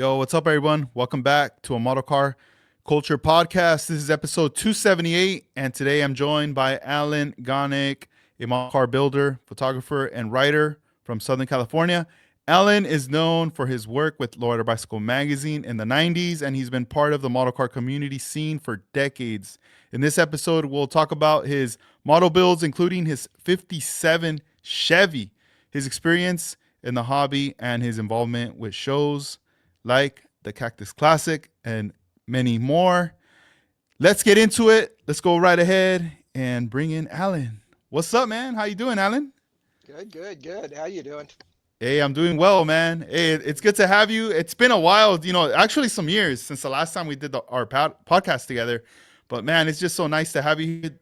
Yo, what's up, everyone? Welcome back to a Model Car Culture podcast. This is episode 278, and today I'm joined by Alan Gonick, a model car builder, photographer, and writer from Southern California. Alan is known for his work with Lowrider Bicycle Magazine in the 90s, and he's been part of the model car community scene for decades. In this episode, we'll talk about his model builds, including his 57 Chevy, his experience in the hobby, and his involvement with shows like the Cactus Classic and many more. Let's get into it. Let's go right ahead and bring in Alan. What's up, man? How you doing, Alan? Good. How you doing? Hey, I'm doing well, man. Hey, it's good to have you. It's been a while, actually some years since the last time we did our podcast together. But man, it's just so nice to have you,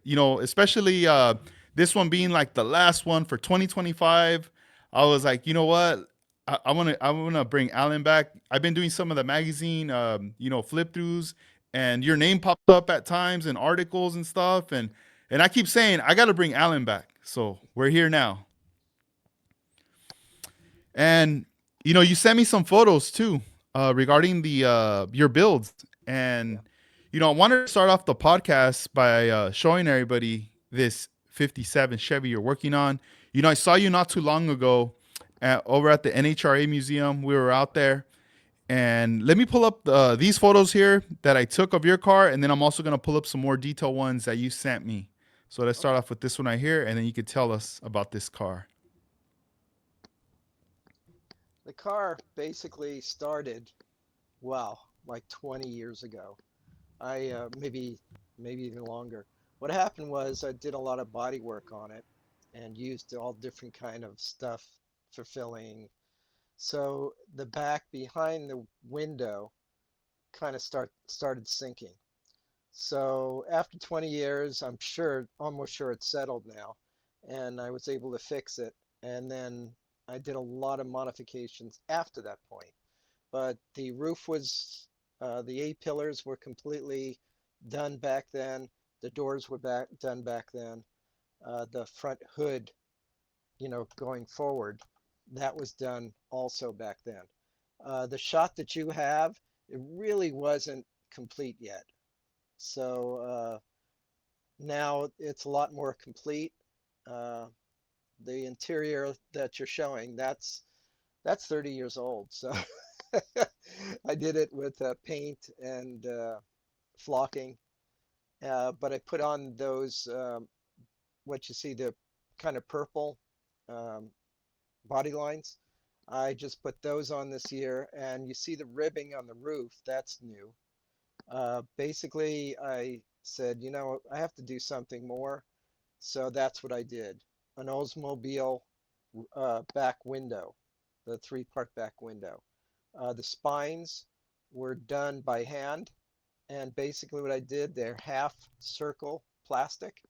especially this one being like the last one for 2025. I was like, you know what? I wanna bring Alan back. I've been doing some of the magazine, flip throughs, and your name pops up at times in articles and stuff, and I keep saying I got to bring Alan back. So we're here now. And you sent me some photos too regarding the your builds, and Yeah. I wanted to start off the podcast by showing everybody this '57 Chevy you're working on. I saw you not too long ago over at the NHRA museum. We were out there, and let me pull up these photos here that I took of your car, and then I'm also gonna pull up some more detailed ones that you sent me. So let's start Okay. off with this one right here, and then you could tell us about this car. The car basically started, like 20 years ago. I maybe even longer. What happened was I did a lot of body work on it and used all different kind of stuff for filling. So the back behind the window kind of started sinking. So after 20 years, almost sure it's settled now, and I was able to fix it. And then I did a lot of modifications after that point. But the roof was, the A-pillars were completely done back then. The doors were done back then. The front hood, going forward, that was done also back then. The shot that you have, it really wasn't complete yet. So now it's a lot more complete. Uh, the interior that you're showing, that's 30 years old. So I did it with paint and flocking, but I put on those what you see, the kind of purple um, body lines. I just put those on this year, and you see the ribbing on the roof. That's new. Basically, I said, I have to do something more. So that's what I did. An Oldsmobile back window, the three-part back window. The spines were done by hand. And basically what I did, they're half circle plastic.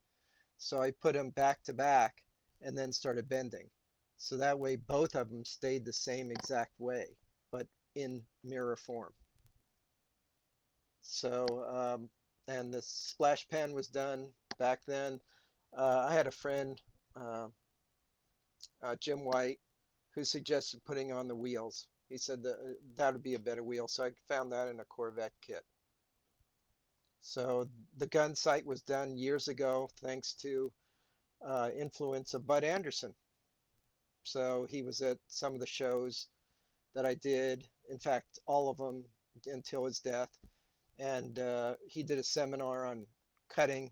So I put them back to back and then started bending. So that way both of them stayed the same exact way, but in mirror form. So, and the splash pan was done back then. I had a friend, uh, Jim White, who suggested putting on the wheels. He said that would be a better wheel. So I found that in a Corvette kit. So the gun sight was done years ago, thanks to influence of Bud Anderson. So he was at some of the shows that I did. In fact, all of them until his death. And he did a seminar on cutting,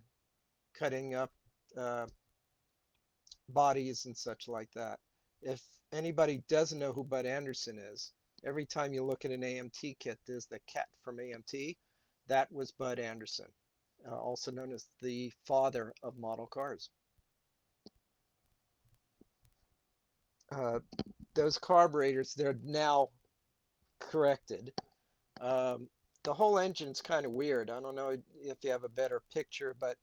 cutting up uh, bodies and such like that. If anybody doesn't know who Bud Anderson is, every time you look at an AMT kit, there's the cat from AMT. That was Bud Anderson, also known as the father of model cars. Uh, those carburetors, they're now corrected. Um, the whole engine's kind of weird. I don't know if you have a better picture, but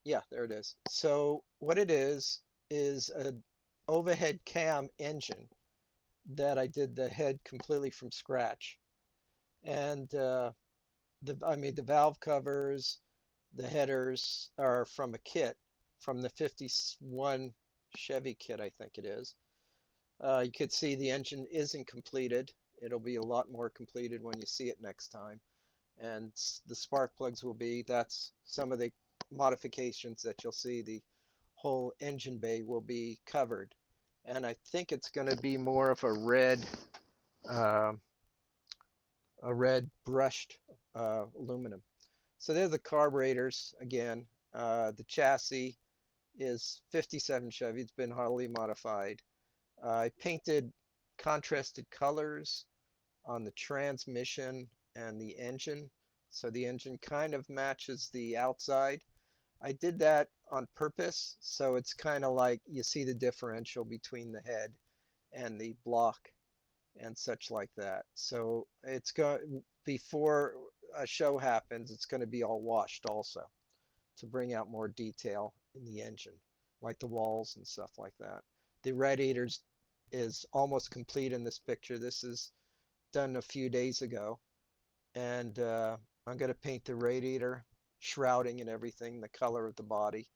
yeah, there it is. So what it is an overhead cam engine that I did the head completely from scratch. And I made the valve covers, the headers are from a kit from the 51 Chevy kit, I think it is. You could see the engine isn't completed. It'll be a lot more completed when you see it next time. And the spark plugs will be, that's some of the modifications that you'll see. The whole engine bay will be covered. And I think it's going to be more of uh, a red brushed aluminum. So they're the carburetors again. The chassis is 57 Chevy. It's been highly modified. I painted contrasted colors on the transmission and the engine. So the engine kind of matches the outside. I did that on purpose. So it's kind of like you see the differential between the head and the block and such like that. So it's going before a show happens, it's going to be all washed also to bring out more detail in the engine, like the walls and stuff like that. The radiators is almost complete in this picture. This is done a few days ago, and I'm going to paint the radiator, shrouding and everything, the color of the body,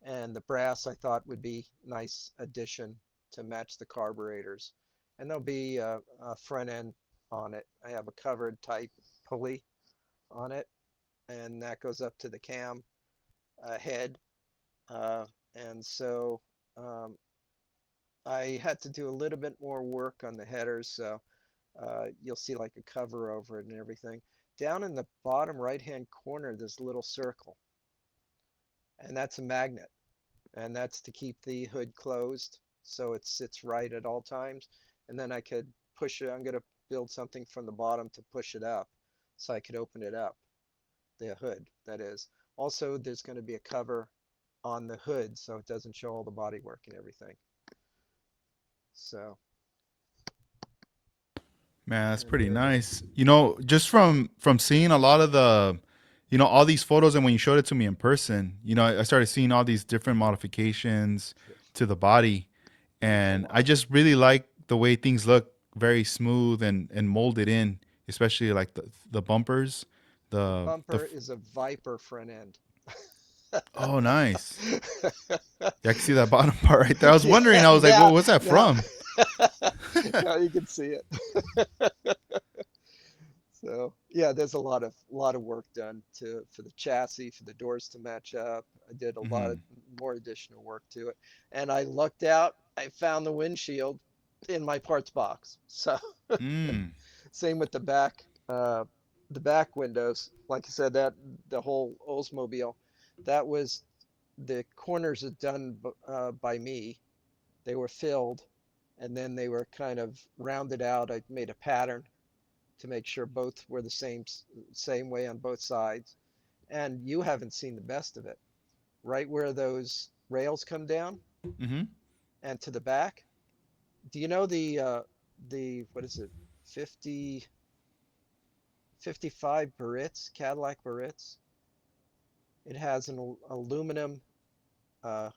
and the brass I thought would be nice addition to match the carburetors. And there'll be a front end on it. I have a covered type pulley on it, and that goes up to the cam head. Uh, and so um, I had to do a little bit more work on the headers, so you'll see like a cover over it and everything. Down in the bottom right-hand corner, there's a little circle, and that's a magnet, and that's to keep the hood closed so it sits right at all times. And then I could push it. I'm going to build something from the bottom to push it up so I could open it up, the hood, that is. Also, there's going to be a cover on the hood so it doesn't show all the bodywork and everything. So, Man, that's and pretty there it is. nice. Just from seeing a lot of the, all these photos, and when you showed it to me in person, I started seeing all these different modifications to the body, Yeah, a and I lot. just really like the way things look very smooth and molded in, especially like the bumpers, The the bumper is a Viper front end. oh nice. Yeah, I can see that bottom part right there. I was Yeah, wondering, I was like, now, well, what's that now, from? now you can see it. So yeah, there's a lot of work done to for the chassis, for the doors to match up. I did a lot of Hmm. more additional work to it, and I lucked out. I found the windshield in my parts box. So Mm. same with the back windows. Like I said, that the whole Oldsmobile, that was the corners are done by me. They were filled, and then they were kind of rounded out. I made a pattern to make sure both were the same way on both sides. And you haven't seen the best of it. Right where those rails come down Hmm. and to the back. Do you know the what is it? 50 55 Barrettes, Cadillac Barrettes? It has an aluminum uh,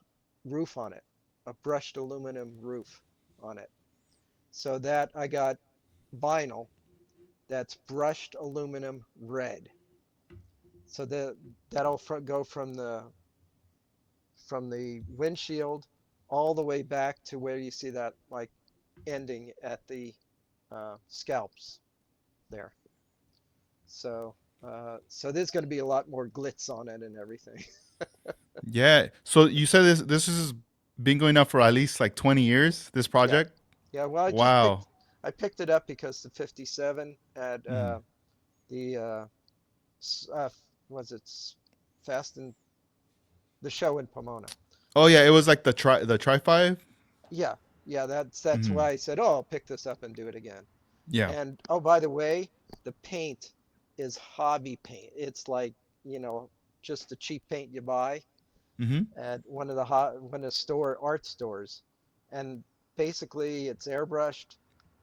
roof on it, a brushed aluminum roof on it. So that I got vinyl that's brushed aluminum red. So that'll go from the windshield all the way back to where you see that like ending at the scalps there. So there's going to be a lot more glitz on it and everything. Yeah. So you said this has been going up for at least like 20 years, this Yeah, project? yeah. Well, Wow. I picked it up because the 57 at Mm. the was it Fast and the show in Pomona. Oh yeah, it was like the tri 5. Yeah, yeah. That's Hmm. why I said, oh, I'll pick this up and do it again. Yeah. And oh, by the way, the paint is hobby paint. It's like, you know, just the cheap paint you buy Hmm. at one of the art stores. And basically it's airbrushed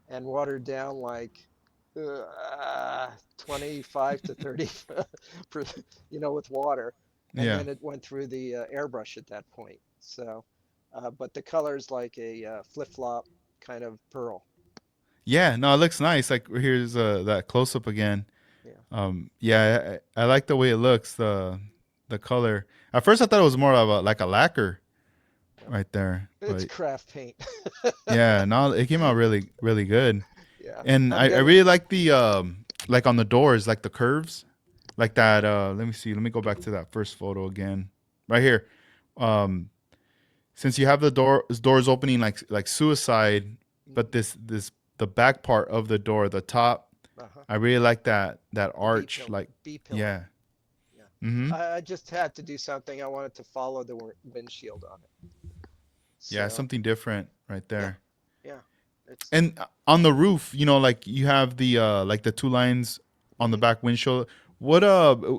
and watered down like 25 to 30 per, with water. And Yeah. then it went through the airbrush at that point. So, but the color is like a flip-flop kind of pearl. Yeah. No, it looks nice. Like here's that close up again. Yeah. Yeah, I like the way it looks. The color. At first, I thought it was more of like a lacquer No, right there, it's but craft paint. yeah, no, it came out really really good. Yeah. And I'm I gonna. really like the like on the doors, like the curves, like that. Let me see. Let me go back to that first photo again, right here. Um, since you have the doors opening like suicide, but Mhm. this the back part of the door, the top, Uh-huh. I really like that The B arch. pillar. Like, B pillar. yeah, Yeah. mm-hmm, I just had to do something. I wanted to follow the windshield on it. yeah, So something different right yeah, there. yeah. It's. And on the roof, like you have the like the two lines on the Mhm. back windshield. What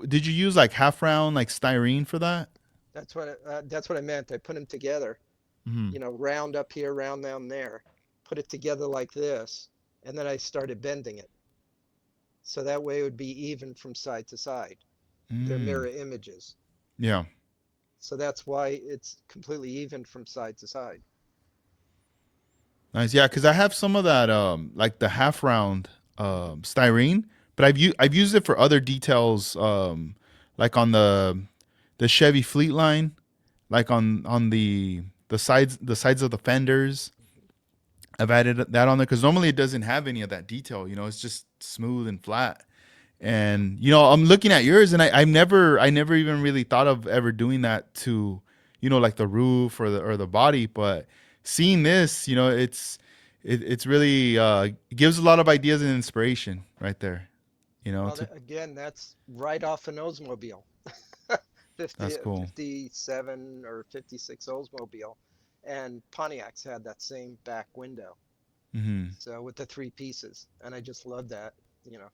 did you use like half round like styrene for that? That's what I meant. I put them together. Mm-hmm. Round up here, round down there. Put it together like this, and then I started bending it. So that way it would be even from side to side. They're Mm. mirror images. Yeah. So that's why it's completely even from side to side. Nice. Yeah, because I have some of that like the half round styrene, but I've used it for other details like on the Chevy Fleet line, like on the sides of the fenders. I've added that on there because normally it doesn't have any of that detail. It's just smooth and flat. And I'm looking at yours, and I never even really thought of ever doing that to, like the roof or the body. But seeing this, it's really gives a lot of ideas and inspiration right there. Well, To again, that's right off an Oldsmobile. 50, That's cool. 57 or 56 Oldsmobile. And Pontiacs had that same back window. Hmm. So with the three pieces. And I just love that, you know.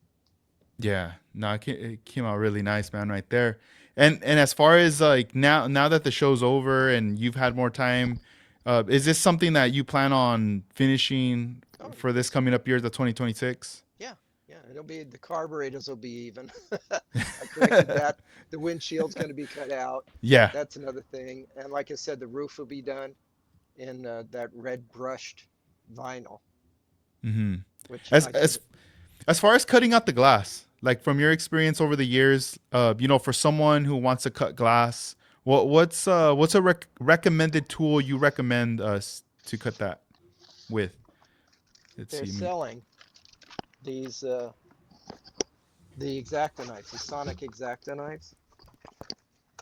Yeah, no, it came out really nice, man, right there. And as far as like now that the show's over and you've had more time, is this something that you plan on finishing Oh, for this coming up year, the 2026? yeah, yeah. It'll be the carburetors will be even. I corrected that. The windshield's going to be cut out. Yeah. That's another thing. And like I said, the roof will be done in that red brushed vinyl, Hmm. which As I as think. as far as cutting out the glass, like from your experience over the years, for someone who wants to cut glass, what's a recommended tool you recommend us to cut that with? Let's They're see. selling these the Exacto knives, the Sonic Exacto knives.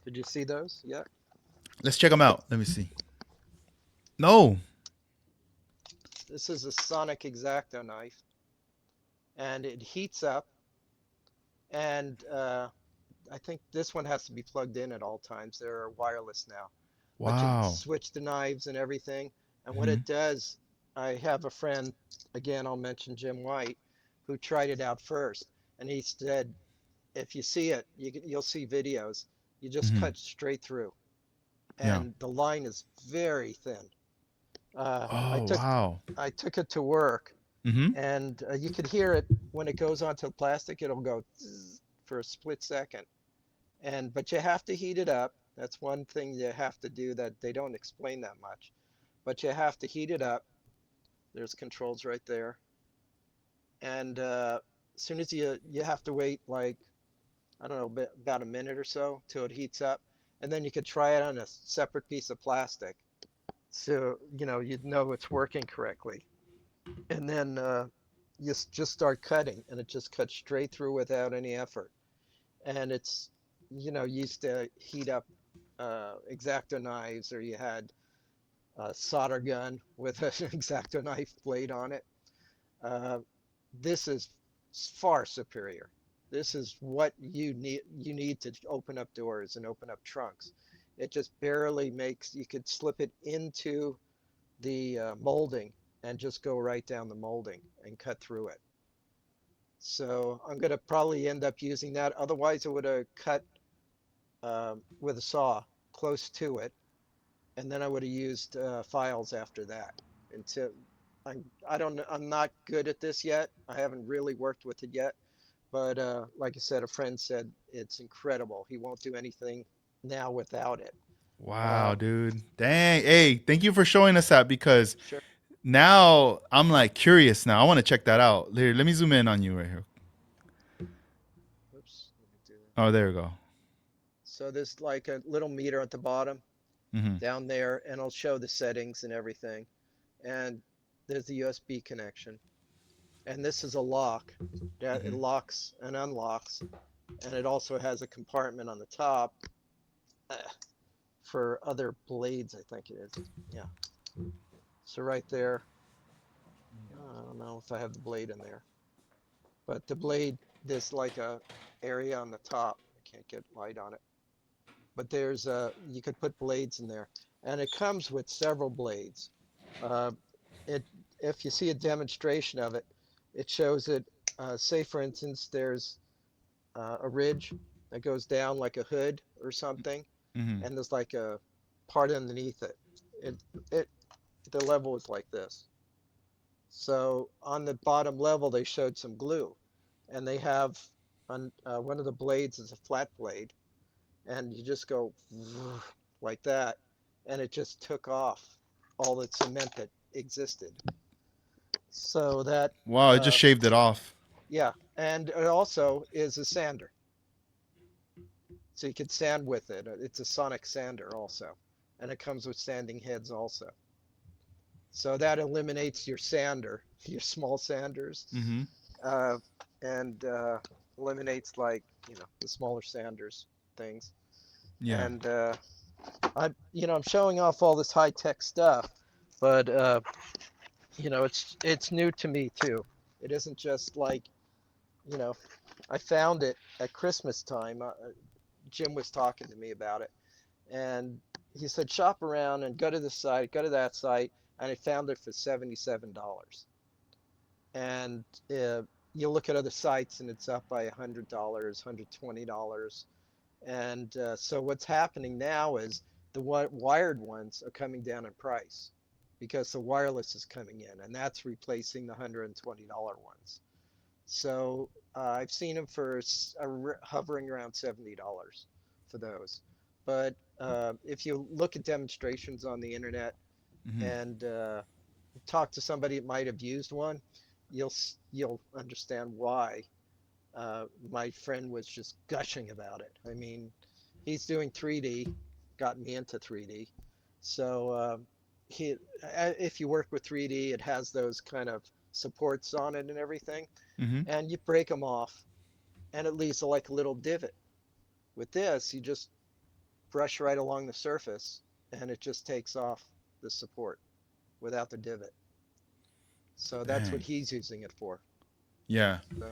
Did you see those? Yeah. Let's check them out. Let me see. No. This is a Sonic Exacto knife, and it heats up. And I think this one has to be plugged in at all times. They're wireless now, but you can Wow. switch the knives and everything. And what Hmm. it does, I have a friend, again, I'll mention Jim White, who tried it out first, and he said, if you see it, you'll see videos. You just Hmm. cut straight through, Yeah. and the line is very thin. Uh, I Oh, took wow. I took it to work, Hmm. and you could hear it when it goes onto the plastic. It'll go zzz for a split second, and but you have to heat it up. That's one thing you have to do that they don't explain that much. But you have to heat it up. There's controls right there, and as soon as you have to wait like I don't know about a minute or so till it heats up, and then you could try it on a separate piece of plastic, so you'd know it's working correctly. And then you just start cutting, and it just cuts straight through without any effort. And it's used to heat up Exacto knives, or you had a solder gun with an Exacto knife blade on it. Uh, this is far superior. This is what you need to open up doors and open up trunks. It just barely makes you could slip it into the molding and just go right down the molding and cut through it. So I'm going to probably end up using that. Otherwise, I would have cut with a saw close to it, and then I would have used files after that. Until I don't I'm not good at this yet. I haven't really worked with it yet. But like I said, a friend said it's incredible. He won't do anything now without it. Wow, dude. Dang. Hey, thank you for showing us that because Sure. now I'm like curious now. I want to check that out. Here, let me zoom in on you right here. Oops. Let me do that. Oh, there we go. So there's like a little meter at the bottom Hmm. down there, and I'll show the settings and everything. And there's the USB connection. and this is a lock that it Hmm. locks and unlocks, and it also has a compartment on the top uh, for other blades, I think it is. Yeah. So right there, I don't know if I have the blade in there, but the blade, there's like a area on the top. I can't get light on it, but there's you could put blades in there, and it comes with several blades. Uh, it if you see a demonstration of it, it shows it. Say for instance, there's a ridge that goes down like a hood or something, Hmm. and there's like a part underneath it. It it the level is like this. So on the bottom level, they showed some glue, and they have on one of the blades is a flat blade, and you just go like that, and it just took off all the cement that existed. So that Wow, it just shaved it off. yeah, and it also is a sander, so you could sand with it. It's a sonic sander also, and it comes with sanding heads also. So that eliminates your sander, your small sanders, Hmm. uh, and eliminates like the smaller sanders things. Yeah. And I'm showing off all this high tech stuff, but it's new to me too. It isn't just like you know I found it at Christmas time. Jim was talking to me about it, and he said shop around and go to this site, go to that site, and I found it for $77. And you look at other sites and it's up by $100, $120. And so what's happening now is the wired ones are coming down in price because the wireless is coming in, and that's replacing the $120 ones. So I've seen them for hovering around $70 for those. But if you look at demonstrations on the internet Hmm. and talk to somebody that might have used one, you'll understand why my friend was just gushing about it. I mean, he's doing 3D, got me into 3D. So he, if you work with 3D, it has those kind of supports on it and everything, Hmm. and you break them off, and it leaves like a little divot. With this, you just brush right along the surface, and it just takes off the support without the divot. So that's what Dang. he's using it for. Yeah. So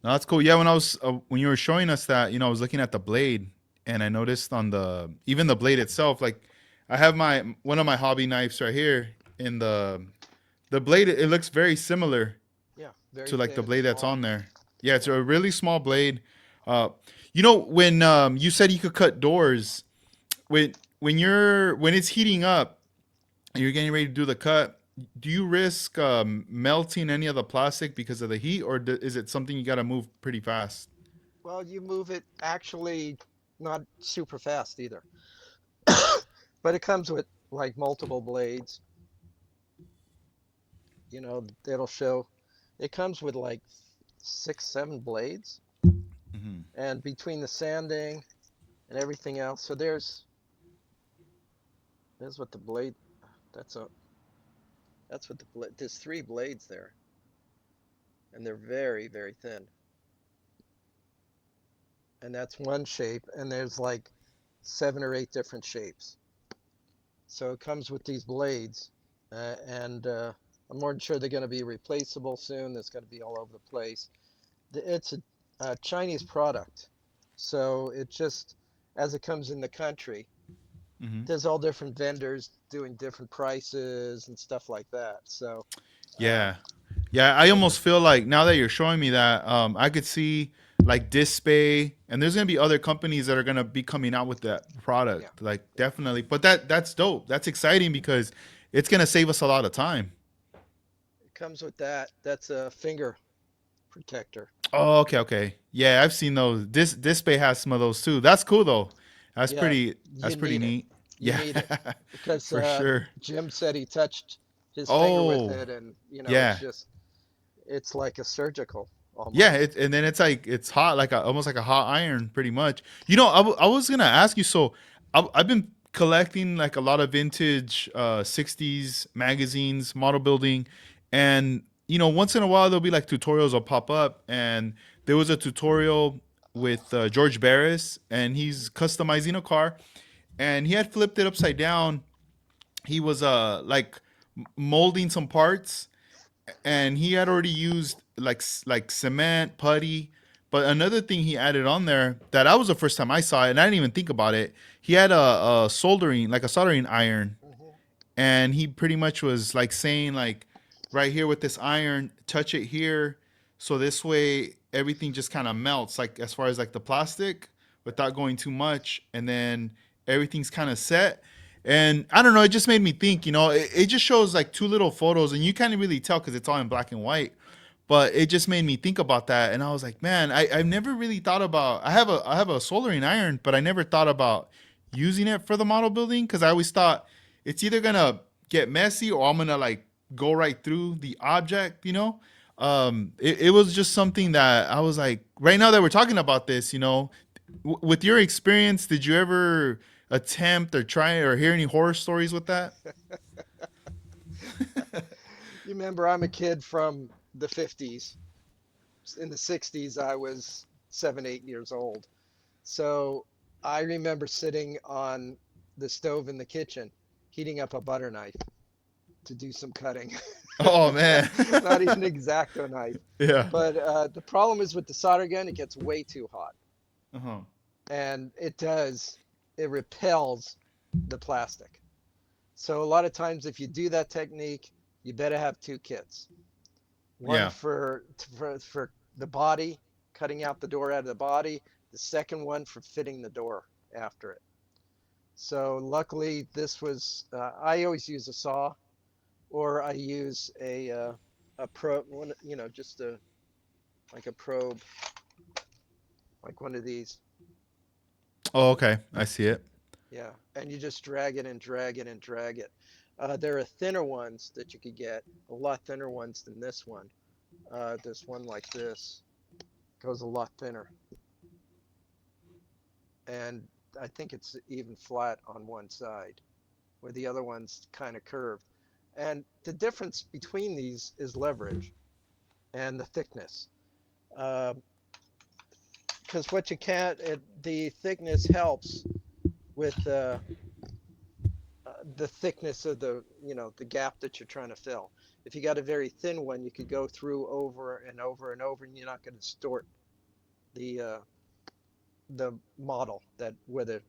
No, that's cool. Yeah, when you were showing us that, I was looking at the blade, and I noticed on the even the blade itself, like I have my one of my hobby knives right here, in the blade. It looks very similar yeah, very to like the thin and blade that's small. on there. Yeah, it's Yeah. a really small blade. Uh, when you said you could cut doors, when it's heating up and you're getting ready to do the cut, do you risk melting any of the plastic because of the heat, or is it something you got to move pretty fast? Well, you move it actually not super fast either, but it comes with like multiple blades. It'll show it comes with like six, seven blades, Hmm. and between the sanding and everything else. So there's what the blade. That's a that's what the blade. There's three blades there, and they're very, very thin. And that's one shape, and there's like seven or eight different shapes. So it comes with these blades, and I'm more than sure they're going to be replaceable soon. That's going to be all over the place. It's a Chinese product, so it just as it comes in the country, Hmm. there's all different vendors doing different prices and stuff like that. So uh, Yeah. Yeah, I it, almost feel like now that you're showing me that, I could see like Dispay, and there's gonna be other companies that are gonna be coming out with that yeah, product, like yeah, definitely. But that's dope. That's exciting because it's gonna save us a lot of time. it comes with that. That's a finger protector. Oh, okay, okay. Yeah, I've seen those. Dispay has some of those too. That's cool though. That's Yeah, pretty. That's you pretty need it. neat. You Yeah, need it because for sure. Jim said he touched his finger with Oh, it, and yeah. it's like a surgical Yeah, almost. and then it's like it's hot, like almost like a hot iron, pretty much. I was gonna ask you. So, I've been collecting like a lot of vintage '60s magazines, model building, and once in a while there'll be like tutorials will pop up, and there was a tutorial with George Barris, and he's customizing a car, and he had flipped it upside down. He was like molding some parts, and he had already used like cement putty. But another thing he added on there that I was the first time I saw it, and I didn't even think about it. He had a soldering, like a soldering iron, Hmm. and he pretty much was like saying like, right here with this iron, touch it here, so this way everything just kind of melts, like as far as like the plastic, without going too much, and then everything's kind of set. And I don't know, it just made me think, it just shows like two little photos, and you can't really tell because it's all in black and white. But it just made me think about that, and I was like, man, I've never really thought about. I have a soldering iron, but I never thought about using it for the model building, because I always thought it's either gonna get messy or I'm gonna like go right through the object. It was just something that I was like, right now that we're talking about this, with your experience, did you ever attempt or try or hear any horror stories with that? You remember, I'm a kid from the 50s. In the 60s, I was 7, 8 years old. So I remember sitting on the stove in the kitchen, heating up a butter knife to do some cutting. Oh man. Not even an X-Acto knife. Yeah. But the problem is with the solder gun, it gets way too hot. Uh-huh. And it repels the plastic. So a lot of times if you do that technique, you better have two kits. One Yeah. for the body, cutting out the door out of the body, the second one for fitting the door after it. So luckily this was I always use a saw, or I use a probe, one, just a like a probe, like one of these. Oh, okay. I see it. Yeah, and you just drag it and drag it and drag it. There are thinner ones that you could get, a lot thinner ones than this one. This one like this goes a lot thinner, and I think it's even flat on one side, where the other one's kind of curved. And the difference between these is leverage and the thickness. Because what you can't, the thickness helps with the thickness of the gap that you're trying to fill. If you got a very thin one, you could go through over and over and over, and you're not going to distort the uh, the model that where the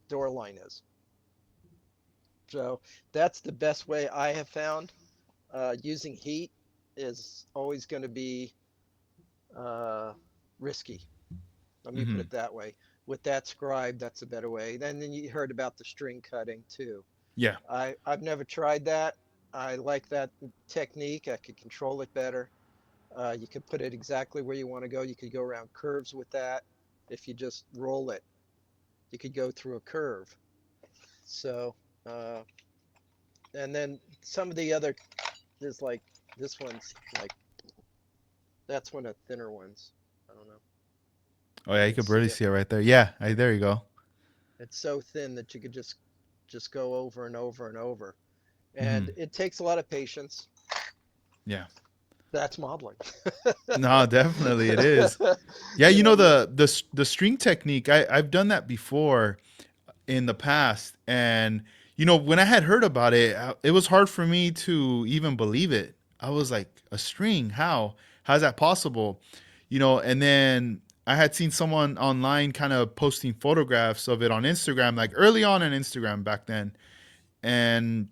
door line is. So that's the best way I have found. Using heat is always going to be uh, risky. Let me put Mm-hmm. it that way. With that scribe, that's a better way. Then you heard about the string cutting too. Yeah. I've never tried that. I like that technique. I could control it better. You could put it exactly where you want to go. You could go around curves with that. If you just roll it, you could go through a curve. So, uh, and then some of the other, there's like this one's like that's one of the thinner ones. I don't know. Oh yeah, You you can could see barely it. see it right there. Yeah. There you go. It's so thin that you could just go over and over and over. Mm-hmm. And it takes a lot of patience. Yeah. That's modeling. No, definitely it is. Yeah, You know, you the string technique. I've done that before in the past, and when I had heard about it, it was hard for me to even believe it. I was like, a string? How's that possible? And then I had seen someone online kind of posting photographs of it on Instagram, like early on in Instagram back then, and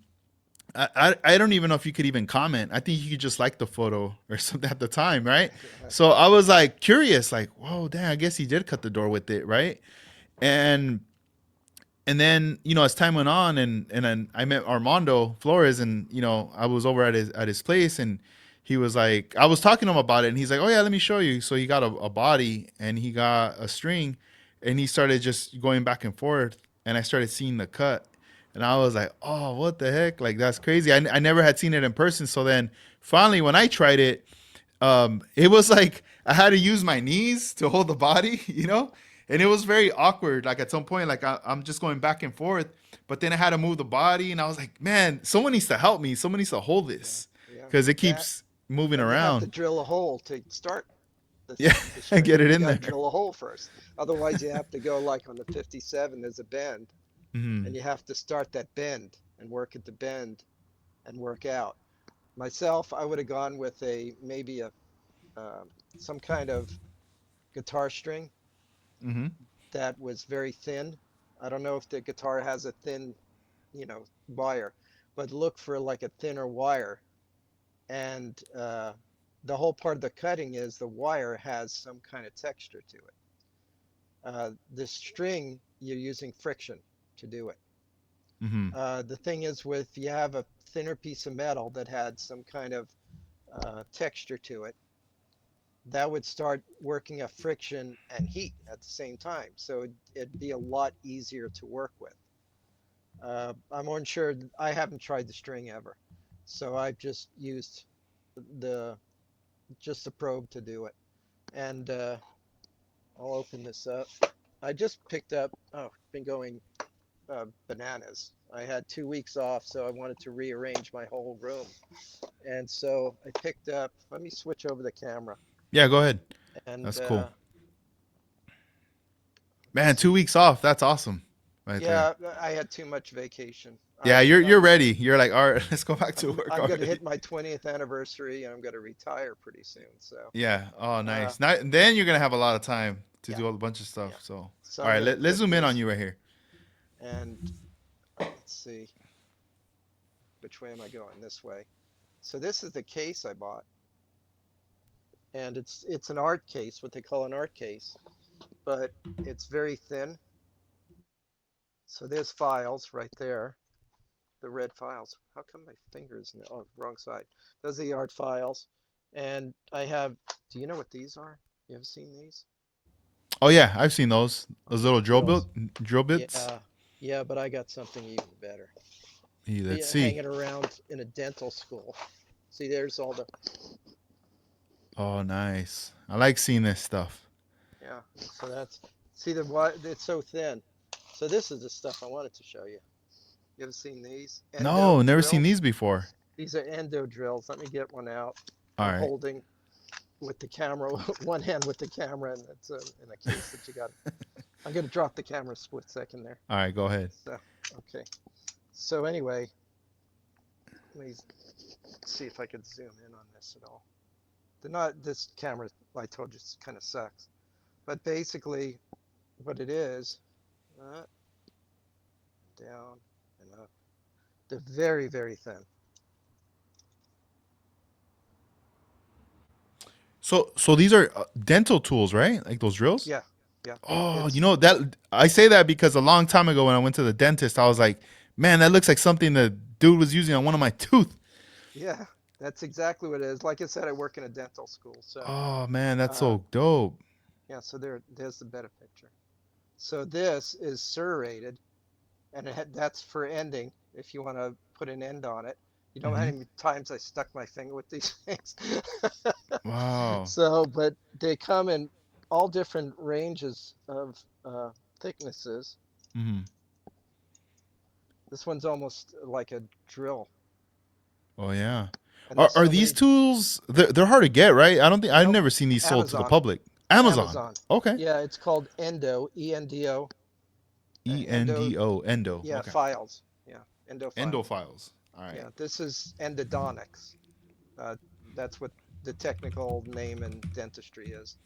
I don't even know if you could even comment. I think you could just like the photo or something at the time, right? So I was like curious, like, whoa, damn, I guess he did cut the door with it, right? And and then as time went on, and then I met Armando Flores, and I was over at his place, and he was like, I was talking to him about it, and he's like, oh yeah, let me show you. So he got a body, and he got a string, and he started just going back and forth, and I started seeing the cut, and I was like, oh, what the heck, like that's crazy. I never had seen it in person. So then finally when I tried it, it was like I had to use my knees to hold the body, and it was very awkward. Like at some point, like I'm just going back and forth, but then I had to move the body, and I was like, man, someone needs to help me. Someone needs to hold yeah, this yeah. because it That keeps. moving and you have to around. drill a hole to start Yeah, the and string. get it You in got to there. drill a hole first. Otherwise, you have to go like on the 57, there's a bend, and Hmm. you have to start that bend and work at the bend and work out. Myself, I would have gone with a maybe a um, some kind of guitar string Hmm. that was very thin. I don't know if the guitar has a thin, wire, but look for like a thinner wire. And the whole part of the cutting is the wire has some kind of texture to it. The string, you're using friction to do it. Hmm. The thing is, with you have a thinner piece of metal that had some kind of texture to it, that would start working a friction and heat at the same time. So it'd be a lot easier to work with. I'm unsure. I haven't tried the string ever, so I've just used the just the probe to do it. And I'll open this up. I just picked up. Oh, been going bananas. I had 2 weeks off, so I wanted to rearrange my whole room. And so I picked up. Let me switch over the camera. Yeah, go ahead. And That's cool. let me Man, two see. weeks off. That's awesome, right there. Yeah, I had too much vacation. Yeah, you're ready. You're like, all right, let's go back to work I'm going to already. hit my 20th anniversary, and I'm going to retire pretty soon. So, Yeah. Oh, uh, nice. Now, then you're gonna have a lot of time to yeah, do a bunch of yeah. stuff. So, all So I'm right, going to let's put zoom in on this, you right here. and let's see which way am I going? This way. So this is the case I bought, and it's an art case, what they call an art case, but it's very thin. So there's files right there, the red files. How come my fingers? Oh, wrong side. Those are the art files, and I have. Do you know what these are? You ever seen these? Oh yeah, I've seen those Okay, little drills. drill bits. Yeah, yeah, but I got something even better. Hey, let's Yeah, see. hanging around in a dental school. See, there's all the. Oh, nice. I like seeing this stuff. Yeah, so that's. See the what? It's so thin. So this is the stuff I wanted to show you. You ever seen these endo No, never seen drills? these before. These are endo drills. Let me get one out. All I'm right. holding with the camera, one hand with the camera, and it's in a case that you got. I'm gonna drop the camera a split second there. All right, go ahead. So, okay. So anyway, let me see if I could zoom in on this at all. They're not this camera. I told you, kind of sucks. But basically, what it is, uh, down and up. They're very, very thin. So these are dental tools, right? Like those drills? Yeah, yeah. Oh, you It's know that I say that because a long time ago when I went to the dentist, I was like, "Man, that looks like something the dude was using on one of my tooth." yeah. That's exactly what it is. Like I said, I work in a dental school, so Oh man, that's uh, so dope. yeah. So there's the better picture. So this is serrated, and that's for ending. If you want to put an end on it, you know how Hmm. many times I stuck my finger with these things. Wow. So, but they come in all different ranges of thicknesses. Hmm. This one's almost like a drill, Oh yeah. and there's Are so these many. tools? They're hard to get, right? I don't think I've Nope, never seen these sold to the Amazon, public. Amazon. Amazon. Okay. Yeah, it's called Endo, Endo, Endo. Endo. Yeah, Okay. files. Yeah, Endo Endo files. files. All right. Yeah, this is endodontics. Uh, that's what the technical name in dentistry is.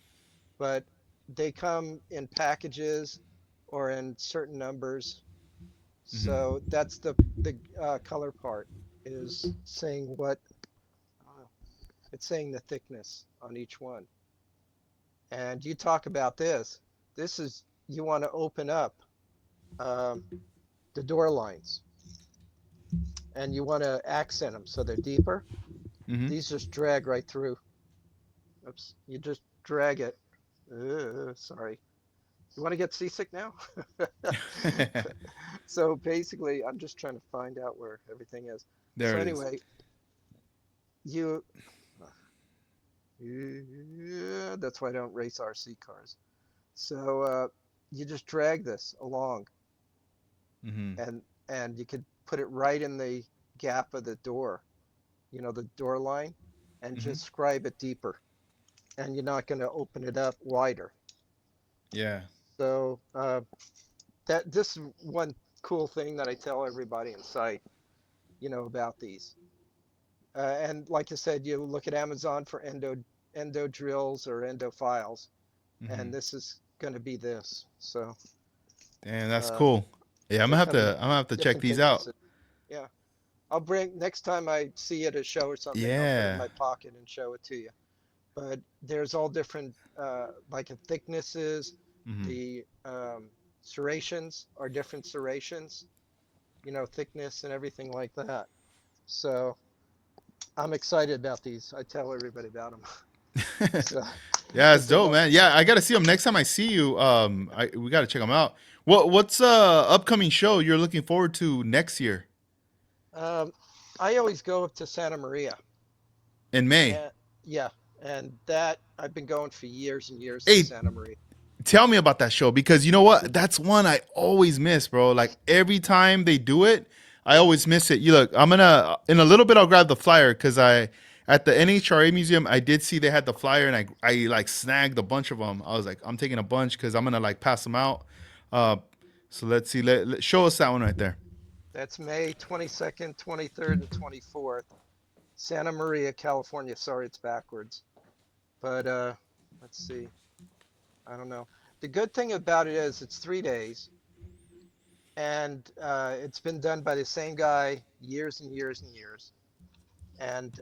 But they come in packages or in certain numbers. Hmm. So that's the color part is saying what it's saying the thickness on each one. And you talk about this. This is you want to open up um, the door lines and you want to accent them so they're deeper. Hmm. These just drag right through. Oops, you just drag it. Sorry. You want to get seasick now? So basically, I'm just trying to find out where everything is. There So it is. anyway, you, yeah, that's why I don't race RC cars. So you just drag this along, Hmm. and you could put it right in the gap of the door. You know, the door line. and Hmm. just scribe it deeper, and you're not going to open it up wider. Yeah. So that this is one cool thing that I tell everybody in sight, about these. And like I said, you look at Amazon for endo drills or endo files, Hmm. and this is going to be this. So Damn, that's uh, cool. Yeah, they come in I'm gonna have to check different these out. thicknesses. Yeah, I'll bring next time I see it at a show or something. I'll put it in Yeah. my pocket and show it to you. But there's all different like the thicknesses, Hmm. the serrations are different serrations, thickness and everything like that. So I'm excited about these. I tell everybody about them. So Yeah, it's because they're dope, going. man. Yeah, I gotta see them next time I see you. We gotta check them out. What's upcoming show you're looking forward to next year Um, I always go up to Santa Maria, in May? and yeah, and that I've been going for years and years to Hey, Santa Maria. tell me about that show because you know what? That's one I always miss, bro. Like every time they do it, I always miss it. You look, I'm gonna in a little bit. I'll grab the flyer because I at the NHRA museum I did see they had the flyer and I like snagged a bunch of them. I was like, I'm taking a bunch because I'm gonna like pass them out. Uh, so let's see. Show us that one right there. That's May 22nd, 23rd, and 24th, Santa Maria, California. Sorry, it's backwards. But let's see. I don't know. The good thing about it is it's 3 days, and it's been done by the same guy years and years and years. And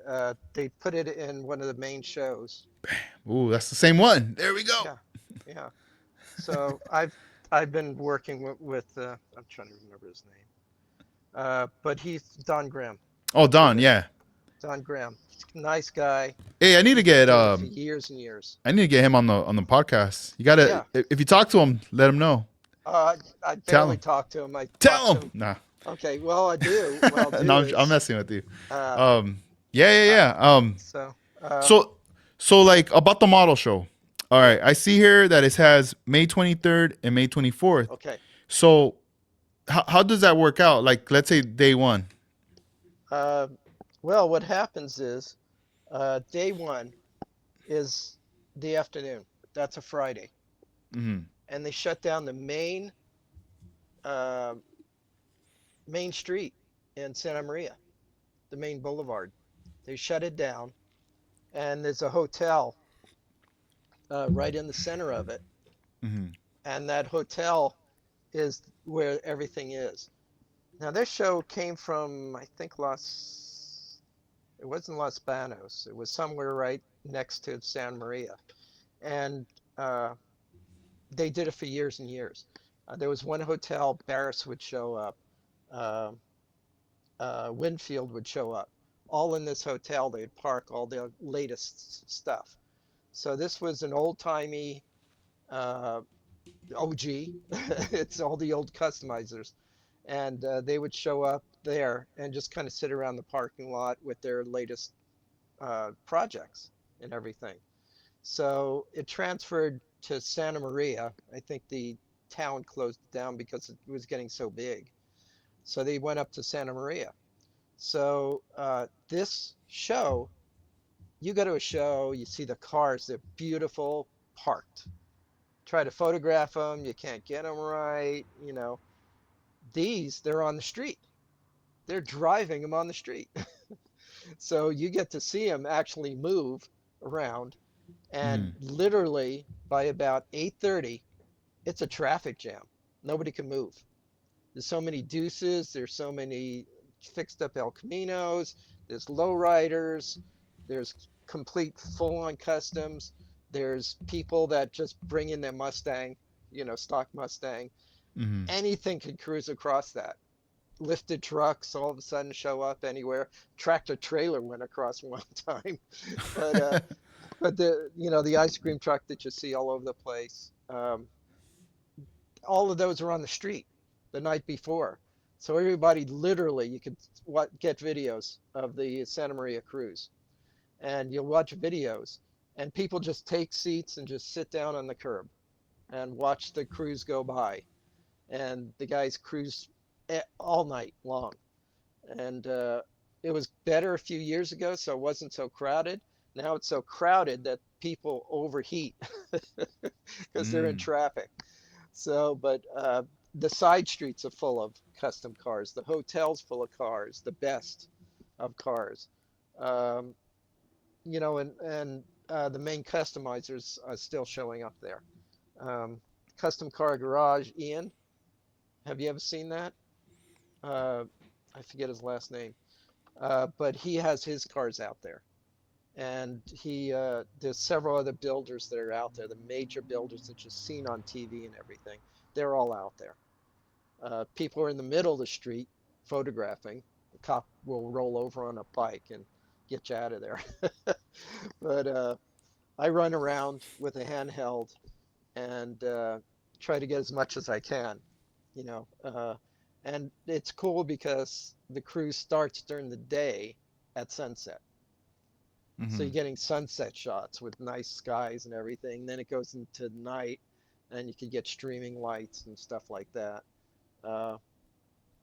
they put it in one of the main shows. Ooh, that's the same one. There we go. Yeah, yeah. So I've been working with I'm trying to remember his name, but he's Don Graham Oh, with Don. it. Yeah. Don Graham, nice guy. Hey, He's been doing it for years and years. I need to get him on the podcast. You gotta Yeah. if you talk to him, let him know. I Tell barely him. talk to him. I talk Tell to him. him. Nah. Okay, well, I do. What I'll No, do I'm is, messing with you. uh, Um, yeah, yeah, uh, yeah. so, So, so like about the model show. All yeah, right, I see here that it has May 23rd and May 24th. okay. So, how does that work out? Like, let's say day one. Uh, well, what happens is, day one is the afternoon. That's a Friday, Mm-hmm. and they shut down the uh, main street in Santa Maria, the main boulevard. They shut it down, and there's a hotel right in the center of it, Mm-hmm. and that hotel is where everything is. Now, this show came from, I think, it wasn't Los Banos. It was somewhere right next to San Maria. And uh, they did it for years and years. There was one hotel, Barris would show up, uh, Winfield would show up. All in this hotel, they'd park all the latest stuff. So this was an old-timey uh, OG. It's all the old customizers. And they would show up there and just kind of sit around the parking lot with their latest projects and everything. So it transferred to Santa Maria. I think the town closed it down because it was getting so big. So they went up to Santa Maria. So this show, you go to a show, you see the cars, they're beautiful, parked. Try to photograph them, you can't get them right. These, they're on the street. They're driving them on the street. So you get to see them actually move around. And Mm-hmm. literally by about 8:30, it's a traffic jam. Nobody can move. There's so many deuces. There's so many fixed up El Caminos. There's lowriders. There's complete full on customs. There's people that just bring in their Mustang, stock Mustang. Mm-hmm. Anything could cruise across that. Lifted trucks all of a sudden show up anywhere. Tractor trailer went across one time, but the ice cream truck that you see all over the place. All of those are on the street the night before. So everybody literally, you could get videos of the Santa Maria cruise, and you'll watch videos, and people just take seats and just sit down on the curb and watch the cruise go by, and the guys cruise all night long, and it was better a few years ago, so it wasn't so crowded. Now it's so crowded that people overheat because they're in Mm. traffic. So, but the side streets are full of custom cars. The hotel's full of cars, the best of cars. Um, and the main customizers are still showing up there. Um, Custom Car Garage, Ian, have you ever seen that? Uh, I forget his last name, but he has his cars out there. And there's several other builders that are out there, the major builders that you've seen on TV and everything. They're all out there. People are in the middle of the street photographing. The cop will roll over on a bike and get you out of there. But I run around with a handheld and try to get as much as I can, you know. And it's cool because the cruise starts during the day at sunset. So Mm-hmm. you're getting sunset shots with nice skies and everything. Then it goes into night and you can get streaming lights and stuff like that. Uh,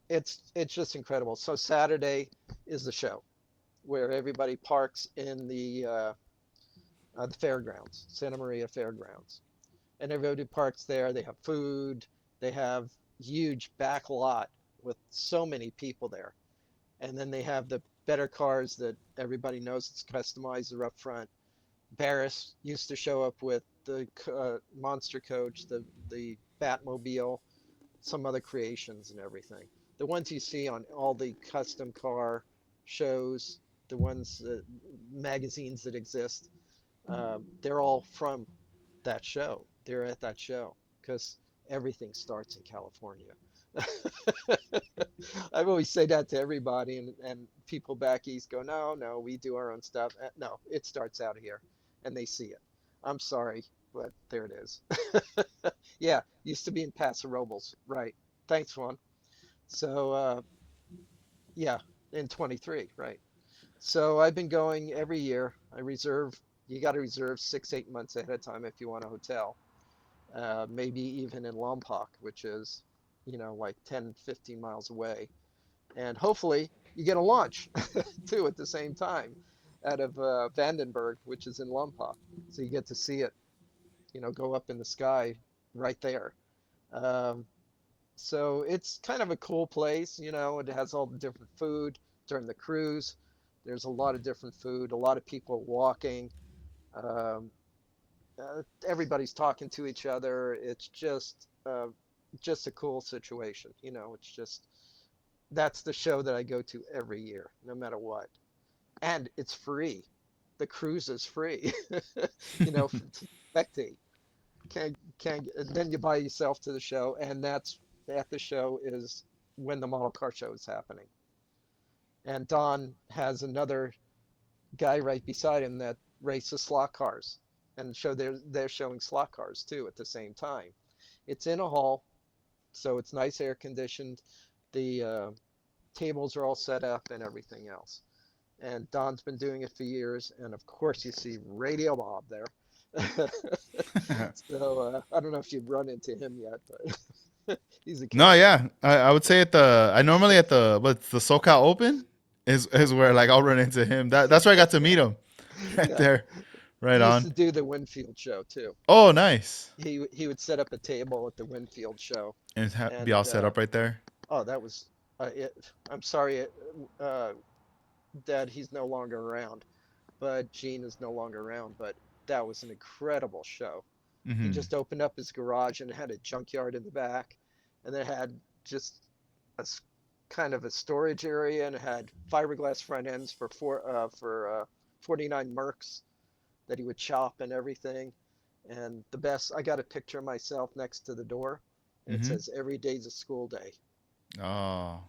it's just incredible. So Saturday is the show where everybody parks in the fairgrounds, Santa Maria Fairgrounds, and everybody parks there. They have food. They have huge back lot with so many people there, and then they have the better cars that everybody knows it's customized are up front. Barris used to show up with the Monster Coach, the Batmobile, some other creations and everything. The ones you see on all the custom car shows, the ones magazines that exist, they're all from that show. They're at that show because everything starts in California. I always say that to everybody, and people back east go, no, no, we do our own stuff. No, it starts out here, and they see it. I'm sorry, but there it is. Yeah, used to be in Paso Robles, right? Thanks, Juan. So, yeah, in 23, right? So I've been going every year. I reserve, you got to reserve 6, 8 months ahead of time if you want a hotel. Maybe even in Lompoc, which is, like 10, 15 miles away. And hopefully you get a launch too at the same time out of Vandenberg, which is in Lompoc. So you get to see it, go up in the sky right there. Um, so it's kind of a cool place, it has all the different food during the cruise. There's a lot of different food, a lot of people walking. Um, Everybody's talking to each other. It's just a cool situation. It's just that's the show that I go to every year, no matter what. And it's free. The cruise is free, to spectate. Can't, then you buy yourself to the show, and that's at the show is when the model car show is happening. And Don has another guy right beside him that races slot cars and show they're showing slot cars too at the same time. It's in a hall, so it's nice air conditioned. The tables are all set up and everything else. And Don's been doing it for years, and of course you see Radio Bob there. So I don't know if you've run into him yet, but he's a No, killer. yeah, I would say I normally at what's the SoCal Open is where like I'll run into him. That's where I got to meet him, right Yeah, there, right he used on. to do the Winfield show too. Oh, nice, He would set up a table at the Winfield show, and be all and set up right there. oh, that was I'm sorry uh, that he's no longer around, but Gene is no longer around. But that was an incredible show. He Mm-hmm. just opened up his garage and had a junkyard in the back, and then had just a kind of a storage area, and it had fiberglass front ends for 49 Mercs that he would chop and everything. And the best, I got a picture of myself next to the door, and it Mm-hmm. says every day's a school day. Oh,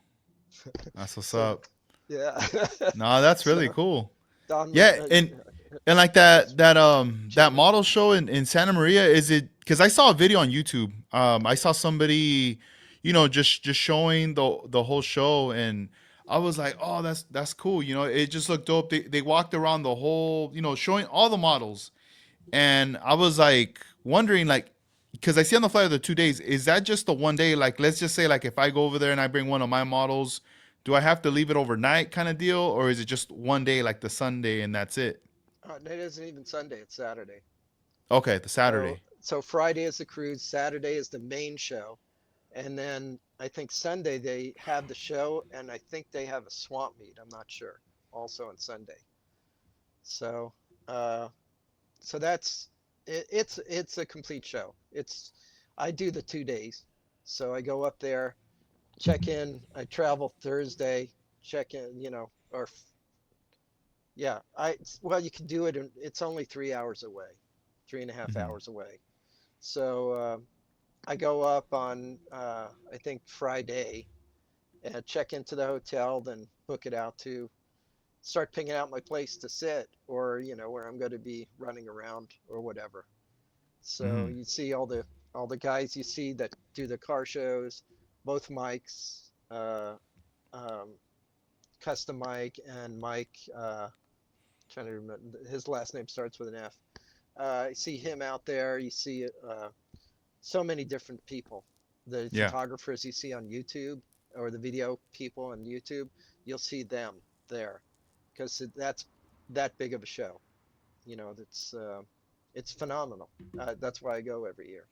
that's what's So up. yeah. No, that's really So cool. Don Yeah, and like was that cheering. model show in Santa Maria, is it because I saw a video on YouTube. I saw somebody, just showing the whole show, and I was like, oh, that's cool. It just looked dope. They walked around the whole, showing all the models, and I was like wondering, like, because I see on the flyer the 2 days, is that just the one day? Like, let's just say, like, if I go over there and I bring one of my models, do I have to leave it overnight kind of deal, or is it just one day like the Sunday and that's it? It isn't even Sunday, it's Saturday. Okay, the So Saturday. so Friday is the cruise, Saturday is the main show, and then I think Sunday they have the show, and I think they have a swamp meet. I'm not sure. Also on Sunday. So uh, so that's it's a complete show. It's I do the 2 days, so I go up there, check in. I travel Thursday, check in. Or yeah, well you can do it. It's only 3 hours away, three and a half Hmm. hours away. So I go up on I think Friday and check into the hotel, then book it out to start picking out my place to sit, or where I'm going to be running around or whatever. So Hmm. you see all the guys you see that do the car shows, both Mike's, um, Custom Mike and Mike. Trying to remember his last name starts with an F. You see him out there. You see so many different people. The Yeah. photographers you see on YouTube or the video people on YouTube, you'll see them there because that's that big of a show. It's phenomenal. That's why I go every year.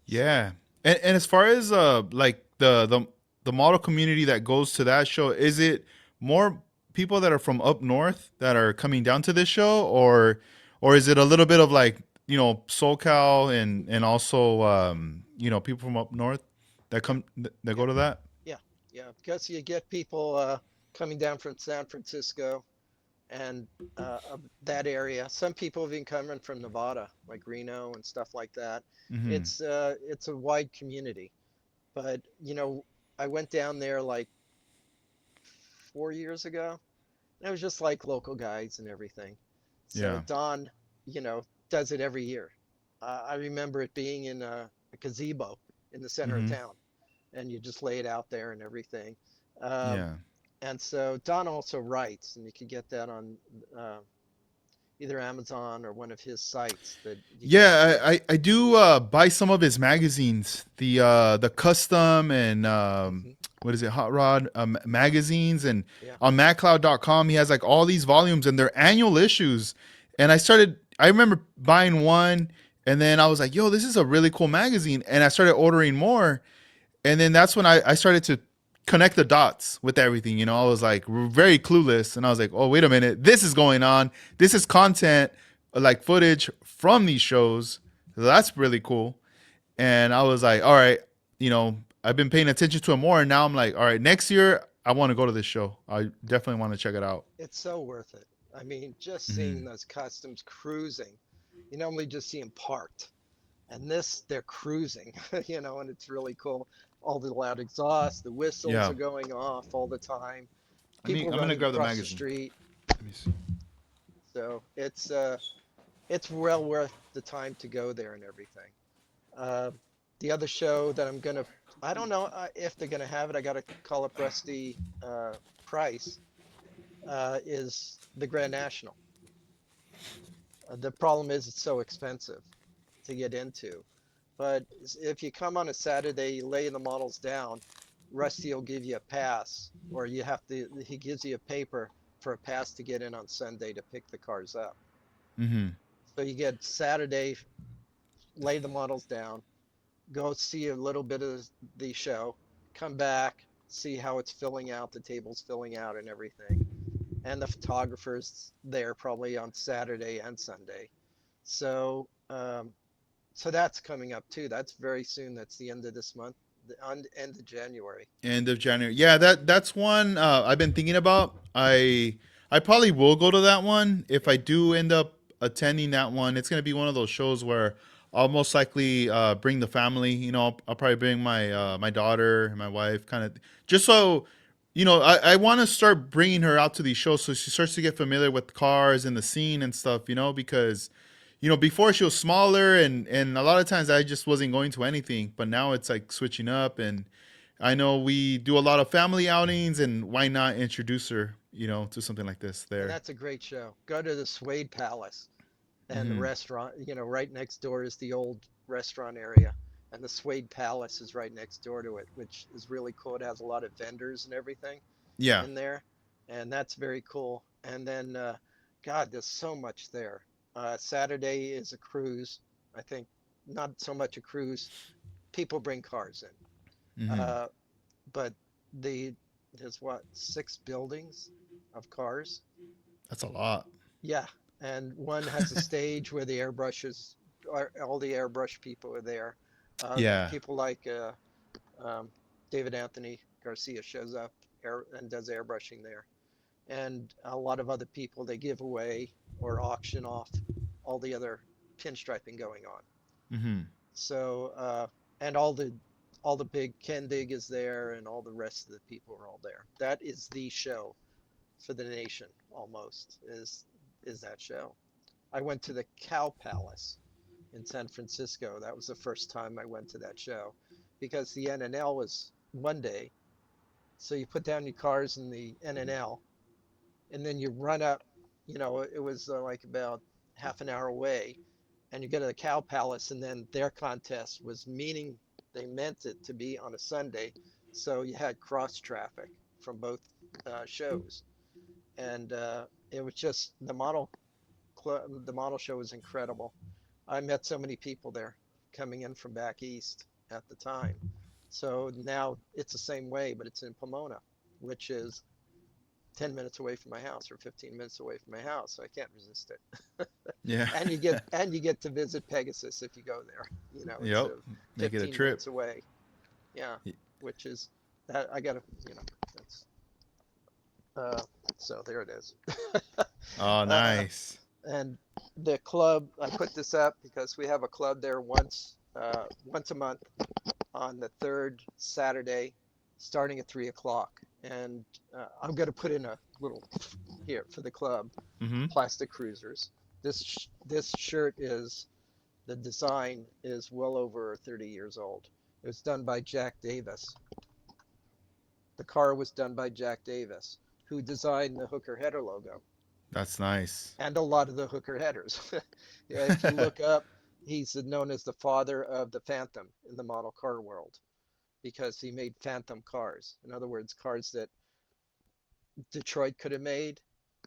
So Yeah. And as far as like the model community that goes to that show, is it more people that are from up north that are coming down to this show, or is it a little bit of like, SoCal and also people from up north that yeah, come that yeah, go to that? yeah, yeah. Because you get people coming down from San Francisco and that area. Some people have been coming from Nevada, like Reno and stuff like that. Mhm. It's a wide community, but I went down there like 4 years ago, and it was just like local guides and everything. So Yeah. Don, does it every year. I remember it being in a gazebo in the center of Mhm. town, and you just lay it out there and everything. Um, Yeah. and so Don also writes, and you can get that on uh, either Amazon or one of his sites that you can Yeah, actually. I do buy some of his magazines, the custom and Mhm. what is it, hot rod magazines, and Yeah, on MacLeod.com he has like all these volumes and they're annual issues. And I remember buying one, and then I was like, yo, this is a really cool magazine, and I started ordering more, and then that's when I started to connect the dots with everything. I was like very clueless, and I was like, oh, wait a minute, this is going on. This is content, like footage from these shows. So that's really cool. And I was like, all right, I've been paying attention to it more, and now I'm like, all right, next year I want to go to this show. I definitely want to check it out. it's so worth it. I mean, just seeing Hmm. those customs cruising, you normally just see them parked, and this they're cruising, and it's really cool. All the loud exhaust, the whistles Yeah. are going off all the time. People I'm gonna running grab the across the magazine. street. Let me see. So it's well worth the time to go there and everything. Uh, the other show that I don't know if they're gonna have it. I gotta call up Rusty Price. Is the Grand National. The problem is it's so expensive to get into. But if you come on a Saturday, you lay the models down, Rusty will give you a pass, or he gives you a paper for a pass to get in on Sunday to pick the cars up. Hmm. So you get Saturday, lay the models down, go see a little bit of the show, come back, see how it's filling out, the table's filling out and everything. And the photographer's there probably on Saturday and Sunday. So, so that's coming up too. That's very soon. That's the end of this month, the end of January. End of January. Yeah, that's one I've been thinking about. I probably will go to that one if Yeah. I do end up attending that one. It's gonna be one of those shows where I'll most likely bring the family. I'll probably bring my daughter and my wife, kind of just so I want to start bringing her out to these shows so she starts to get familiar with cars and the scene and stuff. Because before she was smaller, and a lot of times I just wasn't going to anything, but now it's like switching up. And I know we do a lot of family outings, and why not introduce her, to something like this And there. that's a great show. Go to the Suede Palace and the Hmm. restaurant. Right next door is the old restaurant area. And the Suede Palace is right next door to it, which is really cool. It has a lot of vendors and everything. Yeah. in there, and that's very cool. And then, God, there's so much there. Saturday is a cruise. I think not so much a cruise. People bring cars in, Hmm. uh, but the there's what, 6 buildings of cars. That's a lot. Yeah, and one has a stage where the airbrushes, all the airbrush people are there. Yeah. People like um, David Anthony Garcia shows up and does airbrushing there, and a lot of other people. They give away or auction off all the other pinstriping going on. Hmm. So and all the big Kendig is there, and all the rest of the people are all there. That is the show for the nation. Almost is that show. I went to the Cow Palace in San Francisco. That was the first time I went to that show because the NNL was one day. So you put down your cars in the NNL and then you run up, it was like about half an hour away and you go to the Cow Palace and then their contest was meaning they meant it to be on a Sunday. So you had cross traffic from both shows. And it was just the model show was incredible. I met so many people there coming in from back east at the time. So now it's the same way, but it's in Pomona, which is 10 minutes away from my house or 15 minutes away from my house. So I can't resist it. Yeah. And you get to visit Pegasus if you go there. It's Yep. Make it a 15 trip. minutes away. Yeah, which is that I gotta, that's uh, so there it is. Oh, uh, nice. and the club, I put this up because we have a club there once a month on the third Saturday, starting at 3 o'clock. And I'm going to put in a little here for the club, Hmm. plastic cruisers. This shirt is the design is well over 30 years old. It was done by Jack Davis. The car was done by Jack Davis, who designed the hooker header logo That's nice. and a lot of the hooker headers. Yeah, if you look up, he's known as the father of the Phantom in the model car world because he made Phantom cars. In other words, cars that Detroit could have made,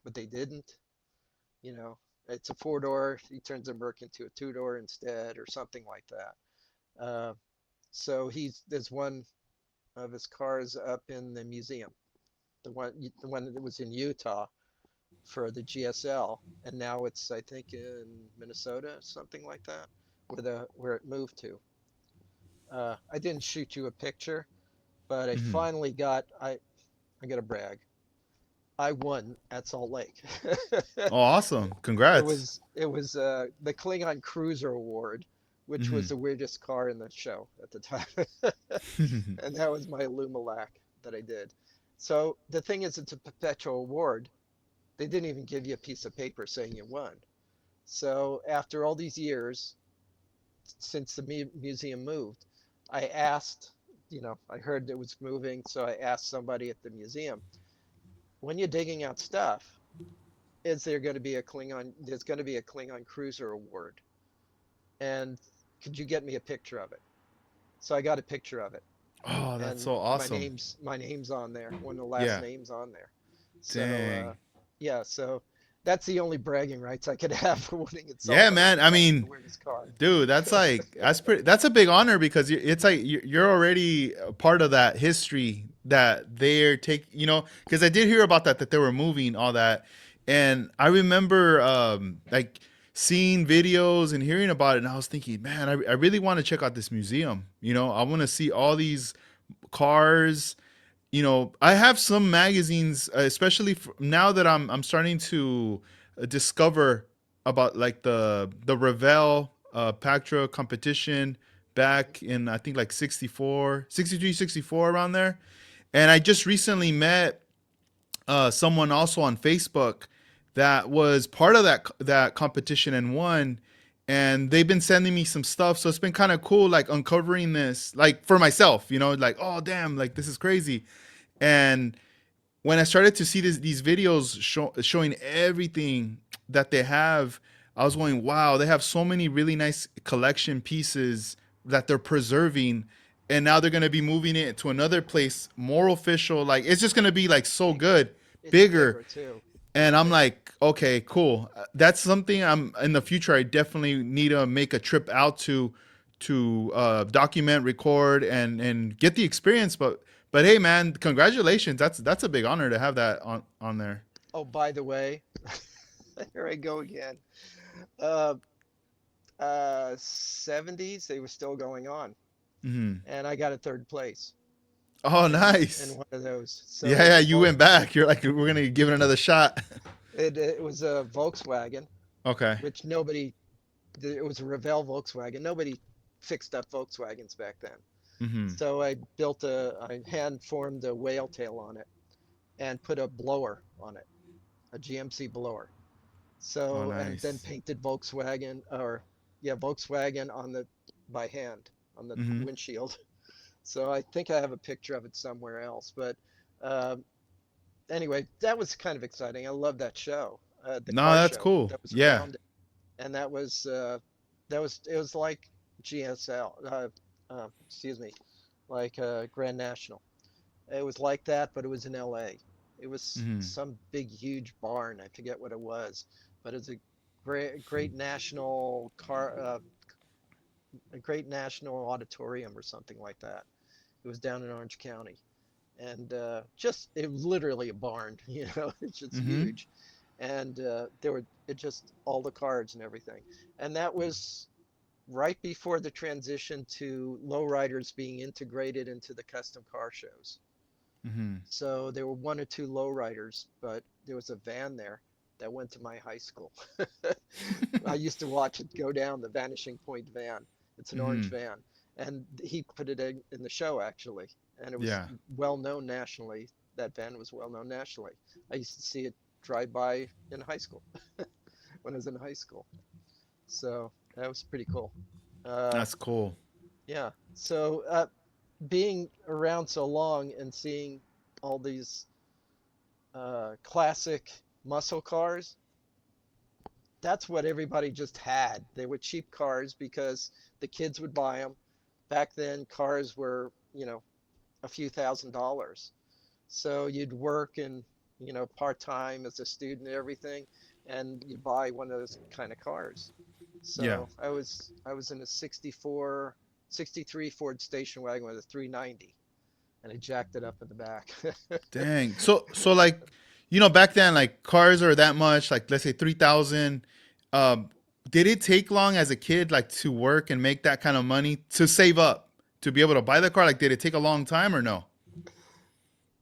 but they didn't. You know, it's a 4 door. He turns a Merc into a 2 door instead, or something like that. So there's one of his cars up in the museum, the one that was in Utah for the GSL, and now it's I think in Minnesota, something like that, where it moved to. I didn't shoot you a picture, but Hmm. I got to brag. I won at Salt Lake. Oh, awesome. It Congrats. was the Klingon Cruiser Award, which was Hmm. the weirdest car in the show at the time, and that was my Lumalac that I did. So the thing is, it's a perpetual award. They didn't even give you a piece of paper saying you won. So after all these years, since the museum moved, I asked, I heard it was moving, so I asked somebody at the museum, when you're digging out stuff, is there going to be a Klingon? There's going to be a Klingon Cruiser Award, and could you get me a picture of it? So I got a picture of it, Oh, that's and so my awesome. name's on there. One of the last Yeah. names on there. So Dang. yeah, so that's the only bragging rights I could have for winning at Salt Yeah, Lake man. is I having the mean, weirdest car. dude, that's a big honor because it's like you're already a part of that history that they're because I did hear about that they were moving all that, and I remember like seeing videos and hearing about it, and I was thinking, man, I really want to check out this museum. I want to see all these cars. I have some magazines, especially now that I'm starting to discover about like the Revell Pactra competition back in I think like 64, 63, 64 around there. And I just recently met someone also on Facebook that was part of that competition and won. And they've been sending me some stuff, so it's been kind of cool, like uncovering this, like for myself, like oh damn, like this is crazy. And when I started to see these videos showing everything that they have, I was going, wow, they have so many really nice collection pieces that they're preserving. and now they're gonna be moving it to another place, more official. Like it's just gonna be like so Bigger. good, It's bigger. bigger too. And It's I'm bigger. like, okay, cool. That's something I'm in the future. I definitely need to make a trip out to document, record, and get the experience. But hey, man, congratulations. That's a big honor to have that on there. Oh, by the way, here I go again. Uh, 70s, they were still going on, Hmm. and I got a third place Oh, in nice. one of those. So Yeah, it was yeah. a You went back. You're like, we're gonna give it another shot. it was a Volkswagen, Okay. which nobody it was a Revell Volkswagen. Nobody fixed up Volkswagens back then. Hmm. So I hand formed a whale tail on it and put a blower on it, a GMC blower. Oh, So, and then nice. painted Volkswagen or yeah, Volkswagen on the by hand on the Hmm. windshield. So I think I have a picture of it somewhere else. But um, anyway, that was kind of exciting. I love that show, the No, car that's show cool. that was Yeah. around it, and that was it was like GSL, excuse me, like Grand National. It was like that, but it was in LA. It was Hmm. some big, huge barn. I forget what it was, but it's a great national a great national auditorium or something like that. It was down in Orange County, and just it was literally a barn. It's just Hmm. huge, and there were it just all the cards and everything, and that was right before the transition to lowriders being integrated into the custom car shows. Hmm. So there were one or two lowriders, but there was a van there that went to my high school. I used to watch it go down the Vanishing Point van. It's an orange Hmm. van, and he put it in the show actually, and it was Yeah. well known nationally. That van was well known nationally. I used to see it drive by in high school when I was in high school. So that was pretty cool. Uh, That's cool. yeah. So being around so long and seeing all these classic muscle cars, that's what everybody just had. They were cheap cars because the kids would buy them. Back then, cars were, a few $1,000s. So you'd work and, part time as a student and everything, and you buy one of those kind of cars. Yeah. So I was in a 64, 63 Ford station wagon with a 390, and I jacked it up in the back. Dang. So like, back then, like cars are that much, like let's say 3,000. Um, did it take long as a kid, like to work and make that kind of money to save up to be able to buy the car? Like, did it take a long time or no?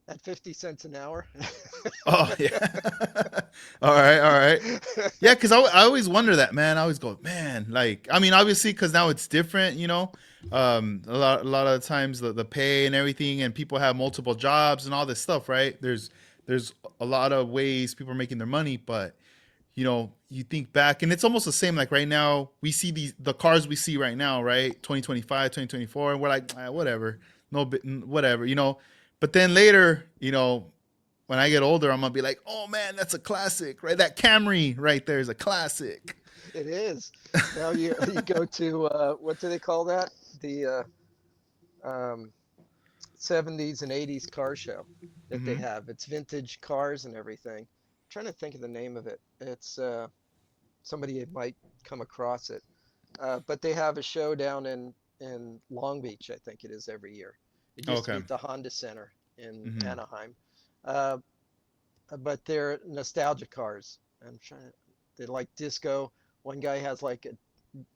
At 50 cents an hour. Oh yeah. All right, all right. Yeah, because I always wonder that, man. I always go, man. Like, I mean, obviously, because now it's different, a lot of times the pay and everything, and people have multiple jobs and all this stuff, right? There's a lot of ways people are making their money, but you think back, and it's almost the same. Like right now, we see the cars we see right now, right? 2025, 2024, and we're like, whatever, no, whatever, But then later, when I get older, I'm gonna be like, oh man, that's a classic, right? That Camry right there is a classic. It is. Now you go to what do they call that? The um, 70s and 80s car show that they Hmm. have. It's vintage cars and everything. I'm trying to think of the name of it. It's somebody might come across it. But they have a show down in Long Beach, I think it is every year. It used to be Okay. at the Honda Center in Hmm. Anaheim. Uh, but they're nostalgia cars. I'm trying to, they're like disco. One guy has like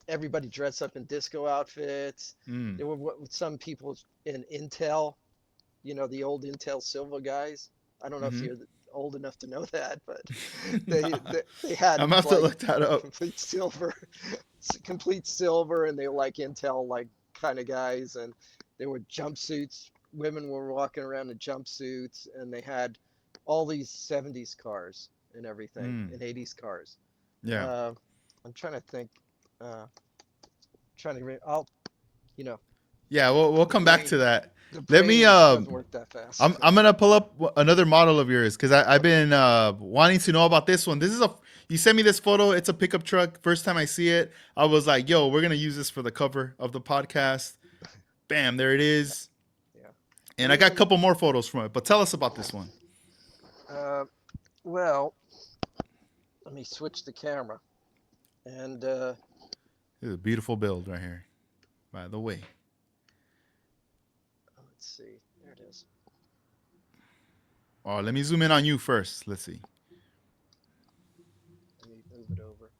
everybody dressed up in disco outfits. Mm. There were some people in Intel, the old Intel Silva guys. I don't know if Hmm. you're old enough to know that, but they Nah, they, they had I'm gonna have to like look that up. complete silver, complete silver, and they were like Intel like kind of guys, and they were jumpsuits. Women were walking around in jumpsuits, and they had all these 70s cars and everything, Mm. and 80s cars. Yeah. Uh, I'm trying to think. Uh, I'll, you know, Yeah, we'll the come back brain, to that. the Let me brain doesn't work that fast. I'm gonna pull up another model of yours because I've been wanting to know about this one. This is a You sent me this photo. It's a pickup truck. First time I see it, I was like, "Yo, we're gonna use this for the cover of the podcast." Bam, there it is. Yeah. And And I got a even couple more photos from it, but tell us about this one. uh, well, let me switch the camera. And This is a beautiful build right here, by the way. let's see. There it is. Oh, let me zoom in on you first. Let's see. Let me move it over.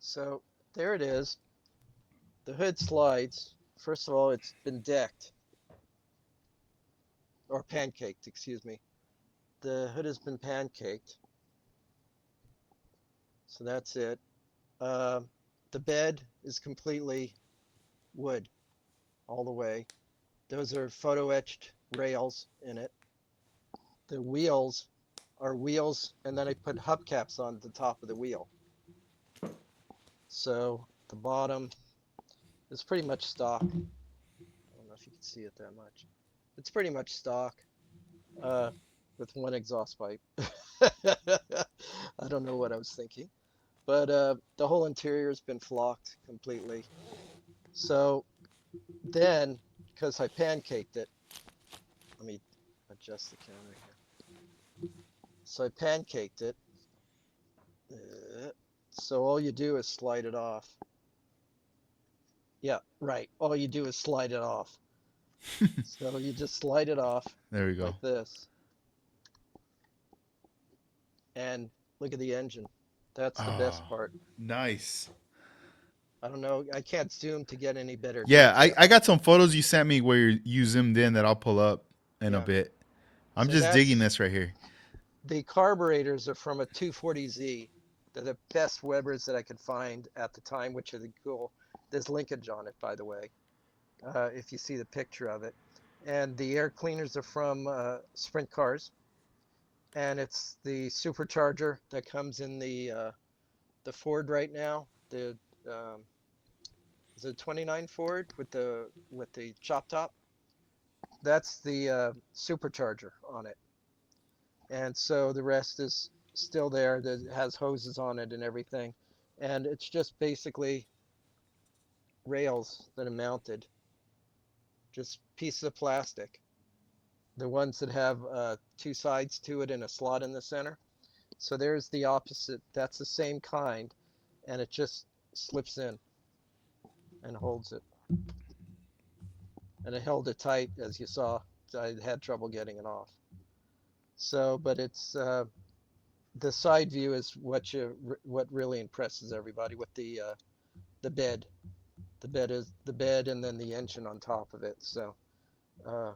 So there it is. The hood slides. First of all, it's been decked or pancaked, excuse me. The hood has been pancaked. So that's it. Um, the bed is completely wood all the way. Those are photo etched rails in it. The wheels are wheels, and then I put hubcaps on the top of the wheel. So the bottom is pretty much stock. I don't know if you can see it that much. It's pretty much stock uh, with one exhaust pipe. I don't know what I was thinking, but the whole interior has been flocked completely. So then, because I pancaked it, let me adjust the camera here. So I pancaked it. So all you do is slide it off. Yeah, right. All you do is slide it off. So you just slide it off There we go. like this. And look at the engine. That's the best Oh, part. nice. I don't know. I can't zoom to get any better Yeah, I detail. got some photos you sent me where you zoomed in that I'll pull up in a Yeah. bit. I'm So just digging that's this right here. the carburetors are from a 240Z. They're the best Webers that I could find at the time, which are the cool. There's linkage on it, by the way, if you see the picture of it. And the air cleaners are from Sprint cars, and it's the supercharger that comes in the Ford right now. The um, is it 29 Ford with the chop top? That's the supercharger on it. And so the rest is still there. That has hoses on it and everything, and it's just basically rails that are mounted, just pieces of plastic. The ones that have two sides to it and a slot in the center. So there's the opposite. That's the same kind, and it just slips in and holds it. And it held it tight, as you saw. I had trouble getting it off. So, but it's the side view is what really impresses everybody with the bed. The bed is the bed, and then the engine on top of it. So, uh,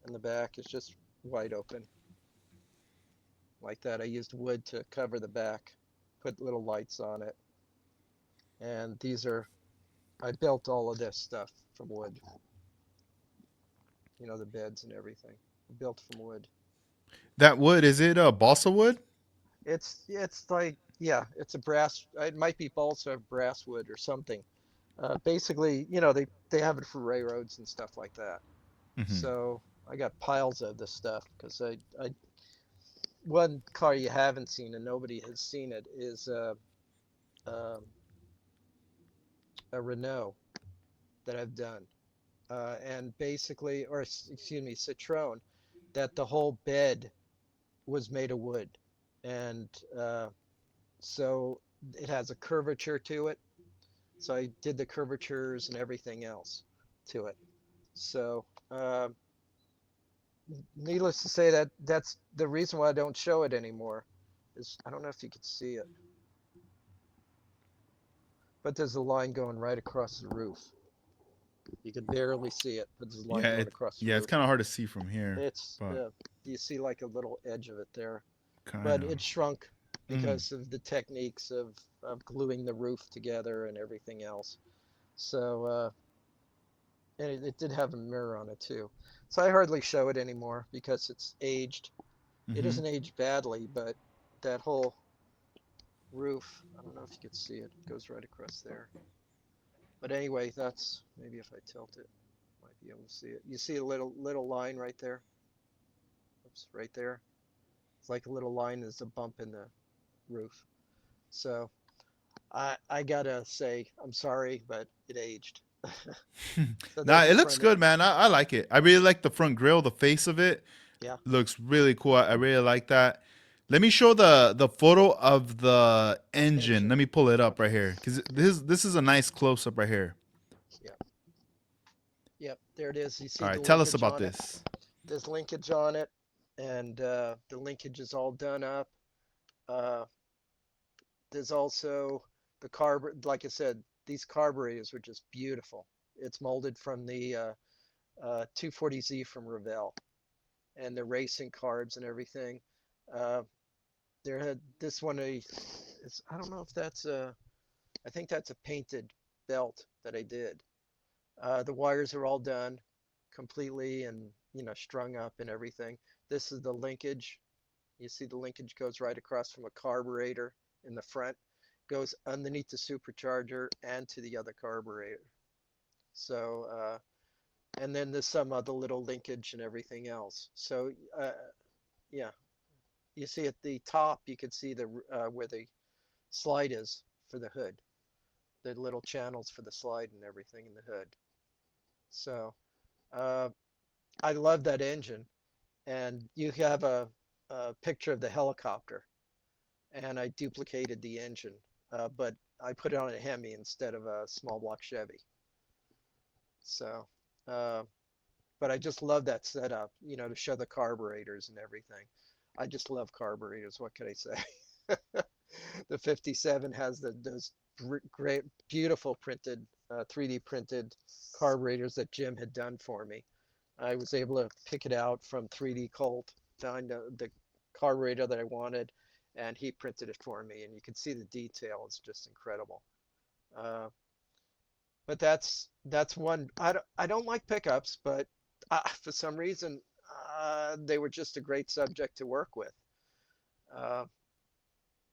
and the back is just wide open like that. I used wood to cover the back, put little lights on it, and these are I built all of this stuff from wood. You know, the beds and everything built from wood. That wood, is it balsa wood? It's like yeah, it's a brass. It might be balsa brass wood or something. Basically, you know, they have it for railroads and stuff like that. Hmm. So I got piles of this stuff because I one car you haven't seen and nobody has seen it is um, a Renault that I've done, and basically, or excuse me, Citroen, that the whole bed was made of wood, and so it has a curvature to it. So I did the curvatures and everything else to it. So needless to say, that's the reason why I don't show it anymore. Is I don't know if you can see it, but there's a line going right across the roof. You can barely see it, but there's a line Yeah, going across the yeah, it's roof. kind of hard to see from here, It's but you see like a little edge of it there, kind but of. it shrunk Mm. because of the techniques of gluing the roof together and everything else. So and it did have a mirror on it too. So I hardly show it anymore because it's aged. It Hmm. isn't aged badly, but that whole roof, I don't know if you could see it, it goes right across there. But anyway, that's maybe if I tilt it, might be able to see it. You see a little line right there? Oops, right there. It's like a little line. There's a bump in the roof. So I gotta say I'm sorry, but it aged. So Nah, there's the it looks front good, end. man. I like it. I really like the front grille, the face of it Yeah. looks really cool. I really like that. Let me show the photo of the engine. Engine. Let me pull it up right Okay. here because this is a nice close up right here. Yep. Yep. There it is. You All see the right, tell us linkage about on it. this. There's linkage on it, and the linkage is all done up. Uh, there's also the carb. Like I said, these carburetors were just beautiful. It's molded from the 240Z from Revell, and the racing carbs and everything. Uh, there had this one I don't know if that's a, I think that's a painted belt that I did. The wires are all done completely and strung up and everything. This is the linkage. You see the linkage goes right across from a carburetor in the front, goes underneath the supercharger and to the other carburetor. So and then there's some other little linkage and everything else. So yeah, you see at the top you can see the where the slide is for the hood, the little channels for the slide and everything in the hood. So uh, I love that engine. And you have a picture of the helicopter, and I duplicated the engine, but I put it on a Hemi instead of a small block Chevy. So, uh, but I just love that setup, to show the carburetors and everything. I just love carburetors. What can I say? The 57 has those great, beautiful printed, 3D printed carburetors that Jim had done for me. I was able to pick it out from 3D Colt, find the carburetor that I wanted, and he printed it for me. And you can see the detail; it's just incredible. Uh, but that's one. I don't like pickups, but for some reason they were just a great subject to work with. Uh,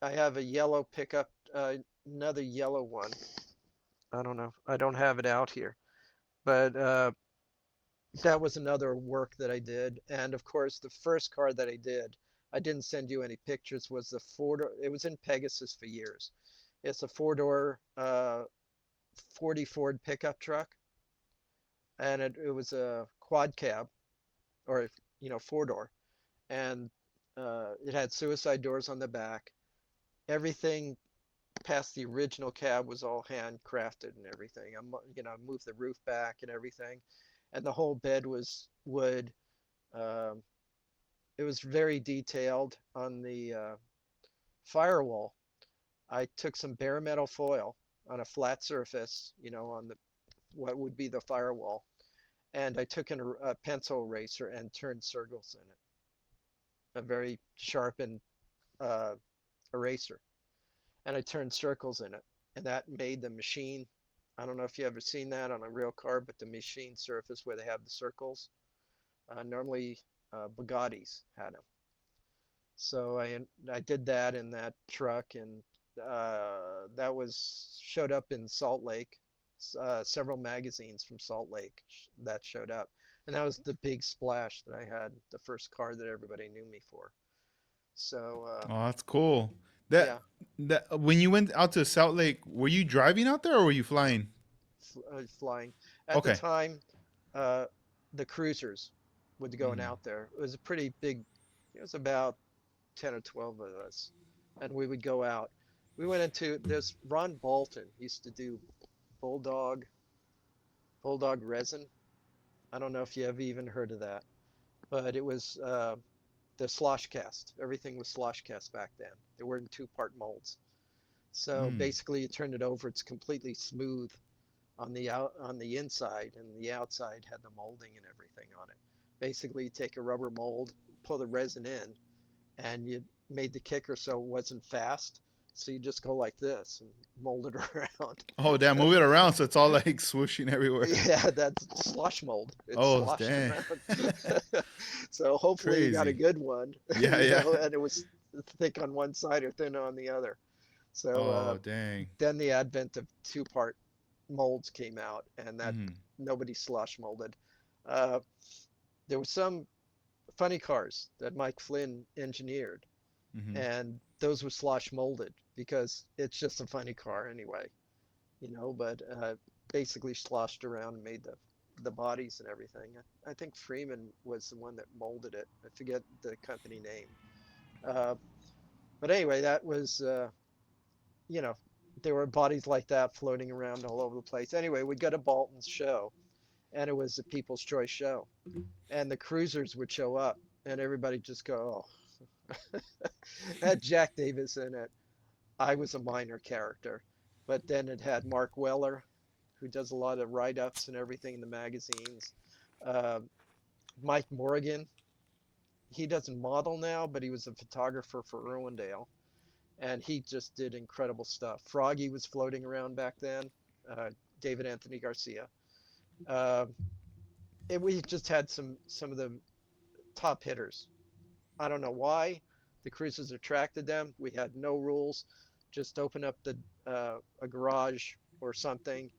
I have a yellow pickup, another yellow one. I don't know. I don't have it out here, but that was another work that I did. And of course, the first car that I did, I didn't send you any pictures, was the four door. It was in Pegasus for years. It's a four-door 40 Ford pickup truck, and it was a quad cab or four-door, and it had suicide doors on the back. Everything past the original cab was all handcrafted and everything. I moved the roof back and everything, and the whole bed was wood. Um, it was very detailed on the firewall. I took some bare metal foil on a flat surface, on the what would be the firewall, and I took a pencil eraser and turned circles in it, a very sharpened uh, eraser, and I turned circles in it, and that made the machine. I don't know if you ever seen that on a real car, but the machine surface where they have the circles, normally Bugattis had them. So I did that in that truck, and that was showed up in Salt Lake. Several magazines from Salt Lake that showed up, and that was the big splash that I had, the first car that everybody knew me for. So Oh, that's cool. That yeah, that when you went out to Salt Lake, were you driving out there or were you flying? flying at the Okay. time, uh, the cruisers would going Mhm. out there. It was a pretty big. It was about 10 or 12 of us, and we would go out. We went into there's Ron Bolton used to do bulldog bulldog resin. I don't know if you have even heard of that, but it was the slosh cast. Everything was slosh cast back then. They were in two-part molds. So Mm. basically, you turn it over; it's completely smooth on the inside, and the outside had the molding and everything on it. Basically, you take a rubber mold, pull the resin in, and you made the kicker so it wasn't fast. So you just go like this and mold it around. Oh, damn, move it around so it's all like swooshing everywhere. Yeah, that's slush mold. It's Oh, sloshed dang. around. So hopefully you got a Crazy. good one, Yeah, yeah. and it was thick on one side or thin on the other. So Oh, dang. then the advent of two-part molds came out, and that Mhm. nobody slush molded. Uh, there were some funny cars that Mike Flynn engineered, Mhm. and those were slosh molded because it's just a funny car anyway, But basically sloshed around and made the bodies and everything. I think Freeman was the one that molded it. I forget the company name. Uh, but anyway, that was you know, there were bodies like that floating around all over the place. Anyway, we got a Bolton's show, and it was a People's Choice show, and the cruisers would show up, and everybody just go, "Oh, had Jack Davis in it." I was a minor character, but then it had Mark Weller, who does a lot of write-ups and everything in the magazines. Uh, Mike Morgan, he doesn't model now, but he was a photographer for Irwindale, and he just did incredible stuff. Froggy was floating around back then. Uh, David Anthony Garcia. Uh, and we just had some of the top hitters. I don't know why the cruises attracted them. We had no rules. Just open up a garage or something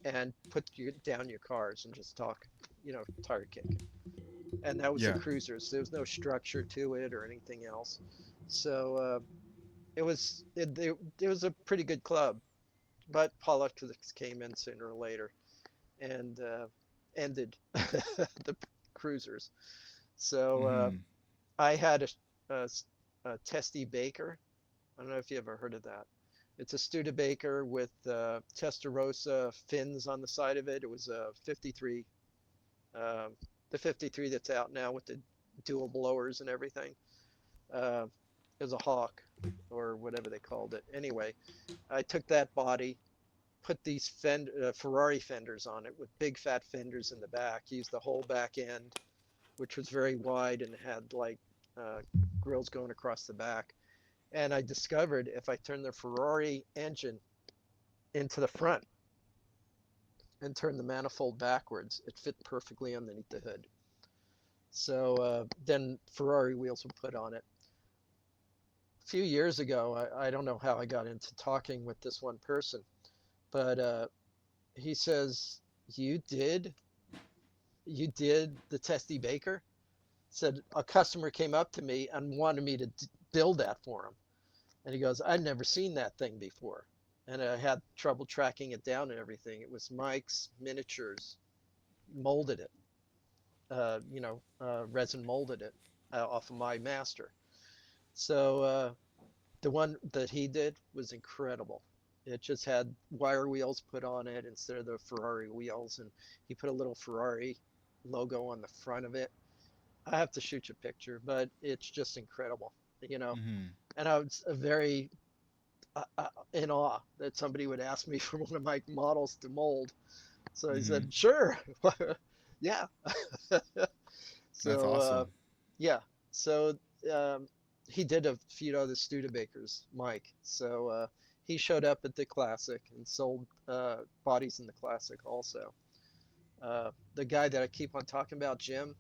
and down your cars and just talk, tire kicking. And that was the Yeah. cruisers. There was no structure to it or anything else. So it was a pretty good club, but politics came in sooner or later and ended the cruisers. So Mm-hmm. I had a, a Testy Baker. I don't know if you ever heard of that. It's a Studebaker with Testarossa fins on the side of it. It was a 53, uh, the 53 that's out now with the dual blowers and everything. Uh, it was a Hawk or whatever they called it. Anyway, I took that body, put these Ferrari fenders on it with big fat fenders in the back, used the whole back end, which was very wide and had like uh, grills going across the back. And I discovered if I turned the Ferrari engine into the front and turned the manifold backwards, it fit perfectly underneath the hood. So then Ferrari wheels were put on it. A few years ago, I don't know how I got into talking with this one person, but he says, "You did, you did the Testy Baker?" Said a customer came up to me and wanted me to build that for him. And he goes, "I'd never seen that thing before." And I had trouble tracking it down and everything. It was Mike's Miniatures, molded it, resin molded it off of my master. So the one that he did was incredible. It just had wire wheels put on it instead of the Ferrari wheels, and he put a little Ferrari logo on the front of it. I have to shoot you a picture, but it's just incredible, you know. Mm-hmm. And I was very in awe that somebody would ask me for one of my models to mold. So I Mm-hmm. said, sure, yeah. That's So awesome. yeah, so um, he did a few other Studebakers, Mike. So he showed up at the Classic and sold bodies in the Classic also. The guy that I keep on talking about, Jim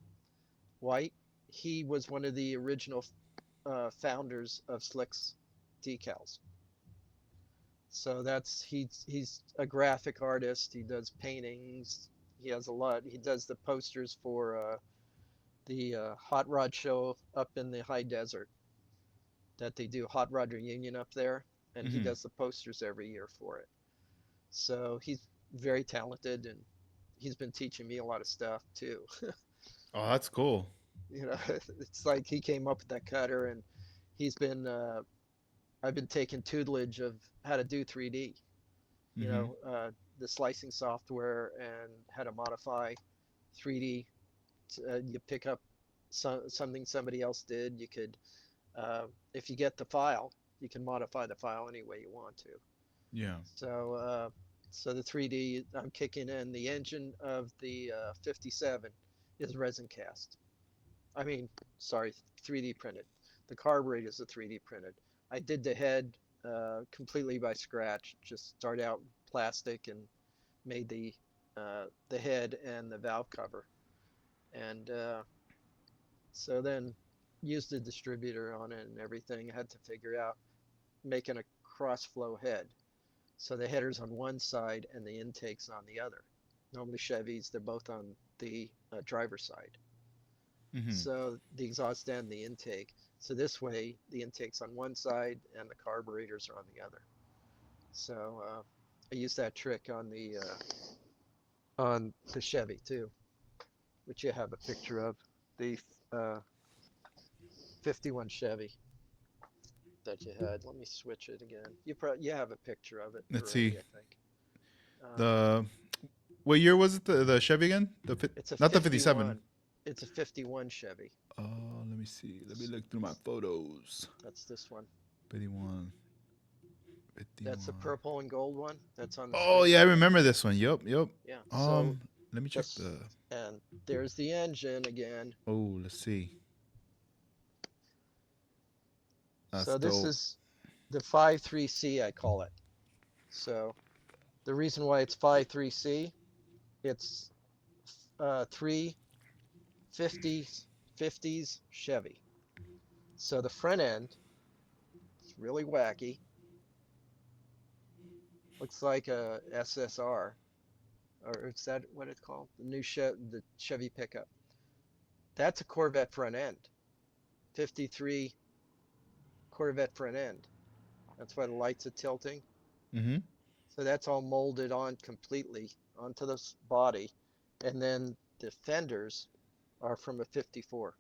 White, he was one of the original founders of Slick's decals. So he's a graphic artist. He does paintings. He has a lot. He does the posters for the hot rod show up in the high desert that they do hot rod reunion up there, and he Mm-hmm. does the posters every year for it. So he's very talented, and he's been teaching me a lot of stuff too. Oh, that's cool. It's like he came up with that cutter, and he's been I've been taking tutelage of how to do 3D. You Mm-hmm. know, the slicing software and how to modify 3D. You pick up something somebody else did. You could, if you get the file, you can modify the file any way you want to. Yeah. So, so the 3D, I'm kicking in the engine of the 57 is resin cast. I mean, sorry, 3D printed. The carburetor is a 3D printed. I did the head completely by scratch. Just start out plastic and made the head and the valve cover, and so then used the distributor on it and everything. I had to figure out making a cross flow head, so the header's on one side and the intake's on the other. Normally Chevys, they're both on the driver's side. Mm-hmm. So the exhaust and the intake. So this way the intake's on one side and the carburetors are on the other. So I used that trick on the on the Chevy too, which you have a picture of the uh, 51 Chevy that you had. Let me switch it again. You have a picture of it Let's already, see. I think. Um, The what year was it? The Chevy again? it's a Not the 57. 51. It's a 51 Chevy. Let me see. Let me S- look through my photos. That's this one. 51. That's the 51. purple and gold one. That's on the Oh screen yeah, I right now. remember this one. Yup, yup. Yeah. So Um, let me check this, the. and there's the engine again. Oh, let's see. That's So this dope. is the 53C, I call it. So the reason why it's 53C, it's three 50s Chevy. So the front end is really wacky. Looks like a SSR, or is that what it's called? The Chevy pickup. That's a Corvette front end. 53 Corvette front end. That's why the lights are tilting. Mm-hmm. So that's all molded on completely onto the body. And then the fenders are from a 54.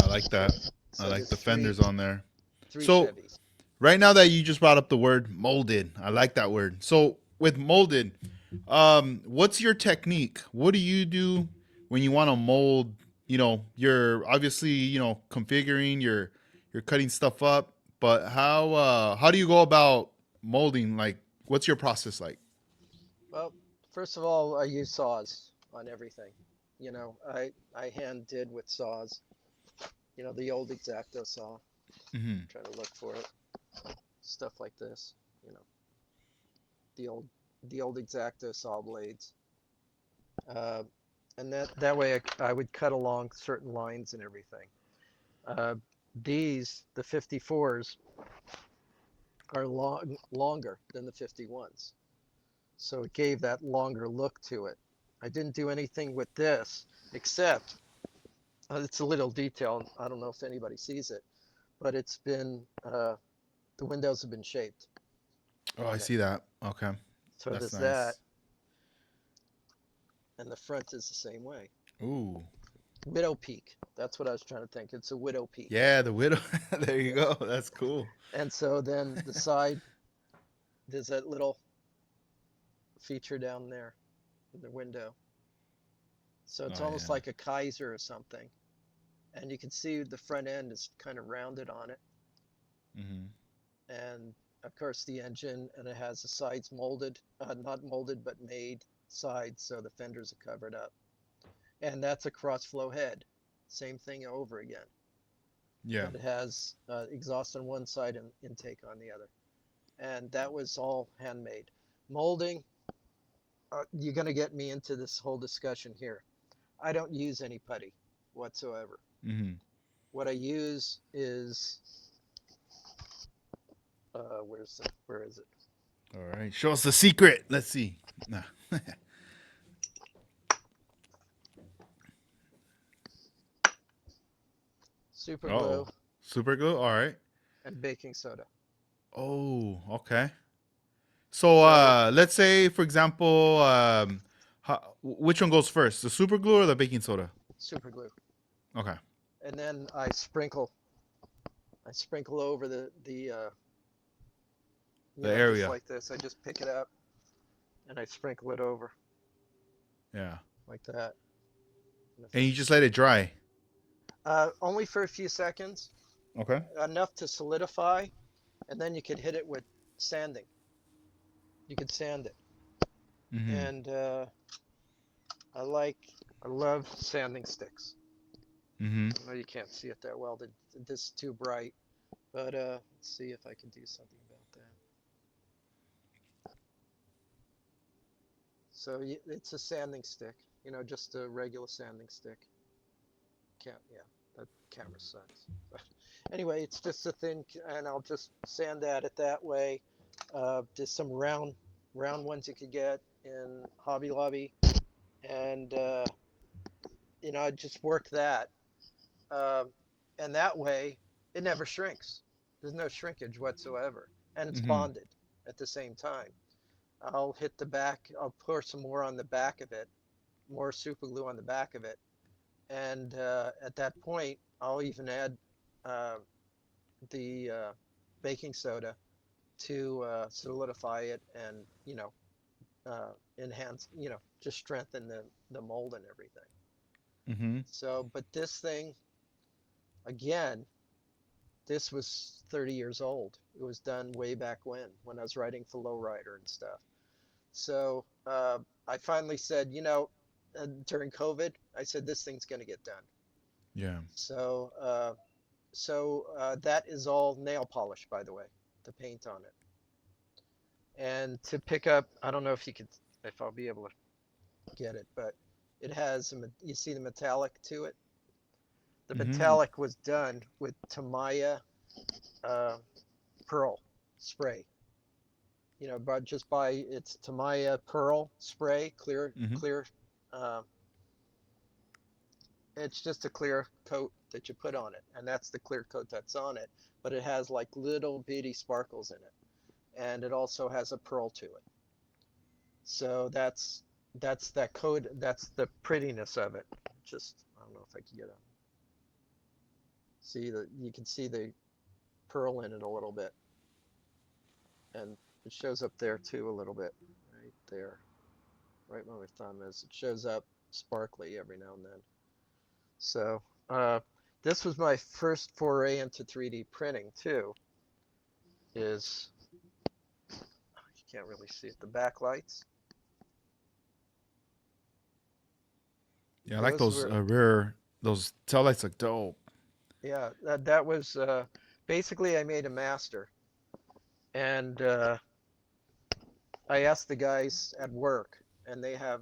I like So that. I so like there's the three fenders on there. three So Chevys. right now that you just brought up the word molded, I like that word. So with molded, what's your technique? What do you do when you want to mold? You're obviously configuring, you're cutting stuff up, but how do you go about molding? Like, what's your process like? Well, first of all, I use saws on everything. I hand did with saws. The old X-Acto saw. Hmm. Trying to look for it. Stuff like this. You know, the old the old X-Acto saw blades. Uh, and that way I would cut along certain lines and everything. Uh, the 54s are longer than the 51s. So it gave that longer look to it. I didn't do anything with this except it's a little detail. I don't know if anybody sees it, but the windows have been shaped Oh, I on it. see that. Okay, So that's there's that, nice. and the front is the same way. Ooh, Widow peak. That's what I was trying to think. It's a widow peak. yeah, the widow. There you Yeah. go. That's cool. And so then the side, there's that little feature down there in the window. So it's Oh almost yeah. like a Kaiser or something. And you can see the front end is kind of rounded on it. Hmm. And of course the engine, and it has the sides molded, not molded, but made sides. So the fenders are covered up. And that's a cross flow head. Same thing over again. Yeah. But it has exhaust on one side and intake on the other. And that was all handmade. Molding, you're going to get me into this whole discussion here. I don't use any putty whatsoever. Hmm. What I use is where is it? All right. Show us the secret. Let's see. Nah. Super glue Oh, super glue. All right. and baking soda. Oh, okay. So, So let's say, for example, which one goes first, the super glue or the baking soda? super glue, Okay. and then I sprinkle over The just area. like this. I just pick it up and I sprinkle it over Yeah. like that. And you just let it dry. Only for a few seconds, Okay. enough to solidify, and then you could hit it with sanding. You could sand it, Mm-hmm. and I like, I love sanding sticks. Mm-hmm. I know you can't see it that well. This is too bright, but let's see if I can do something about that. So it's a sanding stick, just a regular sanding stick. Can't, yeah, that camera sucks. But anyway, it's just a thin, and I'll just sand at it that way. There's some round ones you could get in Hobby Lobby, and I just work that, um, and that way it never shrinks. There's no shrinkage whatsoever, and it's Mm-hmm. bonded at the same time. I'll hit the back. I'll pour some more on the back of it, more super glue on the back of it, and at that point, I'll even add uh, the baking soda to solidify it and enhance, just strengthen the mold and everything. Mm-hmm. So, but this thing again, this was 30 years old. It was done way back when I was writing for Lowrider and stuff. So I finally said, during COVID, I said this thing's going to get done. Yeah. So that is all nail polish, by the way, the paint on it. And to pick up, I don't know if I'll be able to get it, but it has, you see the metallic to it? The Mm-hmm. metallic was done with Tamiya uh, pearl spray. But just buy it's Tamiya pearl spray, clear, Mm-hmm. clear. Uh, it's just a clear coat that you put on it, and that's the clear coat that's on it. But it has like little bitty sparkles in it, and it also has a pearl to it. So that's that coat. That's the prettiness of it. Just I don't know if I can get a see the you can see the pearl in it a little bit, and it shows up there too a little bit, right there, right where my thumb is. It shows up sparkly every now and then. So this was my first foray into 3D printing too. Is you can't really see it. The backlights. Yeah, I like Those those were rare those tail lights look dope. yeah. That was basically I made a master, and I asked the guys at work, and they have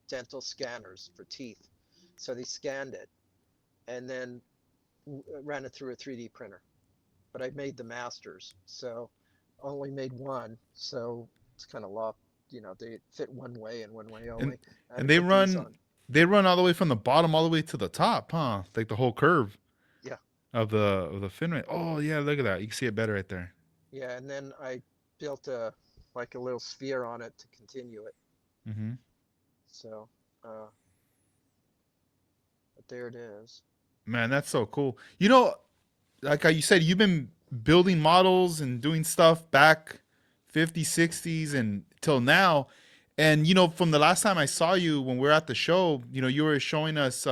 dental scanners for teeth, so they scanned it and then ran it through a 3D printer. But I made the masters, so only made one, so it's kind of locked. They fit one way and one way And only. I had to and put these on. they run all the way from the bottom all the way to the top, huh? Like the whole curve Yeah, of the fin rate. Oh yeah, look at that. You can see it better right there. yeah, and then I built a like a little sphere on it to continue it. Mm-hmm. So, uh, but there it is. Man, that's so cool. You know, like you said, you've been building models and doing stuff back 50s, 60s and till now. And from the last time I saw you when we were at the show, you were showing us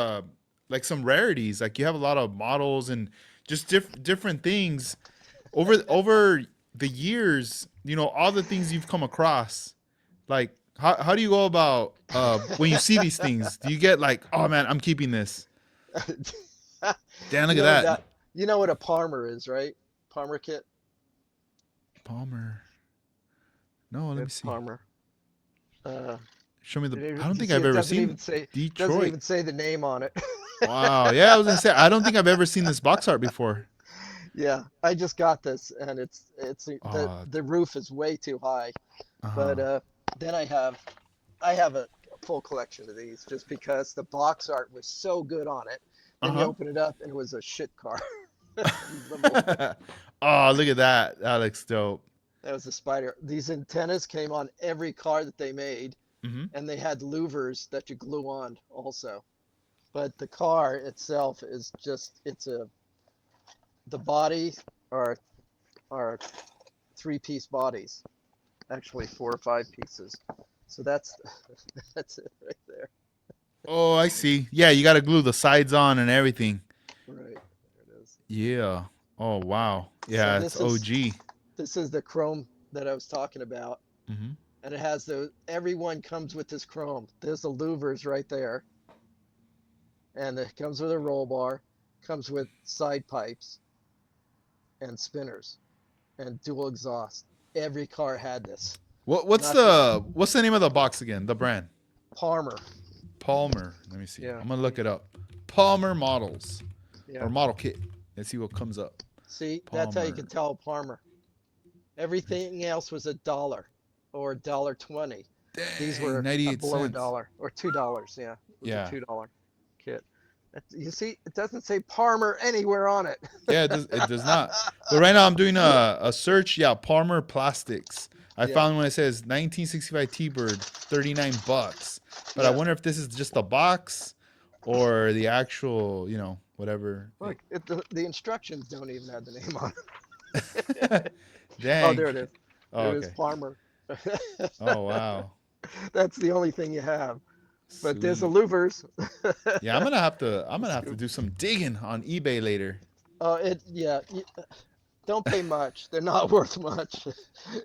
like some rarities. Like you have a lot of models and just different things over the years, all the things you've come across. Like how do you go about when you see these things? Do you get like, "Oh man, I'm keeping this." Damn, You look at know that. that you know what a Palmer is, right? Palmer kit. Palmer. No, let me That's see. Palmer. Uh, Show me the. I don't you think see, I've it ever doesn't seen even say Detroit. the name on it. Wow. Yeah, I was gonna say I don't think I've ever seen this box art before. Yeah, I just got this, and it's Oh, the roof is way too high. uh But huh. then I have a full collection of these just because the box art was so good on it. Then you Uh open it up, and it was a shit car. huh. Oh, look at that. That looks dope. That was the spider. These antennas came on every car that they made, Hmm. and they had louvers that you glue on also. But the car itself is just the body are are three-piece bodies, actually four or five pieces. So that's that's it right there. Oh, I see. Yeah, you got to glue the sides on and everything. Right, there it is. Yeah. Oh, wow. So Yeah, it's OG. this is the chrome that I was talking about, Hmm. and it has everyone comes with this chrome. There's the louvers right there, and it comes with a roll bar, comes with side pipes and spinners and dual exhaust. Every car had this. Not just What's the name of the box again? The brand. Palmer. Palmer. Let me see. Yeah, I'm gonna look it up. Palmer models or yeah. model kit. Let's see what comes up. See, that's how you can Palmer. tell Palmer. Everything else was $1 or $1.20. These Dang, were 98 below a cents. dollar or $2. Yeah, it was a Yeah. $2 kit. You see, it doesn't say Palmer anywhere on it. Yeah, it does not. But right now I'm doing a search. Yeah, Palmer Plastics. I Yeah. found one that says 1965 T-Bird, $39. But I Yeah. wonder if this is just a box or the actual, whatever. Look, the instructions don't even have the name on it. Oh, Dang. there it is. Oh, There it is, okay. Farmer. Oh, wow. That's the only thing you have. But there's the Sweet. louvers. Yeah, I'm The gonna have to scoop. do some digging on eBay later. Yeah. Don't pay much. They're not worth much. Let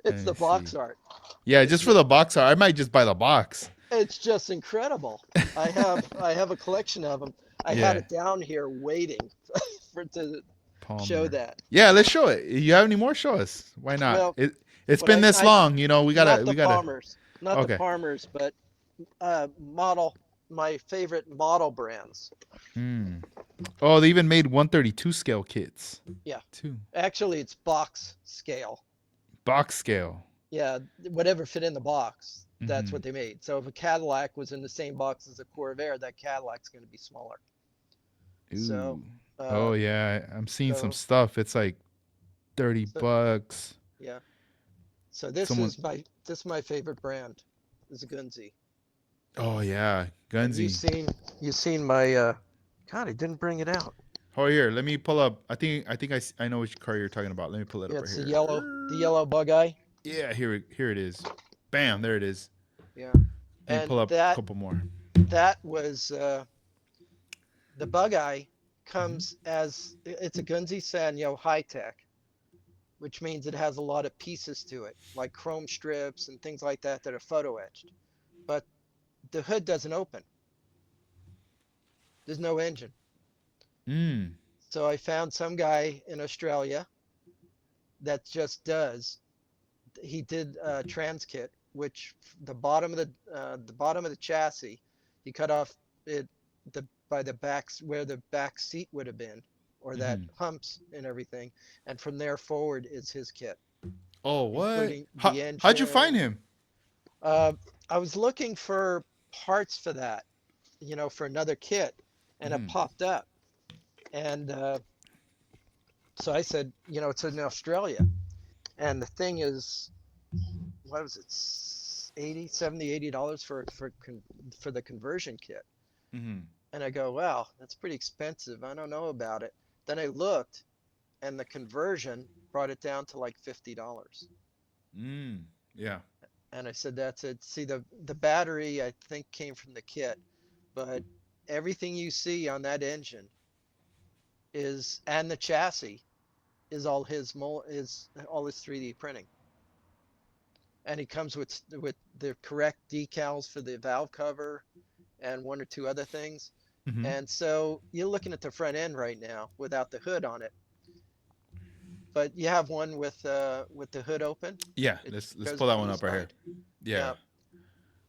It's me the see. box art. Yeah, It's just for just the box art. I might just buy the box. it's just incredible. I have a collection of them. I had Yeah. it down here waiting for to show Palmer. that. Yeah, let's show it. You have any more? Show us. Why not? Well, It's but been this I long, we not gotta the farmers, not the okay. farmers, but model my favorite model brands. Hmm. Oh, they even made 132 scale kits. Yeah. Too. Actually, it's box scale. Box scale. Yeah, whatever fit in the box, that's Mm-hmm. what they made. So if a Cadillac was in the same box as a Corvair, that Cadillac's going to be smaller. So, Ooh. uh, Oh yeah, I'm seeing some so, stuff. It's like 30 so bucks. yeah. So this Someone is my favorite brand, is a Gunzi. Oh yeah, And Gunzi. you've seen my God, I didn't bring it out. Oh here, let me pull up. I know which car you're talking about. Let me pull it up Yeah, right it's the here. yellow bug eye. Yeah, here it is. Bam, there it is. Yeah. Let me And pull up a couple more. that was the bug eye Hmm. comes as it's a Gunzi Sanyo high tech, which means it has a lot of pieces to it, like chrome strips and things like that are photo etched. But the hood doesn't open. There's no engine. Mm. So I found some guy in Australia that just does. He did a trans kit, which the bottom of the chassis, he cut off it the by the backs where the back seat would have been, or that Hmm. humps and everything, and from there forward is his kit, Oh what? including the How'd you find engine. him? Uh, I was looking for parts for that, for another kit, and it Hmm. popped up, and so I said, it's in Australia, and the thing is, what was it, 80, 70, $80 for the conversion kit. Hmm. And I go, wow, that's pretty expensive. I don't know about it. Then I looked, and the conversion brought it down to like $50. Mm. Yeah. And I said, that's it. See, the battery I think came from the kit, but everything you see on that engine is and the chassis is all his 3D printing. And he comes with the correct decals for the valve cover and one or two other things. Hmm. And so you're looking at the front end right now without the hood on it, but you have one with the hood open. Yeah. It Let's goes pull that down one the up right here. side. Yeah. Yeah.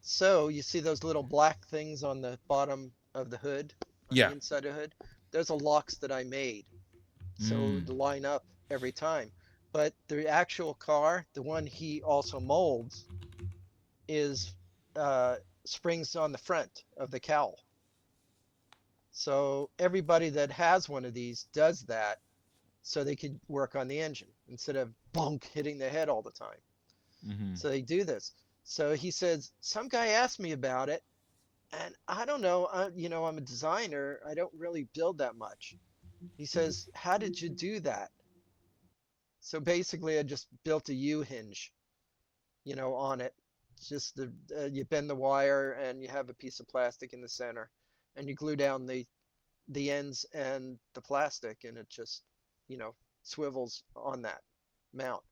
So you see those little black things on the bottom of the hood, on the Yeah. inside of the hood. Those are locks that I made, so Mm. to line up every time. But the actual car, the one he also molds, is uh, springs on the front of the cowl. So everybody that has one of these does that so they could work on the engine instead of bunk hitting the head all the time. Hmm. So they do this. So he says, some guy asked me about it, and I don't know. I'm a designer. I don't really build that much. He says, how did you do that? So basically, I just built a U hinge, on it. It's just you bend the wire and you have a piece of plastic in the center, and you glue down the ends and the plastic, and it just, you know, swivels on that mount.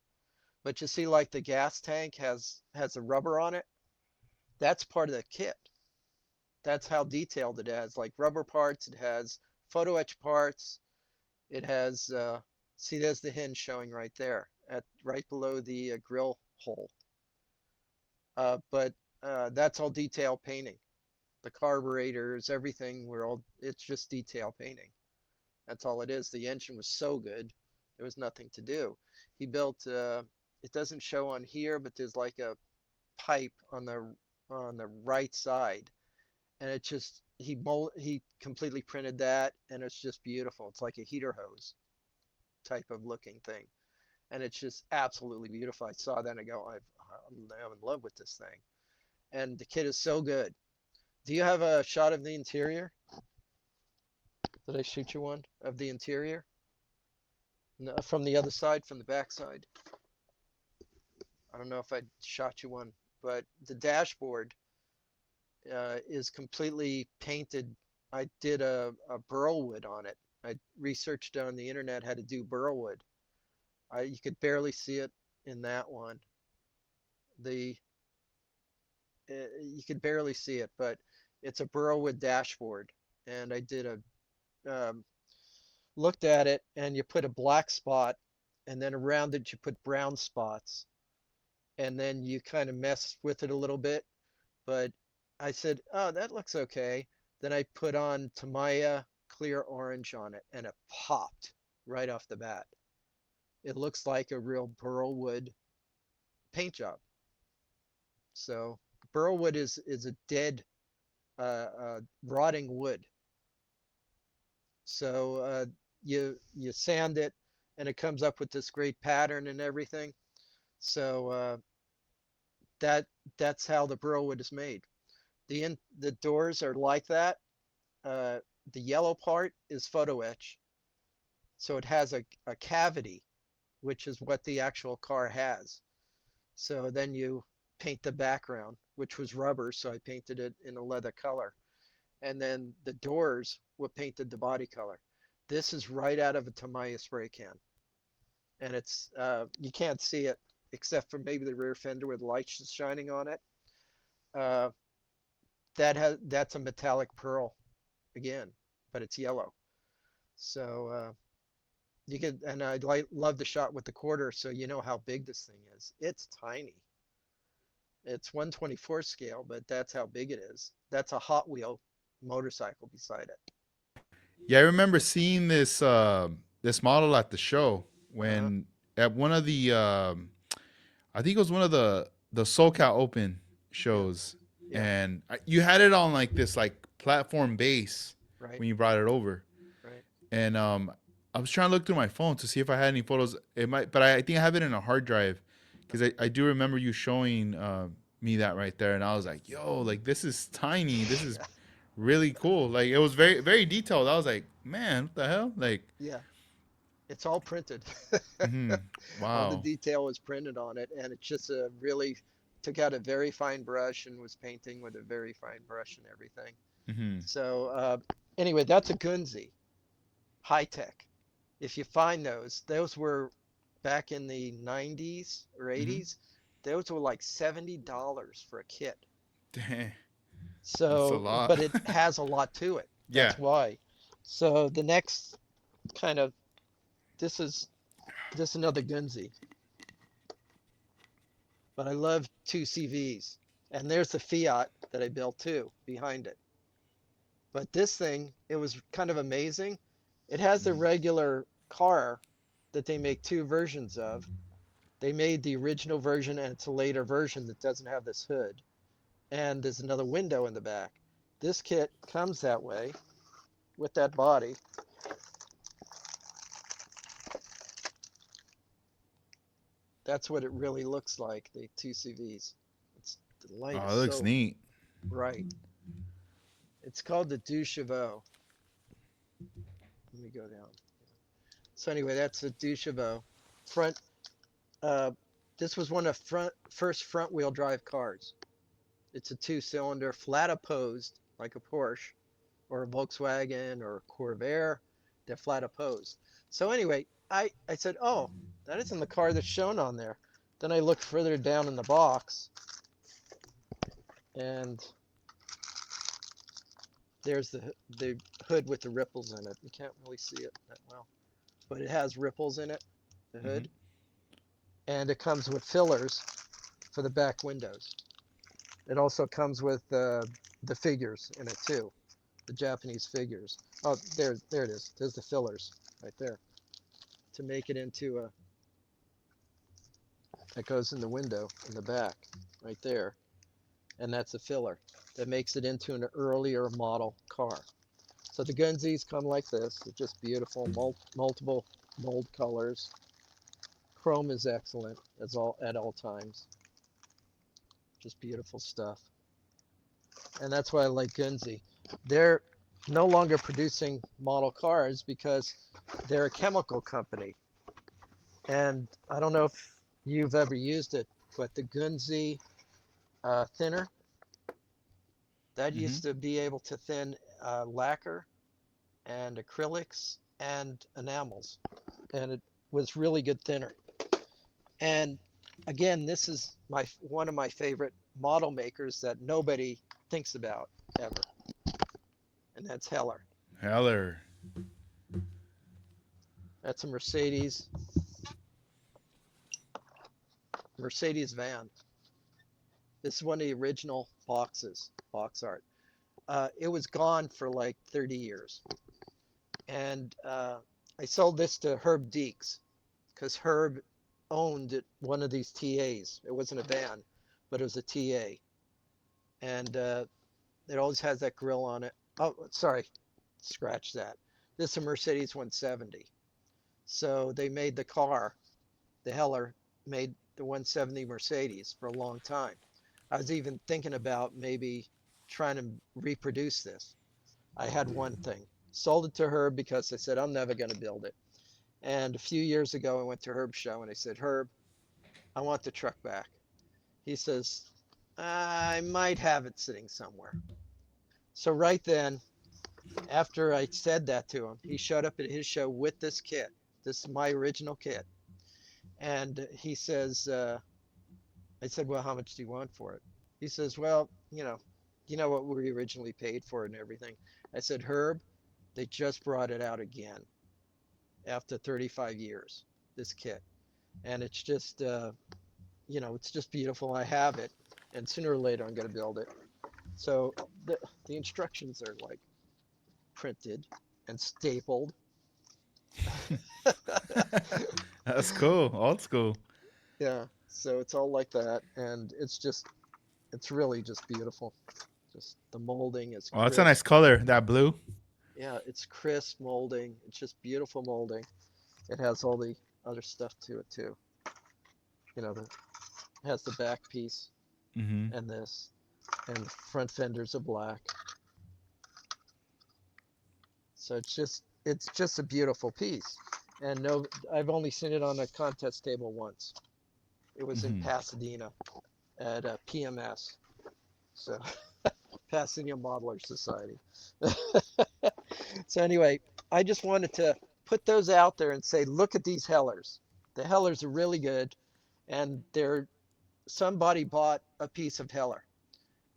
But you see, like the gas tank has a rubber on it. That's part of the kit. That's how detailed it has. Like rubber parts, it has photo etch parts. It has see, there's the hinge showing right there at right below the grill hole. But that's all detail painting. The carburetors, everything, it's just detail painting. That's all it is. The engine was so good, there was nothing to do. He built, it doesn't show on here, but there's like a pipe on the right side, and he completely printed that, and it's just beautiful. It's like a heater hose type of looking thing, and it's just absolutely beautiful. I saw that and I go, I'm in love with this thing. And the kit is so good. Do you have a shot of the interior? Did I shoot you one of the interior? No, from the other side, from the back side. I don't know if I shot you one, but the dashboard is completely painted. I did a burlwood on it. I researched on the internet how to do burlwood. You could barely see it in that one. The you could barely see it, but it's a burlwood dashboard. And I did a looked at it, and you put a black spot, and then around it you put brown spots, and then you kind of mess with it a little bit. But I said, oh, that looks okay. Then I put on Tamiya clear orange on it, and it popped right off the bat. It looks like a real burlwood paint job. So burlwood is a dead, rotting wood. So you sand it, and it comes up with this great pattern and everything. So that that's how the burlwood is made. The doors are like that. Uh, the yellow part is photo etch, so it has a cavity, which is what the actual car has. So then you paint the background, which was rubber, so I painted it in a leather color. And then the doors were painted the body color. This is right out of a Tamiya spray can, and it's you can't see it except for maybe the rear fender where the lights is shining on it. Uh, that's a metallic pearl again, but it's yellow. So you could, and love the shot with the quarter, so you know how big this thing is. It's tiny. It's 1/24 scale, but that's how big it is. That's a Hot Wheel motorcycle beside it. Yeah, I remember seeing this model at the show Uh-huh. when at one of the I think it was one of the SoCal Open Yeah. shows, Yeah. and you had it on like this like platform base Right. when you brought it over, Right. and I was trying to look through my phone to see if I had any photos. It might, but I think I have it in a hard drive because I do remember you showing me that right there, and I was like, yo, like this is tiny. This is Yeah. really cool. Like it was very detailed. I was like, man, what the hell? Like, Yeah. It's all printed. All the wow. detail was printed on it, and it's just a really took out a very fine brush and was painting with a very fine brush and everything. Hmm. So anyway, that's a Gunzi, high tech. If you find those were back in the 90s or Hmm. 80s. Those were like $70 for a kit. Dang, that's a So, lot. but it has a lot to it. Yeah. That's why. So the next kind of this is this another Gunzi, but I love two CVs. And there's the Fiat that I built too behind it. But this thing, it was kind of amazing. It has the Mhm. regular car that they make two versions of. They made the original version, and it's a later version that doesn't have this hood. And there's another window in the back. This kit comes that way with that body. That's what it really looks like, the two CVs. It's the light is Oh, it looks so neat. bright. It's called the Deux Chevaux. Let me go down. So anyway, that's a Deux Chevaux. Front. Uh, this was one of first front wheel drive cars. It's a two-cylinder, flat opposed, like a Porsche or a Volkswagen or a Corvair. They're flat opposed. So anyway, I said, oh, that isn't the car that's shown on there. Then I looked further down in the box, and there's the hood with the ripples in it. You can't really see it that well, but it has ripples in it, the Hmm. hood, and it comes with fillers for the back windows. It also comes with the figures in it too, the Japanese figures. Oh, there it is. There's the fillers right there to make it into a that goes in the window in the back right there, and that's a filler that makes it into an earlier model car. So the Gunzis come like this. They're just beautiful, multiple mold colors. Chrome is excellent as all at all times. Just beautiful stuff. And that's why I like Gunze. They're no longer producing model cars because they're a chemical company. And I don't know if you've ever used it, but the Gunze thinner, that Mm-hmm. used to be able to thin lacquer and acrylics and enamels. And it was really good thinner. And again, this is my one of my favorite model makers that nobody thinks about ever, and that's Heller. Heller. That's a Mercedes van. This is one of the original box art. It was gone for like 30 years. And I sold this to Herb Deeks because Herb owned one of these TAs. It wasn't a van, but it was a TA. And it always has that grill on it. Oh, sorry, scratch that. This is a Mercedes 170. So they made the car, the Heller made the 170 Mercedes for a long time. I was even thinking about maybe trying to reproduce this. I had one thing, sold it to Herb because I said, I'm never going to build it. And a few years ago, I went to Herb's show and I said, Herb, I want the truck back. He says, I might have it sitting somewhere. So right then, after I said that to him, he showed up at his show with this kit. This is my original kit. And he says, I said, well, how much do you want for it? He says, well, you know what we originally paid for it and everything. I said, Herb, they just brought it out again after 35 years, this kit. And it's just, it's just beautiful. I have it. And sooner or later, I'm going to build it. So the instructions are like printed and stapled. That's cool. Old school. Yeah. So it's all like that. And it's really just beautiful. Just the molding is Oh, that's a nice crisp. color. That blue. Yeah, it's crisp molding. It's just beautiful molding. It has all the other stuff to it too. It has the back piece Mm-hmm. and this, and the front fenders are black. So it's just a beautiful piece. And no, I've only seen it on a contest table once. It was in Mm-hmm. Pasadena at PMS. So Pasadena Modeler Society. So anyway, I just wanted to put those out there and say, look at these Hellers. The Hellers are really good, and they're somebody bought a piece of Heller,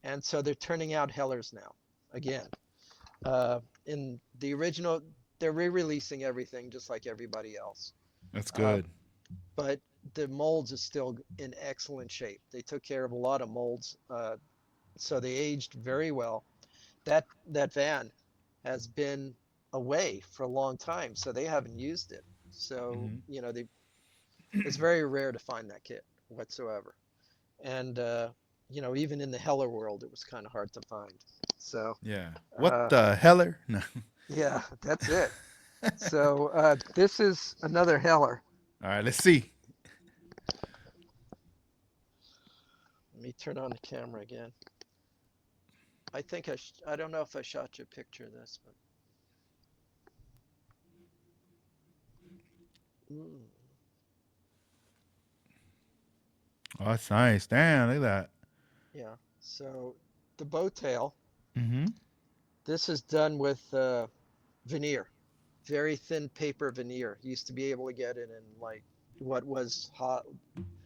and so they're turning out Hellers now again. In the original, they're re-releasing everything just like everybody else, That's uh, good. but the molds is still in excellent shape. They took care of a lot of molds, so they aged very well. That van has been away for a long time, so they haven't used it. So Mm-hmm. it's very rare to find that kit whatsoever. And even in the Heller world, it was kind of hard to find. So Yeah. What uh, the heller? No. yeah, that's it. So this is another Heller. All right. Let's see. Let me turn on the camera again. I don't know if I shot you a picture of this, but mm, Oh, that's nice. Damn. Look at that. yeah. So the bow tail. Mm-hmm. This is done with veneer, very thin paper veneer. You used to be able to get it in like what was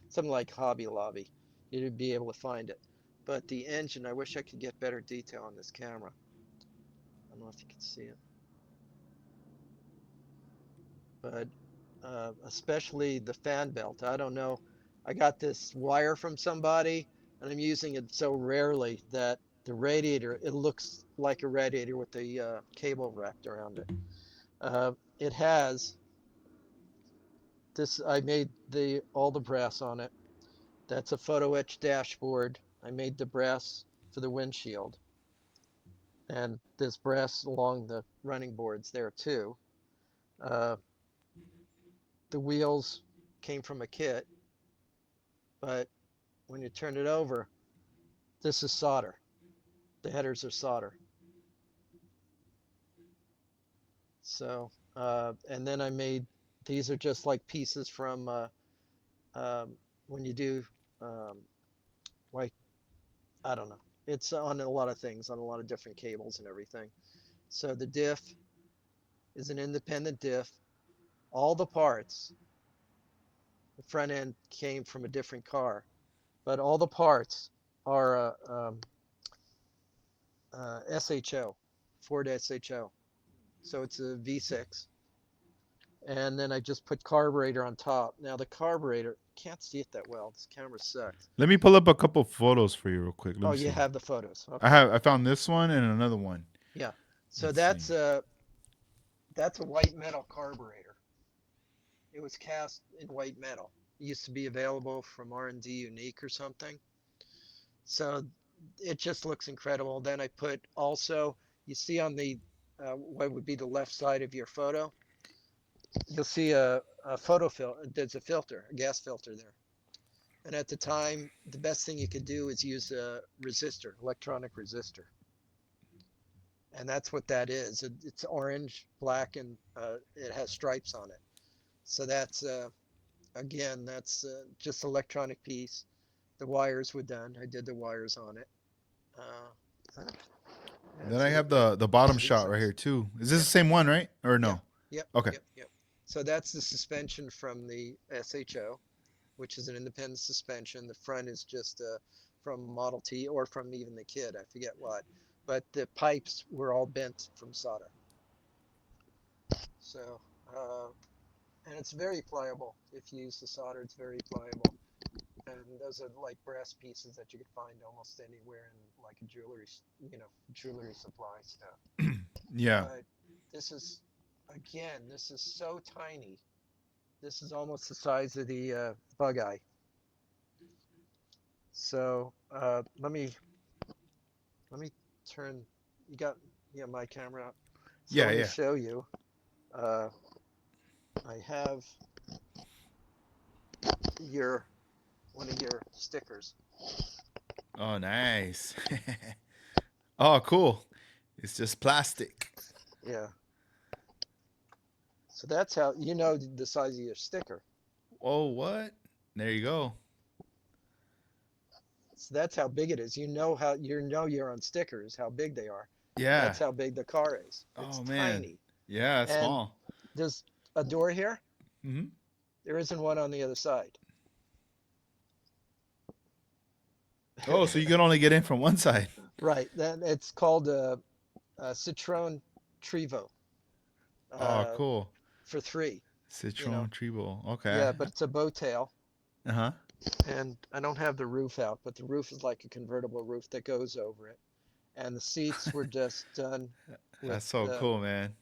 something like Hobby Lobby. You'd be able to find it. But the engine, I wish I could get better detail on this camera. I don't know if you can see it, but especially the fan belt. I don't know. I got this wire from somebody, and I'm using it so rarely that the radiator, it looks like a radiator with the cable wrapped around it. It has this. I made the all the brass on it. That's a photo etch dashboard. I made the brass for the windshield, and there's brass along the running boards there too. Uh, the wheels came from a kit, but when you turn it over, This is solder. The headers are solder. So, and then I made, these are just like pieces from when you do, um, like, I don't know. It's on a lot of things, on a lot of different cables and everything. So the diff is an independent diff. All the parts, the front end came from a different car, but all the parts are SHO, Ford SHO. So it's a V6. And then I just put carburetor on top. Now the carburetor, can't see it that well. This camera sucks. Let me pull up a couple photos for you real quick. Let Oh, me you see. have the photos. I Okay. have. I found this one and another one. Yeah. So Let's see. that's a white metal carburetor. It was cast in white metal. It used to be available from R&D Unique or something. So it just looks incredible. Then I put also, you see on the what would be the left side of your photo, you'll see a photo filter. There's a filter, a gas filter there. And at the time, the best thing you could do is use a resistor, electronic resistor. And that's what that is. It's orange, black, and it has stripes on it. So that's, again, that's just electronic piece. The wires were done. I did the wires on it. Uh, Then that's I it. have the bottom shot right V6. here too. Is this the Yep. same one, right? Or Yeah. no? Yep. Okay. Yep. Yep. So that's the suspension from the SHO, which is an independent suspension. The front is just from Model T or from even the Kid. I forget what. But the pipes were all bent from solder. So, uh, and it's very pliable. If you use the solder, it's very pliable. And those are like brass pieces that you could find almost anywhere in like a jewelry supply stuff. Yeah. But this is, again, this is so tiny. This is almost the size of the bug eye. So let me turn. You got my camera. So Yeah. let me Yeah. show you. Uh, I have your one of your stickers. Oh, nice. Oh, cool. It's just plastic. Yeah. So that's how you know the size of your sticker. Oh, what? There you go. So that's how big it is. You're on stickers how big they are. Yeah. That's how big the car is. It's Oh man. tiny. Yeah, it's And small. there's a door here. Hmm. There isn't one on the other side. Oh, so you can only get in from one side. Right. Then it's called a Citroen Trevo Oh, uh, cool. for three. You know. Citron Treble. Okay. Yeah, but it's a bow tail, Uh huh. and I don't have the roof out, but the roof is like a convertible roof that goes over it, and the seats were just done with That's so cool, man.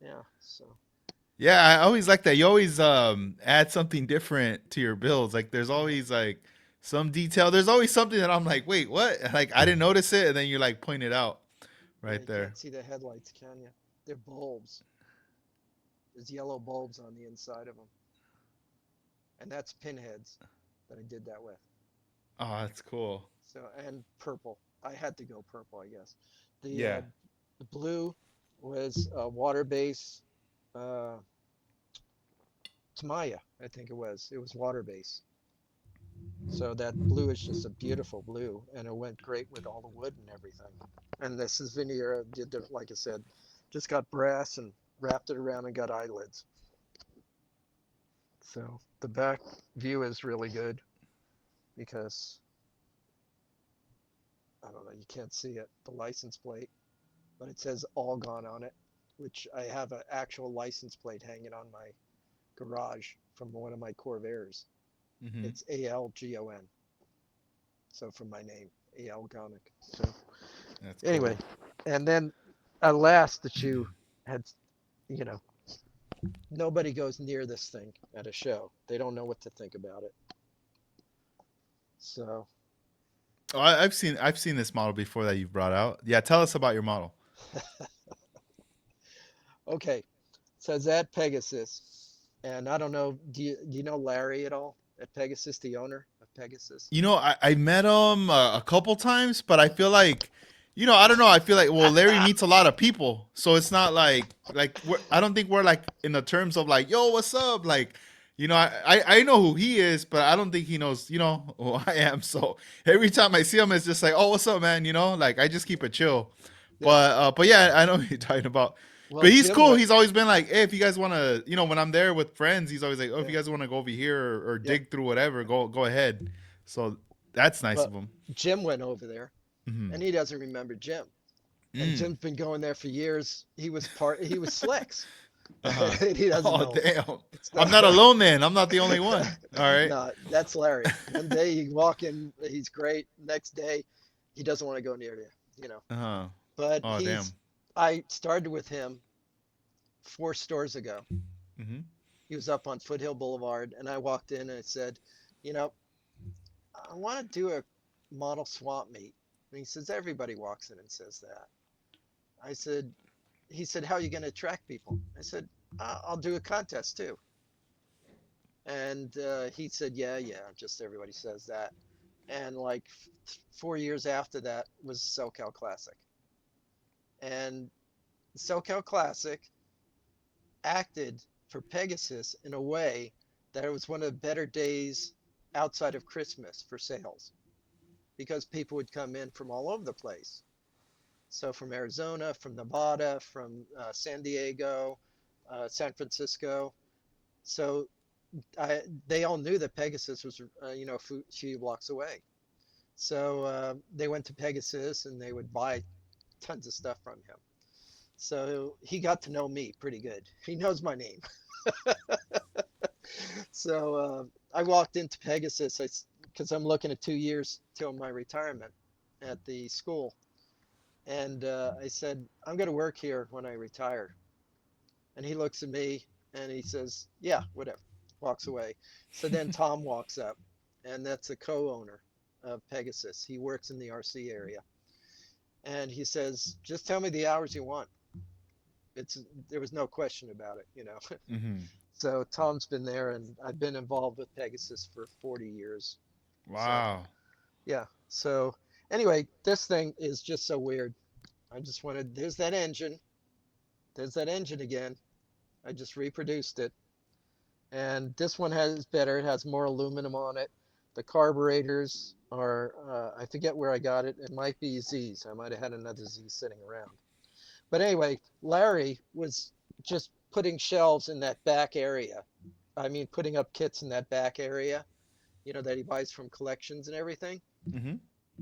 yeah. So Yeah, I always like that. You always add something different to your builds. Like there's yeah, always like some detail. There's always something that I'm like, wait, what? Like I didn't notice it, and then you like point it out yeah. right You there. can't see the headlights, can you? They're bulbs. There's yellow bulbs on the inside of them, and that's pinheads that I did that with. Oh, that's cool. So and purple. I had to go purple, I guess. The Yeah. the blue was water base. Uh, Tamaya, I think it was. It was water base. So that blue is just a beautiful blue, and it went great with all the wood and everything. And this is veneer. Did the, like I said, just got brass and wrapped it around and got eyelids. So the back view is really good because I don't know, you can't see it, the license plate, but it says all gone on it, which I have an actual license plate hanging on my garage from one of my Corvairs. Hmm. It's ALGON. So from my name, Al Gonick. So That's anyway, cool. and then last that you had, you know, nobody goes near this thing at a show. They don't know what to think about it. So, Oh, I've seen this model before that you've brought out. Yeah, tell us about your model. okay. So that Pegasus, and I don't know, do you know Larry at all? at Pegasus, the owner of Pegasus? I met him a couple times, but I feel like, I don't know. I feel like, well, Larry meets a lot of people, so it's not like I don't think we're like in the terms of like, yo, what's up? Like, I know who he is, but I don't think he knows, who I am. So every time I see him, it's just like, oh, what's up, man? Like I just keep it chill. Yeah. But yeah, I know what you're talking about. Well, But he's Jim cool. went. He's always been like, hey, if you guys want to, when I'm there with friends, he's always like, oh, if you Yeah. guys want to go over here or Yeah. dig through whatever, go ahead. So that's nice Well, of him. Jim went over there, Hmm. and he doesn't remember Jim. And Mm. Jim's been going there for years. He was part. He was Slicks. Uh huh. He doesn't Oh know. damn! It's I'm not. not alone then. I'm not the only one. All right. No, that's Larry. One day you walk in, he's great. Next day, he doesn't want to go near you. Uh huh. But Oh damn. I started with him 4 stores ago. Hmm. He was up on Foothill Boulevard, and I walked in and I said, you know, I want to do a model swap meet. And he says, everybody walks in and says that. I said, he said, how are you going to attract people? I said, I'll do a contest too. And he said, yeah, just everybody says that. And like 4 years after that was SoCal Classic. And SoCal Classic acted for Pegasus in a way that it was one of the better days outside of Christmas for sales because people would come in from all over the place. So from Arizona, from Nevada, from San Diego, San Francisco. So they all knew that Pegasus was, a few blocks away. So they went to Pegasus and they would buy tons of stuff from him. So he got to know me pretty good. He knows my name. So I walked into Pegasus because I'm looking at 2 years till my retirement at the school. And I said, I'm going to work here when I retire. And he looks at me and he says, yeah, whatever, walks away. So then Tom walks up, and that's a co owner of Pegasus. He works in the RC area. And he says, just tell me the hours you want. It's There was no question about it. Hmm. So Tom's been there, and I've been involved with Pegasus for 40 years. So Wow. yeah. So anyway, this thing is just so weird. I just wanted, there's that engine again. I just reproduced it. And this one has better, it has more aluminum on it. The carburetors are, I forget where I got it. It might be Z's. I might have had another Z sitting around. But anyway, Larry was just putting shelves in that back area. I mean, putting up kits in that back area, that he buys from collections and everything. Hmm.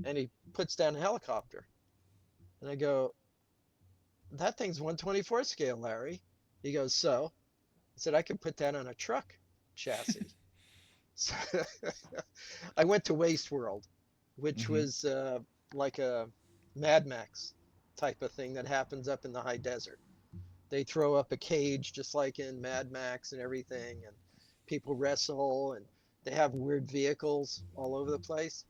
And he puts down a helicopter. And I go, that thing's 124 scale, Larry. He goes, so? I said, I could put that on a truck chassis. So I went to Waste World, which Hmm. was like a Mad Max type of thing that happens up in the high desert. They throw up a cage just like in Mad Max and everything, and people wrestle, and they have weird vehicles all over the place.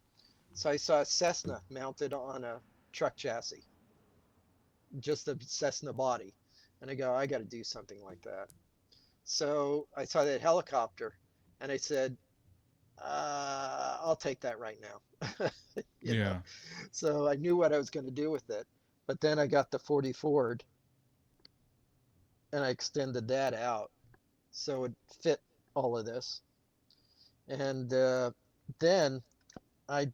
So I saw a Cessna mounted on a truck chassis, just a Cessna body. And I go, I got to do something like that. So I saw that helicopter and I said, I'll take that right now. you know. Yeah. So I knew what I was going to do with it. But then I got the 40 Ford and I extended that out so it fit all of this. And then I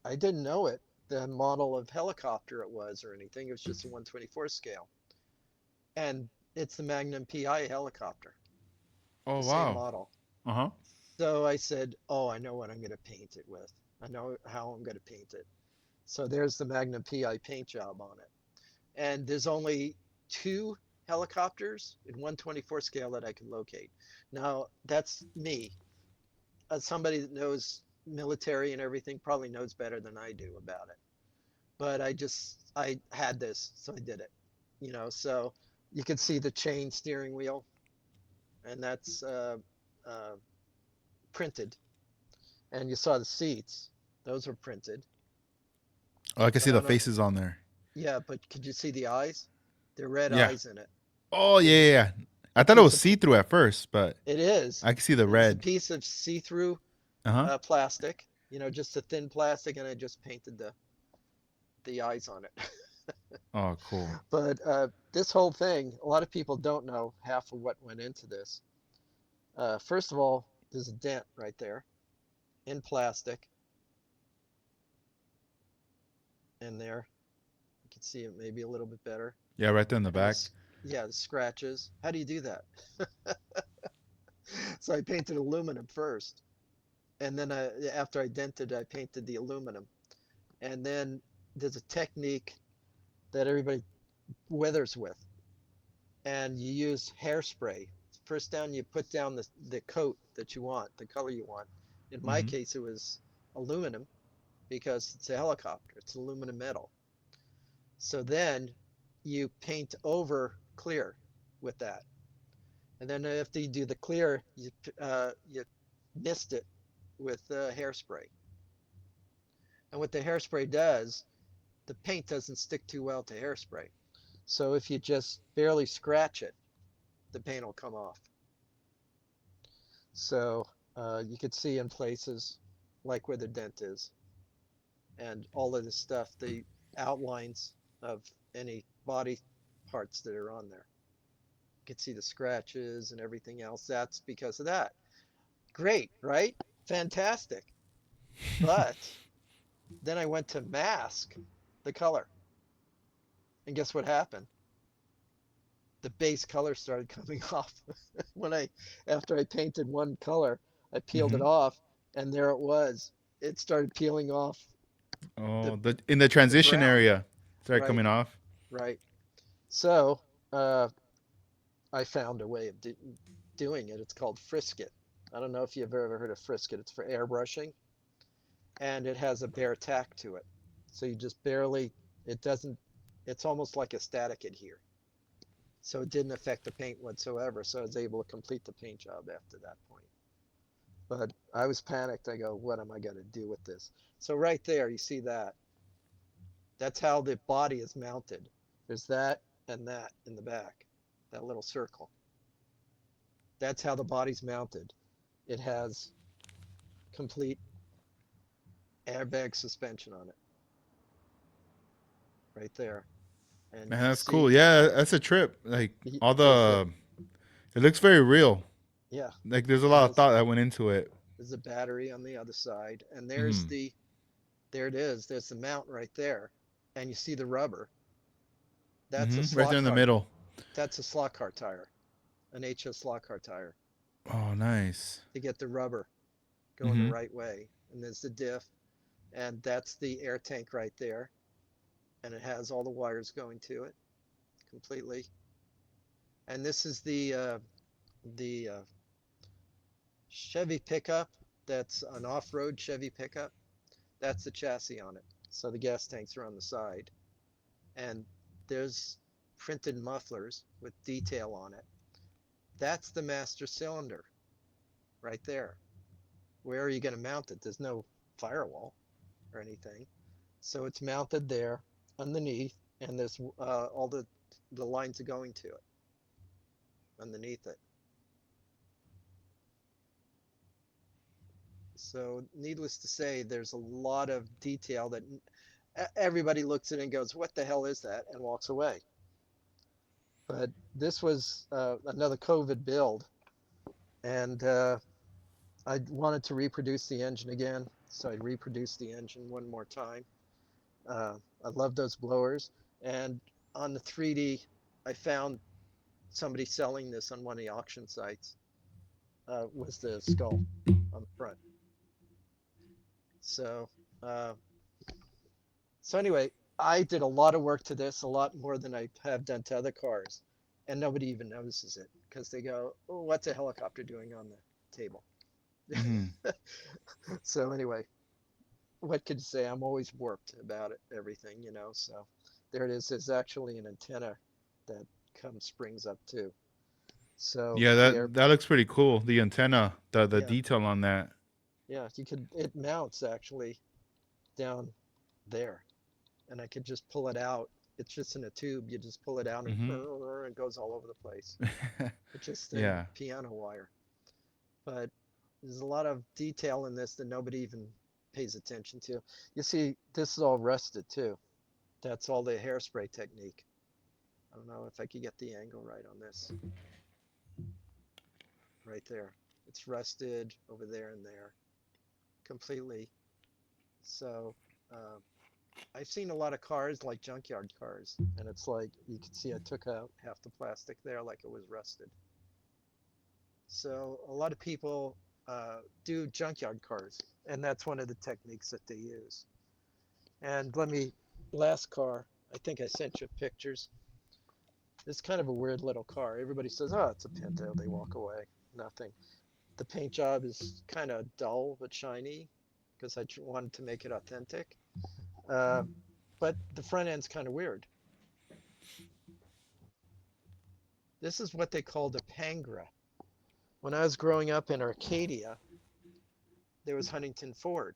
I didn't know it, the model of helicopter it was or anything. It was just a 124 scale. And it's the Magnum PI helicopter, Oh the same wow. model. Uh huh. So I said, oh, I know what I'm going to paint it with. I know how I'm going to paint it. So there's the Magnum PI paint job on it. And there's only two helicopters in 124 scale that I can locate. Now, that's me. As somebody that knows military and everything probably knows better than I do about it. But I had this, so I did it. So you can see the chain steering wheel, and that's uh, printed. And you saw the seats; those are printed. Oh, I can But see I the don't know. faces on there. Yeah, but could you see the eyes? They're red Yeah. eyes in it. Oh yeah, There's yeah, yeah. I a thought it piece was of see through at first, but it is. I can see the There's a red. piece of see-through Uh-huh. plastic, just a thin plastic, and I just painted the eyes on it. Oh, cool. But this whole thing, a lot of people don't know half of what went into this. First of all, there's a dent right there in plastic in there. You can see it maybe a little bit better. Yeah, right there in the And back. this, yeah, the scratches. How do you do that? So I painted aluminum first, and then after I dented, I painted the aluminum. And then there's a technique that everybody weathers with, and you use hairspray. First down, you put down the coat that you want, the color you want. In my Mm-hmm. case, it was aluminum because it's a helicopter, it's aluminum metal. So then you paint over clear with that. And then after you do the clear, you mist it with hairspray. And what the hairspray does, the paint doesn't stick too well to hairspray. So if you just barely scratch it, the paint will come off. So you could see in places like where the dent is and all of this stuff, the outlines of any body parts that are on there. You could see the scratches and everything else. That's because of that. Great, right? Fantastic. But then I went to mask the color. And guess what happened? The base color started coming off. when I After I painted one color, I peeled Mm-hmm. it off, and there it was. It started peeling off the Oh, the in the transition brown. area, started Right, coming off. right. So uh, I found a way of doing it. It's called frisket. I don't know if you've ever heard of frisket. It's for airbrushing, and it has a bare tack to it. So you just barely. It doesn't. It's almost like a static adhere. So it didn't affect the paint whatsoever. So I was able to complete the paint job after that point. But I was panicked. I go, what am I going to do with this? So right there, you see that. That's how the body is mounted. There's that and that in the back, that little circle. That's how the body's mounted. It has complete airbag suspension on it right there. And you Man, can that's cool. see, Yeah, that's a trip. Like all there's the, the, it looks very real. yeah, Like there's a and lot of thought that went into it. there's the battery on the other side. And Mm-hmm. there it is. There's the mount right there. And you see the rubber. That's a Mm-hmm. Right there slot in the car. middle. That's a slot car tire, an HS slot car tire Oh, nice. to get the rubber going the Mm-hmm. right way. And there's the diff, and that's the air tank right there. And it has all the wires going to it completely. And this is the Chevy pickup. That's an off-road Chevy pickup. That's the chassis on it. So the gas tanks are on the side, and there's printed mufflers with detail on it. That's the master cylinder right there. Where are you going to mount it? There's no firewall or anything. So it's mounted there underneath, and there's all the lines are going to it underneath it. So needless to say, there's a lot of detail that everybody looks at it and goes, "What the hell is that?" and walks away. But this was another COVID build, and I wanted to reproduce the engine again, so I reproduced the engine one more time. I love those blowers. And on the 3D, I found somebody selling this on one of the auction sites. Was the skull on the front. So, uh, so anyway, I did a lot of work to this, a lot more than I have done to other cars, and nobody even notices it because they go, "Oh, what's a helicopter doing on the table?" Mm-hmm. So anyway, what could you say? I'm always warped about it, everything. So there it is. There's actually an antenna that comes springs up too. So Yeah, the air, that looks pretty cool. The antenna, the yeah, detail on that. yeah, it mounts actually down there, and I could just pull it out. It's just in a tube. You just pull it out and Mm-hmm. it goes all over the place. It's just thin Yeah. piano wire. But There's a lot of detail in this that nobody even pays attention to. You see, this is all rusted too. That's all the hairspray technique. I don't know if I could get the angle right on this. Right there. It's rusted over there and there completely. So uh, I've seen a lot of cars like junkyard cars, and it's like you can see I took out half the plastic there like it was rusted. So a lot of people do junkyard cars, and that's one of the techniques that they use. And last car, I think I sent you pictures. It's kind of a weird little car. Everybody says, oh, it's a Pinto. They walk away. Nothing. The paint job is kind of dull but shiny because I wanted to make it authentic. Uh, but the front end's kind of weird. This is what they called a Pangra. When I was growing up in Arcadia, there was Huntington Ford,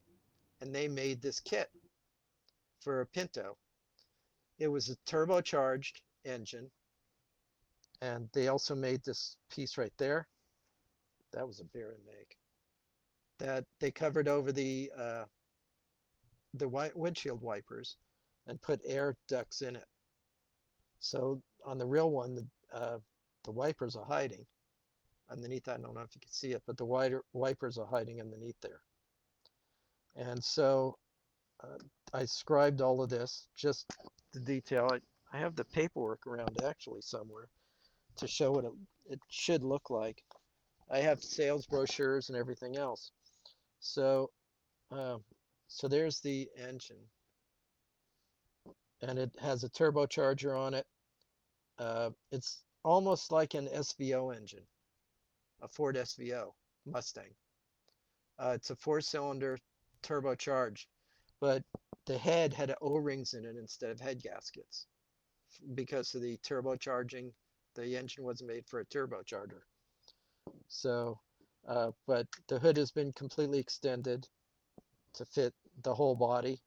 and they made this kit for a Pinto. It was a turbocharged engine, and they also made this piece right there. That was a bear and make. That they covered over the windshield wipers and put air ducts in it. So on the real one, the wipers are hiding underneath. I don't know if you can see it, but the wipers are hiding underneath there. And so uh, I scribed all of this, just the detail. I have the paperwork around actually somewhere to show what it should look like. I have sales brochures and everything else. So, um, so there's the engine, and it has a turbocharger on it. It's almost like an SVO engine, a Ford SVO Mustang. It's a four-cylinder turbocharged, but the head had O-rings in it instead of head gaskets because of the turbocharging. The engine wasn't made for a turbocharger. So, but the hood has been completely extended to fit the whole body.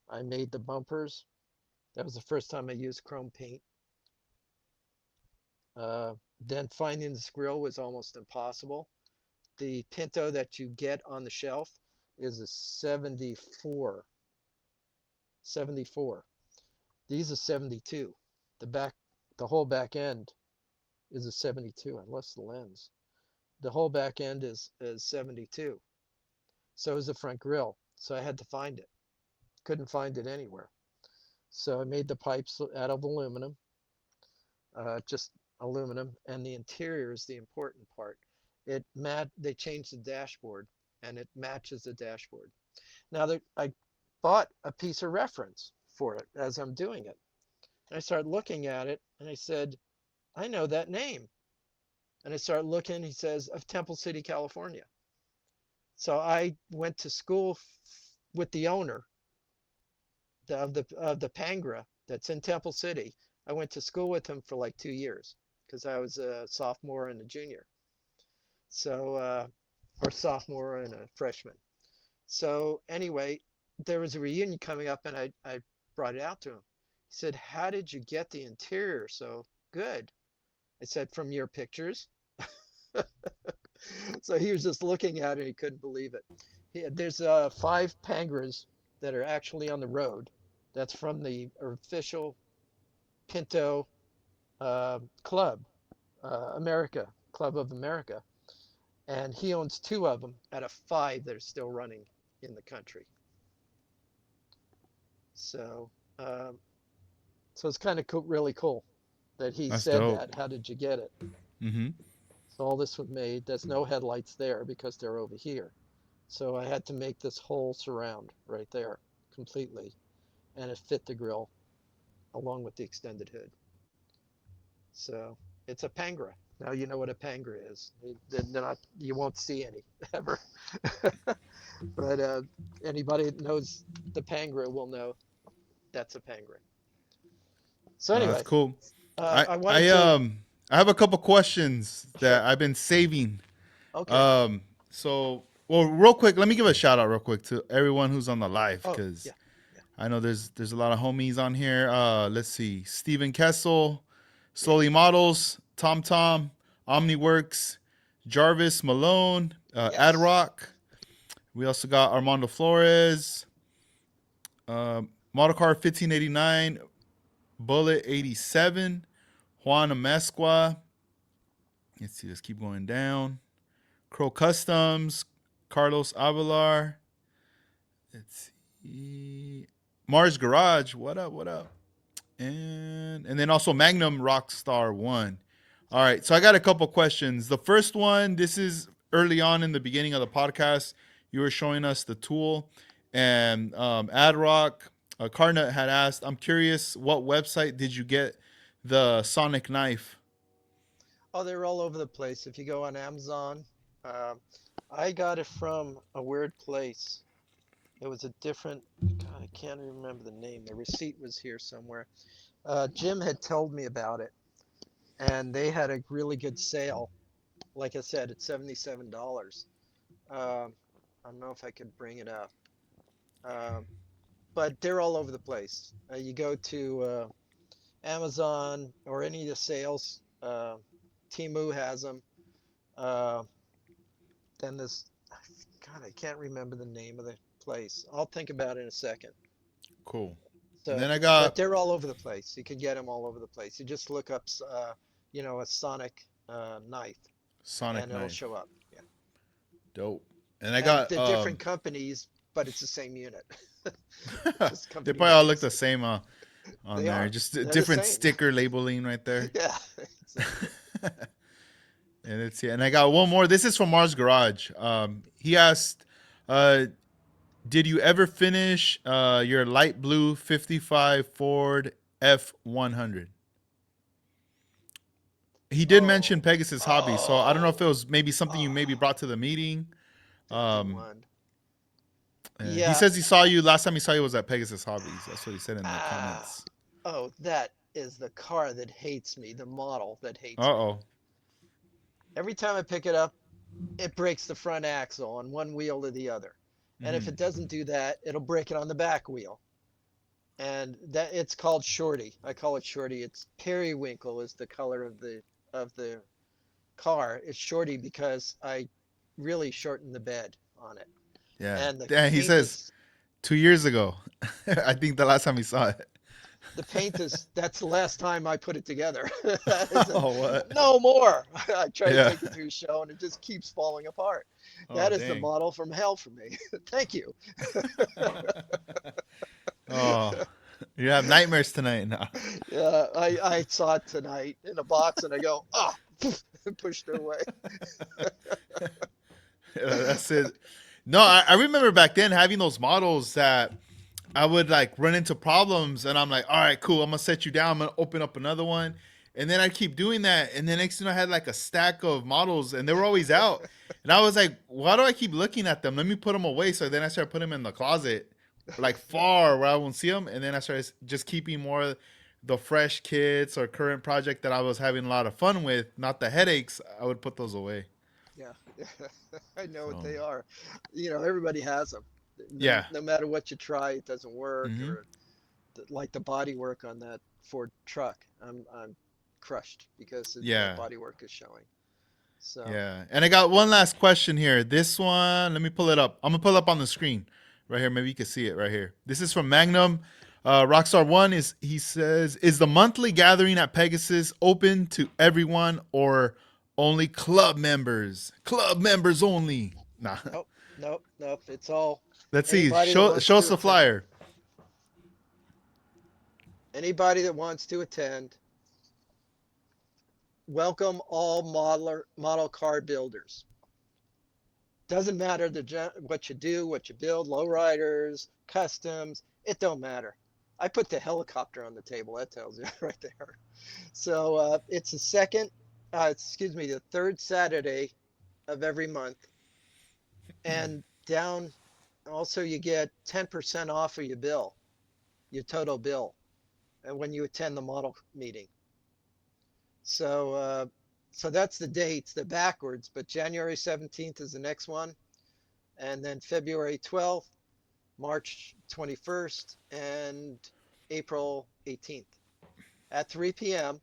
I made the bumpers. That was the first time I used chrome paint. Then finding this grill was almost impossible. The Pinto that you get on the shelf is a 74. 74. These are 72. The back, the whole back end is a 72. I lost the lens. The whole back end is 72. So is the front grill. So I had to find it. Couldn't find it anywhere. So I made the pipes out of aluminum, just aluminum, and the interior is the important part. They changed the dashboard, and it matches the dashboard. Now I bought a piece of reference for it as I'm doing it. And I started looking at it, and I said, I know that name. And I started looking. He says of Temple City, California. So I went to school with the owner of the Pangra that's in Temple City. I went to school with him for like 2 years because I was a sophomore and a junior. So, or sophomore and a freshman. So anyway, there was a reunion coming up, and I brought it out to him. He said, "How did you get the interior so good?" I said, "From your pictures." So he was just looking at it. He couldn't believe it. There's 5 Pangras that are actually on the road. That's from the official Pinto Club, Club of America. And he owns 2 of them out of 5 that are still running in the country. So, so it's kind of cool, really cool that he That's said dope. that. How did you get it? Mm-hmm. So all this was made. There's no headlights there because they're over here. So I had to make this whole surround right there completely, and it fit the grill along with the extended hood. So it's a Pangra. Now you know what a Pangra is. They're not, you won't see any ever. But anybody that knows the Pangra will know that's a Pangra. So No, that's anyway, cool. I I wanted I to. um I have a couple questions that Sure. I've been saving. Okay. Well, real quick, let me give a shout out real quick to everyone who's on the live Oh because yeah, yeah, I know there's a lot of homies on here. Let's see, Stephen Kessel, yeah. Slowly Models, Tom Tom, OmniWorks, Jarvis Malone, Ad Yes. Rock. We also got Armando Flores, Model Car 1589, Bullet 87, Juan Amesqua. Let's see, let's keep going down. Crow Customs, Carlos Avalar. Let's see. Mars Garage. What up? What up? And then also Magnum Rockstar One. All right, so I got a couple questions. The first one, this is early on in the beginning of the podcast. You were showing us the tool, and AdRock Carnut had asked, "I'm curious, what website did you get the Sonic knife?" Oh, they're all over the place. If you go on Amazon, uh, I got it from a weird place. It was a different, God, I can't even remember the name. The receipt was here somewhere. Jim had told me about it, and they had a really good sale. Like I said, it's $77. I don't know if I could bring it up, uh, but they're all over the place. You go to Amazon or any of the sales. Timu has them. Uh, then this, God, I can't remember the name of the place. I'll think about it in a second. Cool. And So, then I but got they're all over the place. You can get them all over the place. You just look up, a Sonic knife, Sonic and it'll knife. show up. Yeah, Dope. And I and got the different companies, but it's the same unit. Just they company probably all look names. the same on They there. are. Just They're the different same. sticker labeling right there. Yeah, exactly. And let's see. And I got one more. This is from Mars Garage. He asked, uh, "Did you ever finish your light blue '55 Ford F100?" He did mention Oh, Pegasus Hobby, so I don't know if it oh, was maybe something you maybe oh, brought to the meeting. Um, 51. he Yeah. says he saw you last time he saw you was at Pegasus Hobbies. That's what he said in the Ah, comments. oh, that is the car that hates me, the model that Uh hates me. oh. Every time I pick it up, it breaks the front axle on one wheel or the other. And if Hmm. it doesn't do that, it'll break it on the back wheel. And that it's called Shorty. I call it Shorty. It's periwinkle is the color of the car. It's Shorty because I really shortened the bed on it. Yeah. And the And he paint says is 2 years ago. I think the last time he saw it. the paint is that's the last time I put it together. That isn't Oh what? no more. I try to Yeah. take it to a show and it just keeps falling apart. Oh That is the dang. model from hell for me. Thank you. Oh, you have nightmares tonight now. Yeah, I saw it tonight in a box and I go, oh, and pushed it away. That's it. No, I remember back then having those models that I would like run into problems, and I'm like, all right, cool. I'm gonna set you down. I'm gonna open up another one, and then I keep doing that, and then next thing I had like a stack of models, and they were always out, and I was like, why do I keep looking at them? Let me put them away. So then I started putting them in the closet, like far where I won't see them, and then I started just keeping more of the fresh kits or current project that I was having a lot of fun with, not the headaches. I would put those away. Yeah, I know what So they are. Everybody has them. No, yeah. no matter what you try, it doesn't work. Hmm. Or like the body work on that Ford truck, I'm crushed because the Yeah. body work is showing. So, Yeah. And I got one last question here. This one, let me pull it up. I'm gonna pull it up on the screen right here. Maybe you can see it right here. This is from Magnum. Rockstar One is he says, is the monthly gathering at Pegasus open to everyone or only club members? Club members only. Nah. nope, nope, nope. It's all Let's see. anybody that wants Show us to the attend. flyer. Anybody that wants to attend, welcome all model car builders. Doesn't matter what you do, what you build, lowriders, customs, it don't matter. I put the helicopter on the table. That tells you right there. So it's the third Saturday of every month, and down also you get 10% off of your total bill, and when you attend the model meeting. So so that's the dates. They're backwards, but January 17th is the next one, and then February 12th, March 21st, and April 18th at 3 p.m.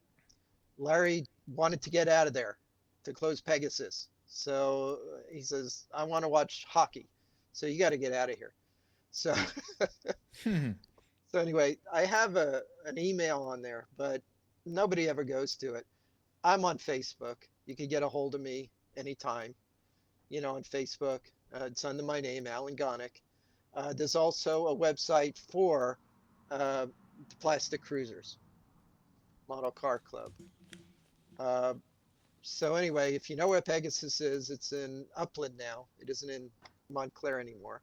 Larry wanted to get out of there to close Pegasus. So he says, I want to watch hockey. So you got to get out of here. So, so anyway, I have an email on there, but nobody ever goes to it. I'm on Facebook. You can get a hold of me anytime, on Facebook. It's under my name, Alan Gonick. There's also a website for the Plastic Cruisers Model Car Club. Uh, so anyway, if you know where Pegasus is, it's in Upland now. It isn't in Montclair anymore,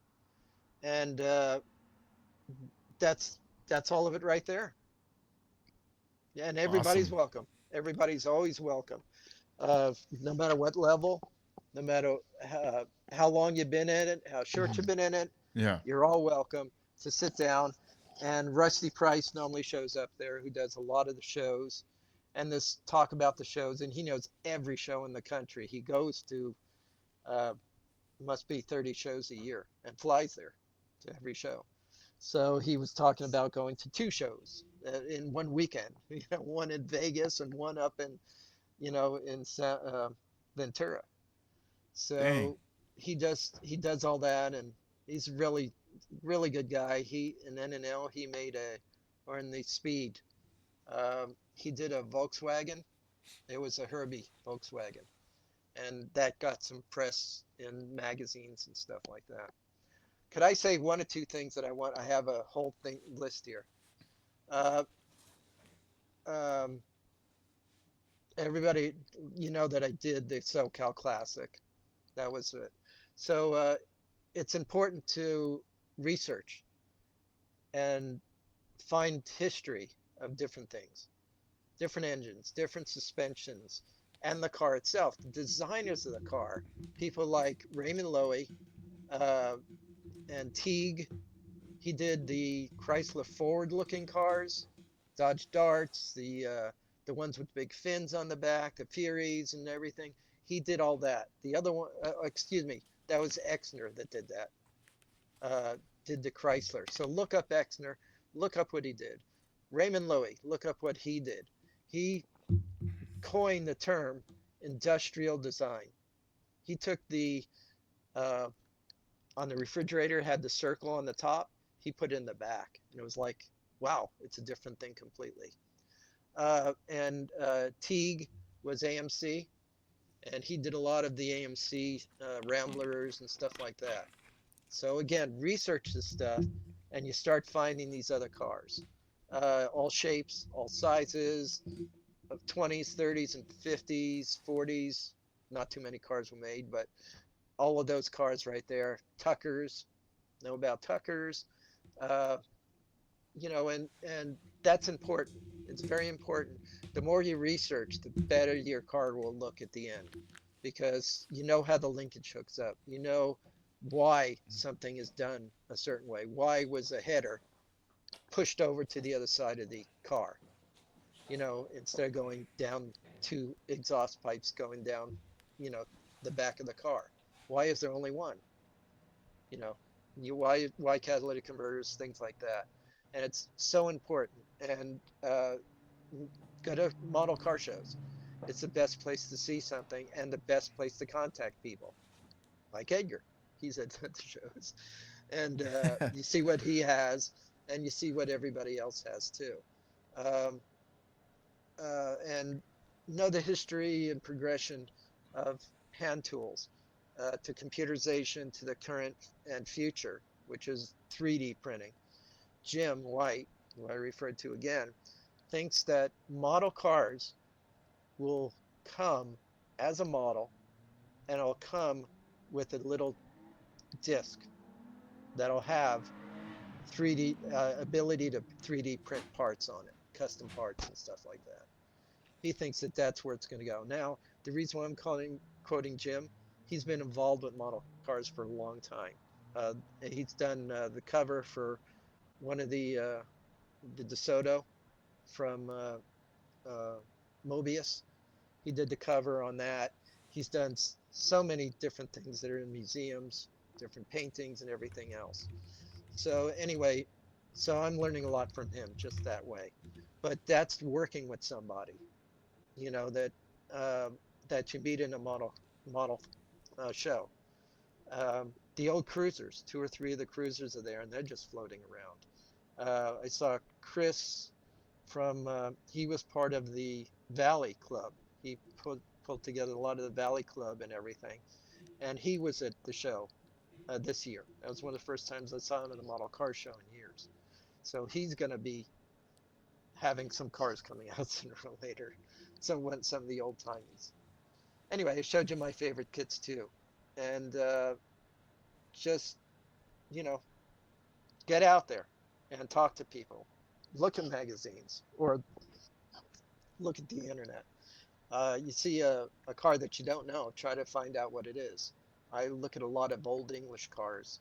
and that's that's all of it right there. Yeah, and everybody's Awesome. welcome. Everybody's always welcome, no matter what level, no matter how long you've been in it, how short you've been in it. Yeah. You're all welcome to sit down. And Rusty Price normally shows up there, who does a lot of the shows and this talk about the shows. And he knows every show in the country. He goes to, uh, must be 30 shows a year and flies there to every show. So he was talking about going to two shows in one weekend, one in Vegas and one up in, in Ventura. Dang. So he does all that, and he's really good guy. He in NNL he made a or in the Speed he did a Volkswagen. It was a Herbie Volkswagen, and that got some press in magazines and stuff like that. Could I say one or two things that I want? I have a whole thing list here. Uh, um, Everybody, you know that I did the SoCal Classic. That was it. So it's important to research and find history of different things, different engines, different suspensions, and the car itself. The designers of the car, people like Raymond Loewy uh, and Teague. He did the Chrysler forward-looking cars, Dodge Darts, the ones with big fins on the back, the Furies and everything. He did all that. The other one, excuse me, that was Exner that did that. uh, did the Chrysler. So look up Exner, look up what he did. Raymond Loewy, look up what he did. He coined the term industrial design. He took uh, on the refrigerator, had the circle on the top, he put it in the back. And it was like, wow, it's a different thing completely. And Teague was AMC, and he did a lot of the AMC Ramblers and stuff like that. So again, research this stuff, and you start finding these other cars, all shapes, all sizes, of 20s, 30s, and 50s, 40s. Not too many cars were made, but all of those cars right there. Tuckers, know about Tuckers, uh, and that's important. It's very important. The more you research, the better your car will look at the end, because you know how the linkage hooks up. You know why something is done a certain way. Why was a header pushed over to the other side of the car? Instead of going down two exhaust pipes going down, you know, the back of the car. Why is there only one? You know, why catalytic converters, things like that, and it's so important. And go to model car shows. It's the best place to see something and the best place to contact people, like Edgar. He's at the shows, and you see what he has, and you see what everybody else has too. Um, and know the history and progression of hand tools, to computerization, to the current and future, which is 3D printing. Jim White, who I referred to again, thinks that model cars will come as a model, and it'll come with a little disc that'll have 3D ability to 3D print parts on it, custom parts and stuff like that. He thinks that that's where it's going to go. Now, the reason why I'm quoting Jim, he's been involved with model cars for a long time. He's done the cover for one of the DeSoto from uh, Mobius. He did the cover on that. He's done so many different things that are in museums, different paintings and everything else. So anyway, so I'm learning a lot from him just that way. But that's working with somebody, that uh, that you meet in a model model show. The old cruisers, two or three of the cruisers are there, and they're just floating around. I saw Chris from, he was part of the Valley Club. He pulled together a lot of the Valley Club and everything. And he was at the show this year. That was one of the first times I saw him at a model car show in years. So he's going to be having some cars coming out sooner or later. Some of the old timies. Anyway, I showed you my favorite kits too, and just you know, get out there and talk to people. Look at magazines or look at the internet. You see a car that you don't know, try to find out what it is. I look at a lot of old English cars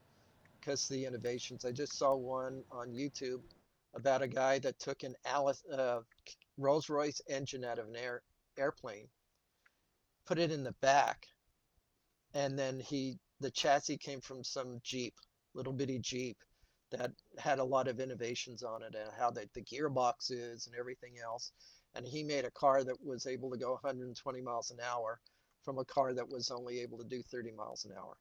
because the innovations. I just saw one on YouTube about a guy that took an Rolls Royce engine out of an airplane, put it in the back, and then the chassis came from some Jeep, little bitty Jeep that had a lot of innovations on it and how the gearbox is and everything else. And he made a car that was able to go 120 miles an hour from a car that was only able to do 30 miles an hour.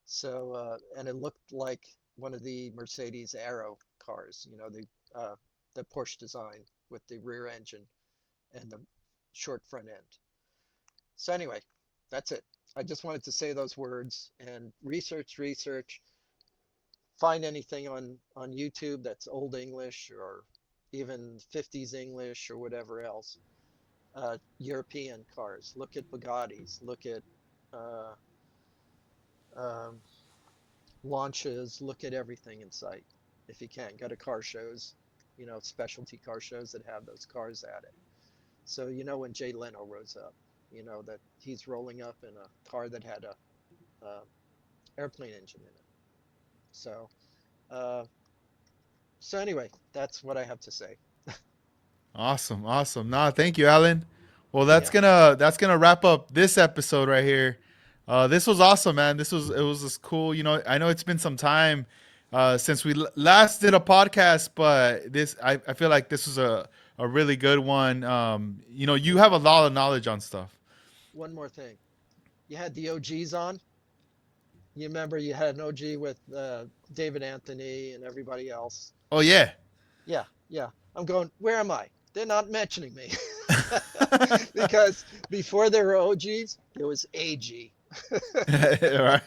So, and it looked like one of the Mercedes Aero cars, the Porsche design with the rear engine and the short front end. So anyway, that's it. I just wanted to say those words and research, find anything on YouTube that's old English or even 50s English or whatever else. European cars. Look at Bugattis. Look at uh, um, launches. Look at everything in sight if you can. Go to car shows, specialty car shows that have those cars at it. So when Jay Leno rose up, that he's rolling up in a car that had a airplane engine in it. So, uh, so anyway, that's what I have to say. Awesome, awesome. Nah, thank you, Alan. Well, Yeah, that's gonna wrap up this episode right here. This was awesome, man. It was just cool. I know it's been some time since we last did a podcast, but I feel like this was a really good one. You hey, have a lot of knowledge on stuff. one more thing. You had the OGs on. You remember you had an OG with David Anthony and everybody else. Oh yeah. Yeah, yeah. I'm going, where am I? They're not mentioning me. Because before there were OGs, there was AG. Right.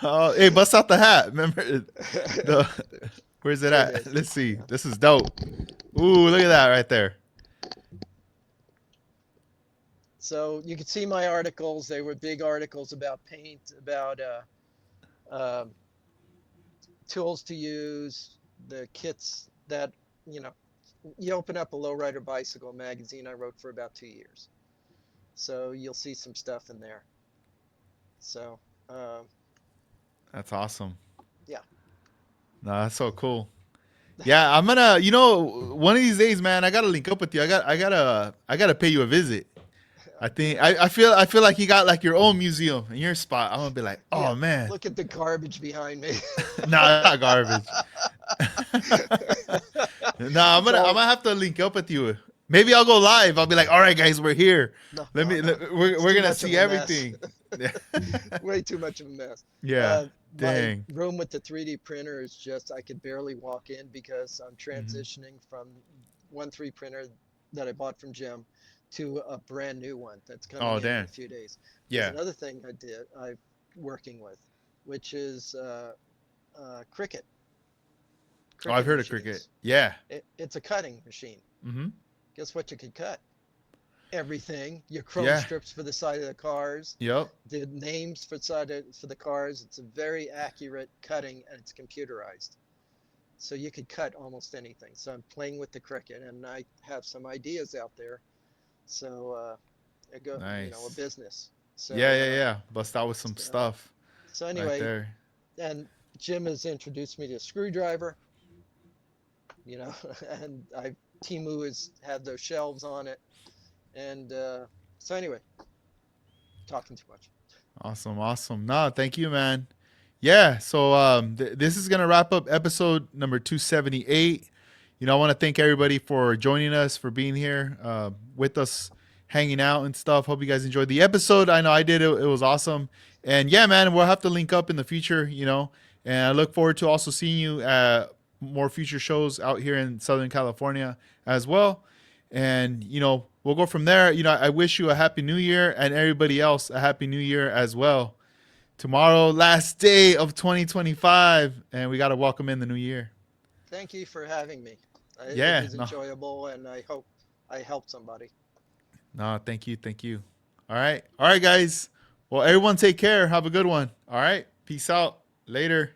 Oh, hey, bust out the hat. Remember the where's it There it at? is. Let's see. Yeah. This is dope. Ooh, look at that right there. So you could see my articles. They were big articles about paint, about um tools to use, the kits that, you know, you open up a Lowrider Bicycle Magazine I wrote for about 2 years. So you'll see some stuff in there. So, That's awesome. yeah. No, that's so cool. Yeah, I'm gonna. One of these days, man, I gotta link up with you. I gotta pay you a visit. I feel like you got like your own museum in your spot. I'm gonna be like, Yeah. oh man, Look at the garbage behind me. nah, it's not garbage. Nah, I'm It's gonna I'm all, gonna have to link up with you. Maybe I'll go live. I'll be like, all right, guys, we're here. no, Let no, me. no. It's We're too gonna much of see a mess. everything. Way too much of a mess. Yeah. My Dang. room with the 3D printer is just, I could barely walk in because I'm Hmm. transitioning from one 3D printer that I bought from Jim to a brand new one that's coming Oh, in a damn. few days. There's Yeah. another thing I'm working with, which is Cricut, Oh, I've Cricut heard of cricket. machines. Yeah. It's a cutting machine. Hmm. Guess what you can cut? Everything. Your chrome Yeah. strips for the side of the cars, Yep. the names for the cars. It's a very accurate cutting and it's computerized. So you could cut almost anything. So I'm playing with the Cricut and I have some ideas out there. So I go, a Nice. business. Yeah, So yeah, yeah. Bust out with some so, stuff so right anyway, there. and Jim has introduced me to a screwdriver, and Timu has had those shelves on it. And so anyway, talking too much. Awesome, awesome. No, thank you, man. Yeah, so this is gonna wrap up episode number 278. I want to thank everybody for joining us, for being here with us, hanging out and stuff. Hope you guys enjoyed the episode. I know I did. It was awesome. And yeah, man, we'll have to link up in the future, and I look forward to also seeing you at more future shows out here in Southern California as well. And, we'll go from there. I wish you a happy new year and everybody else a happy new year as well. Tomorrow, last day of 2025, and we got to welcome in the new year. Thank you for having me. It Yeah, was no, enjoyable, and I hope I helped somebody. no, thank you. Thank you. All right, guys. Well, everyone take care. Have a good one. All right. Peace out. Later.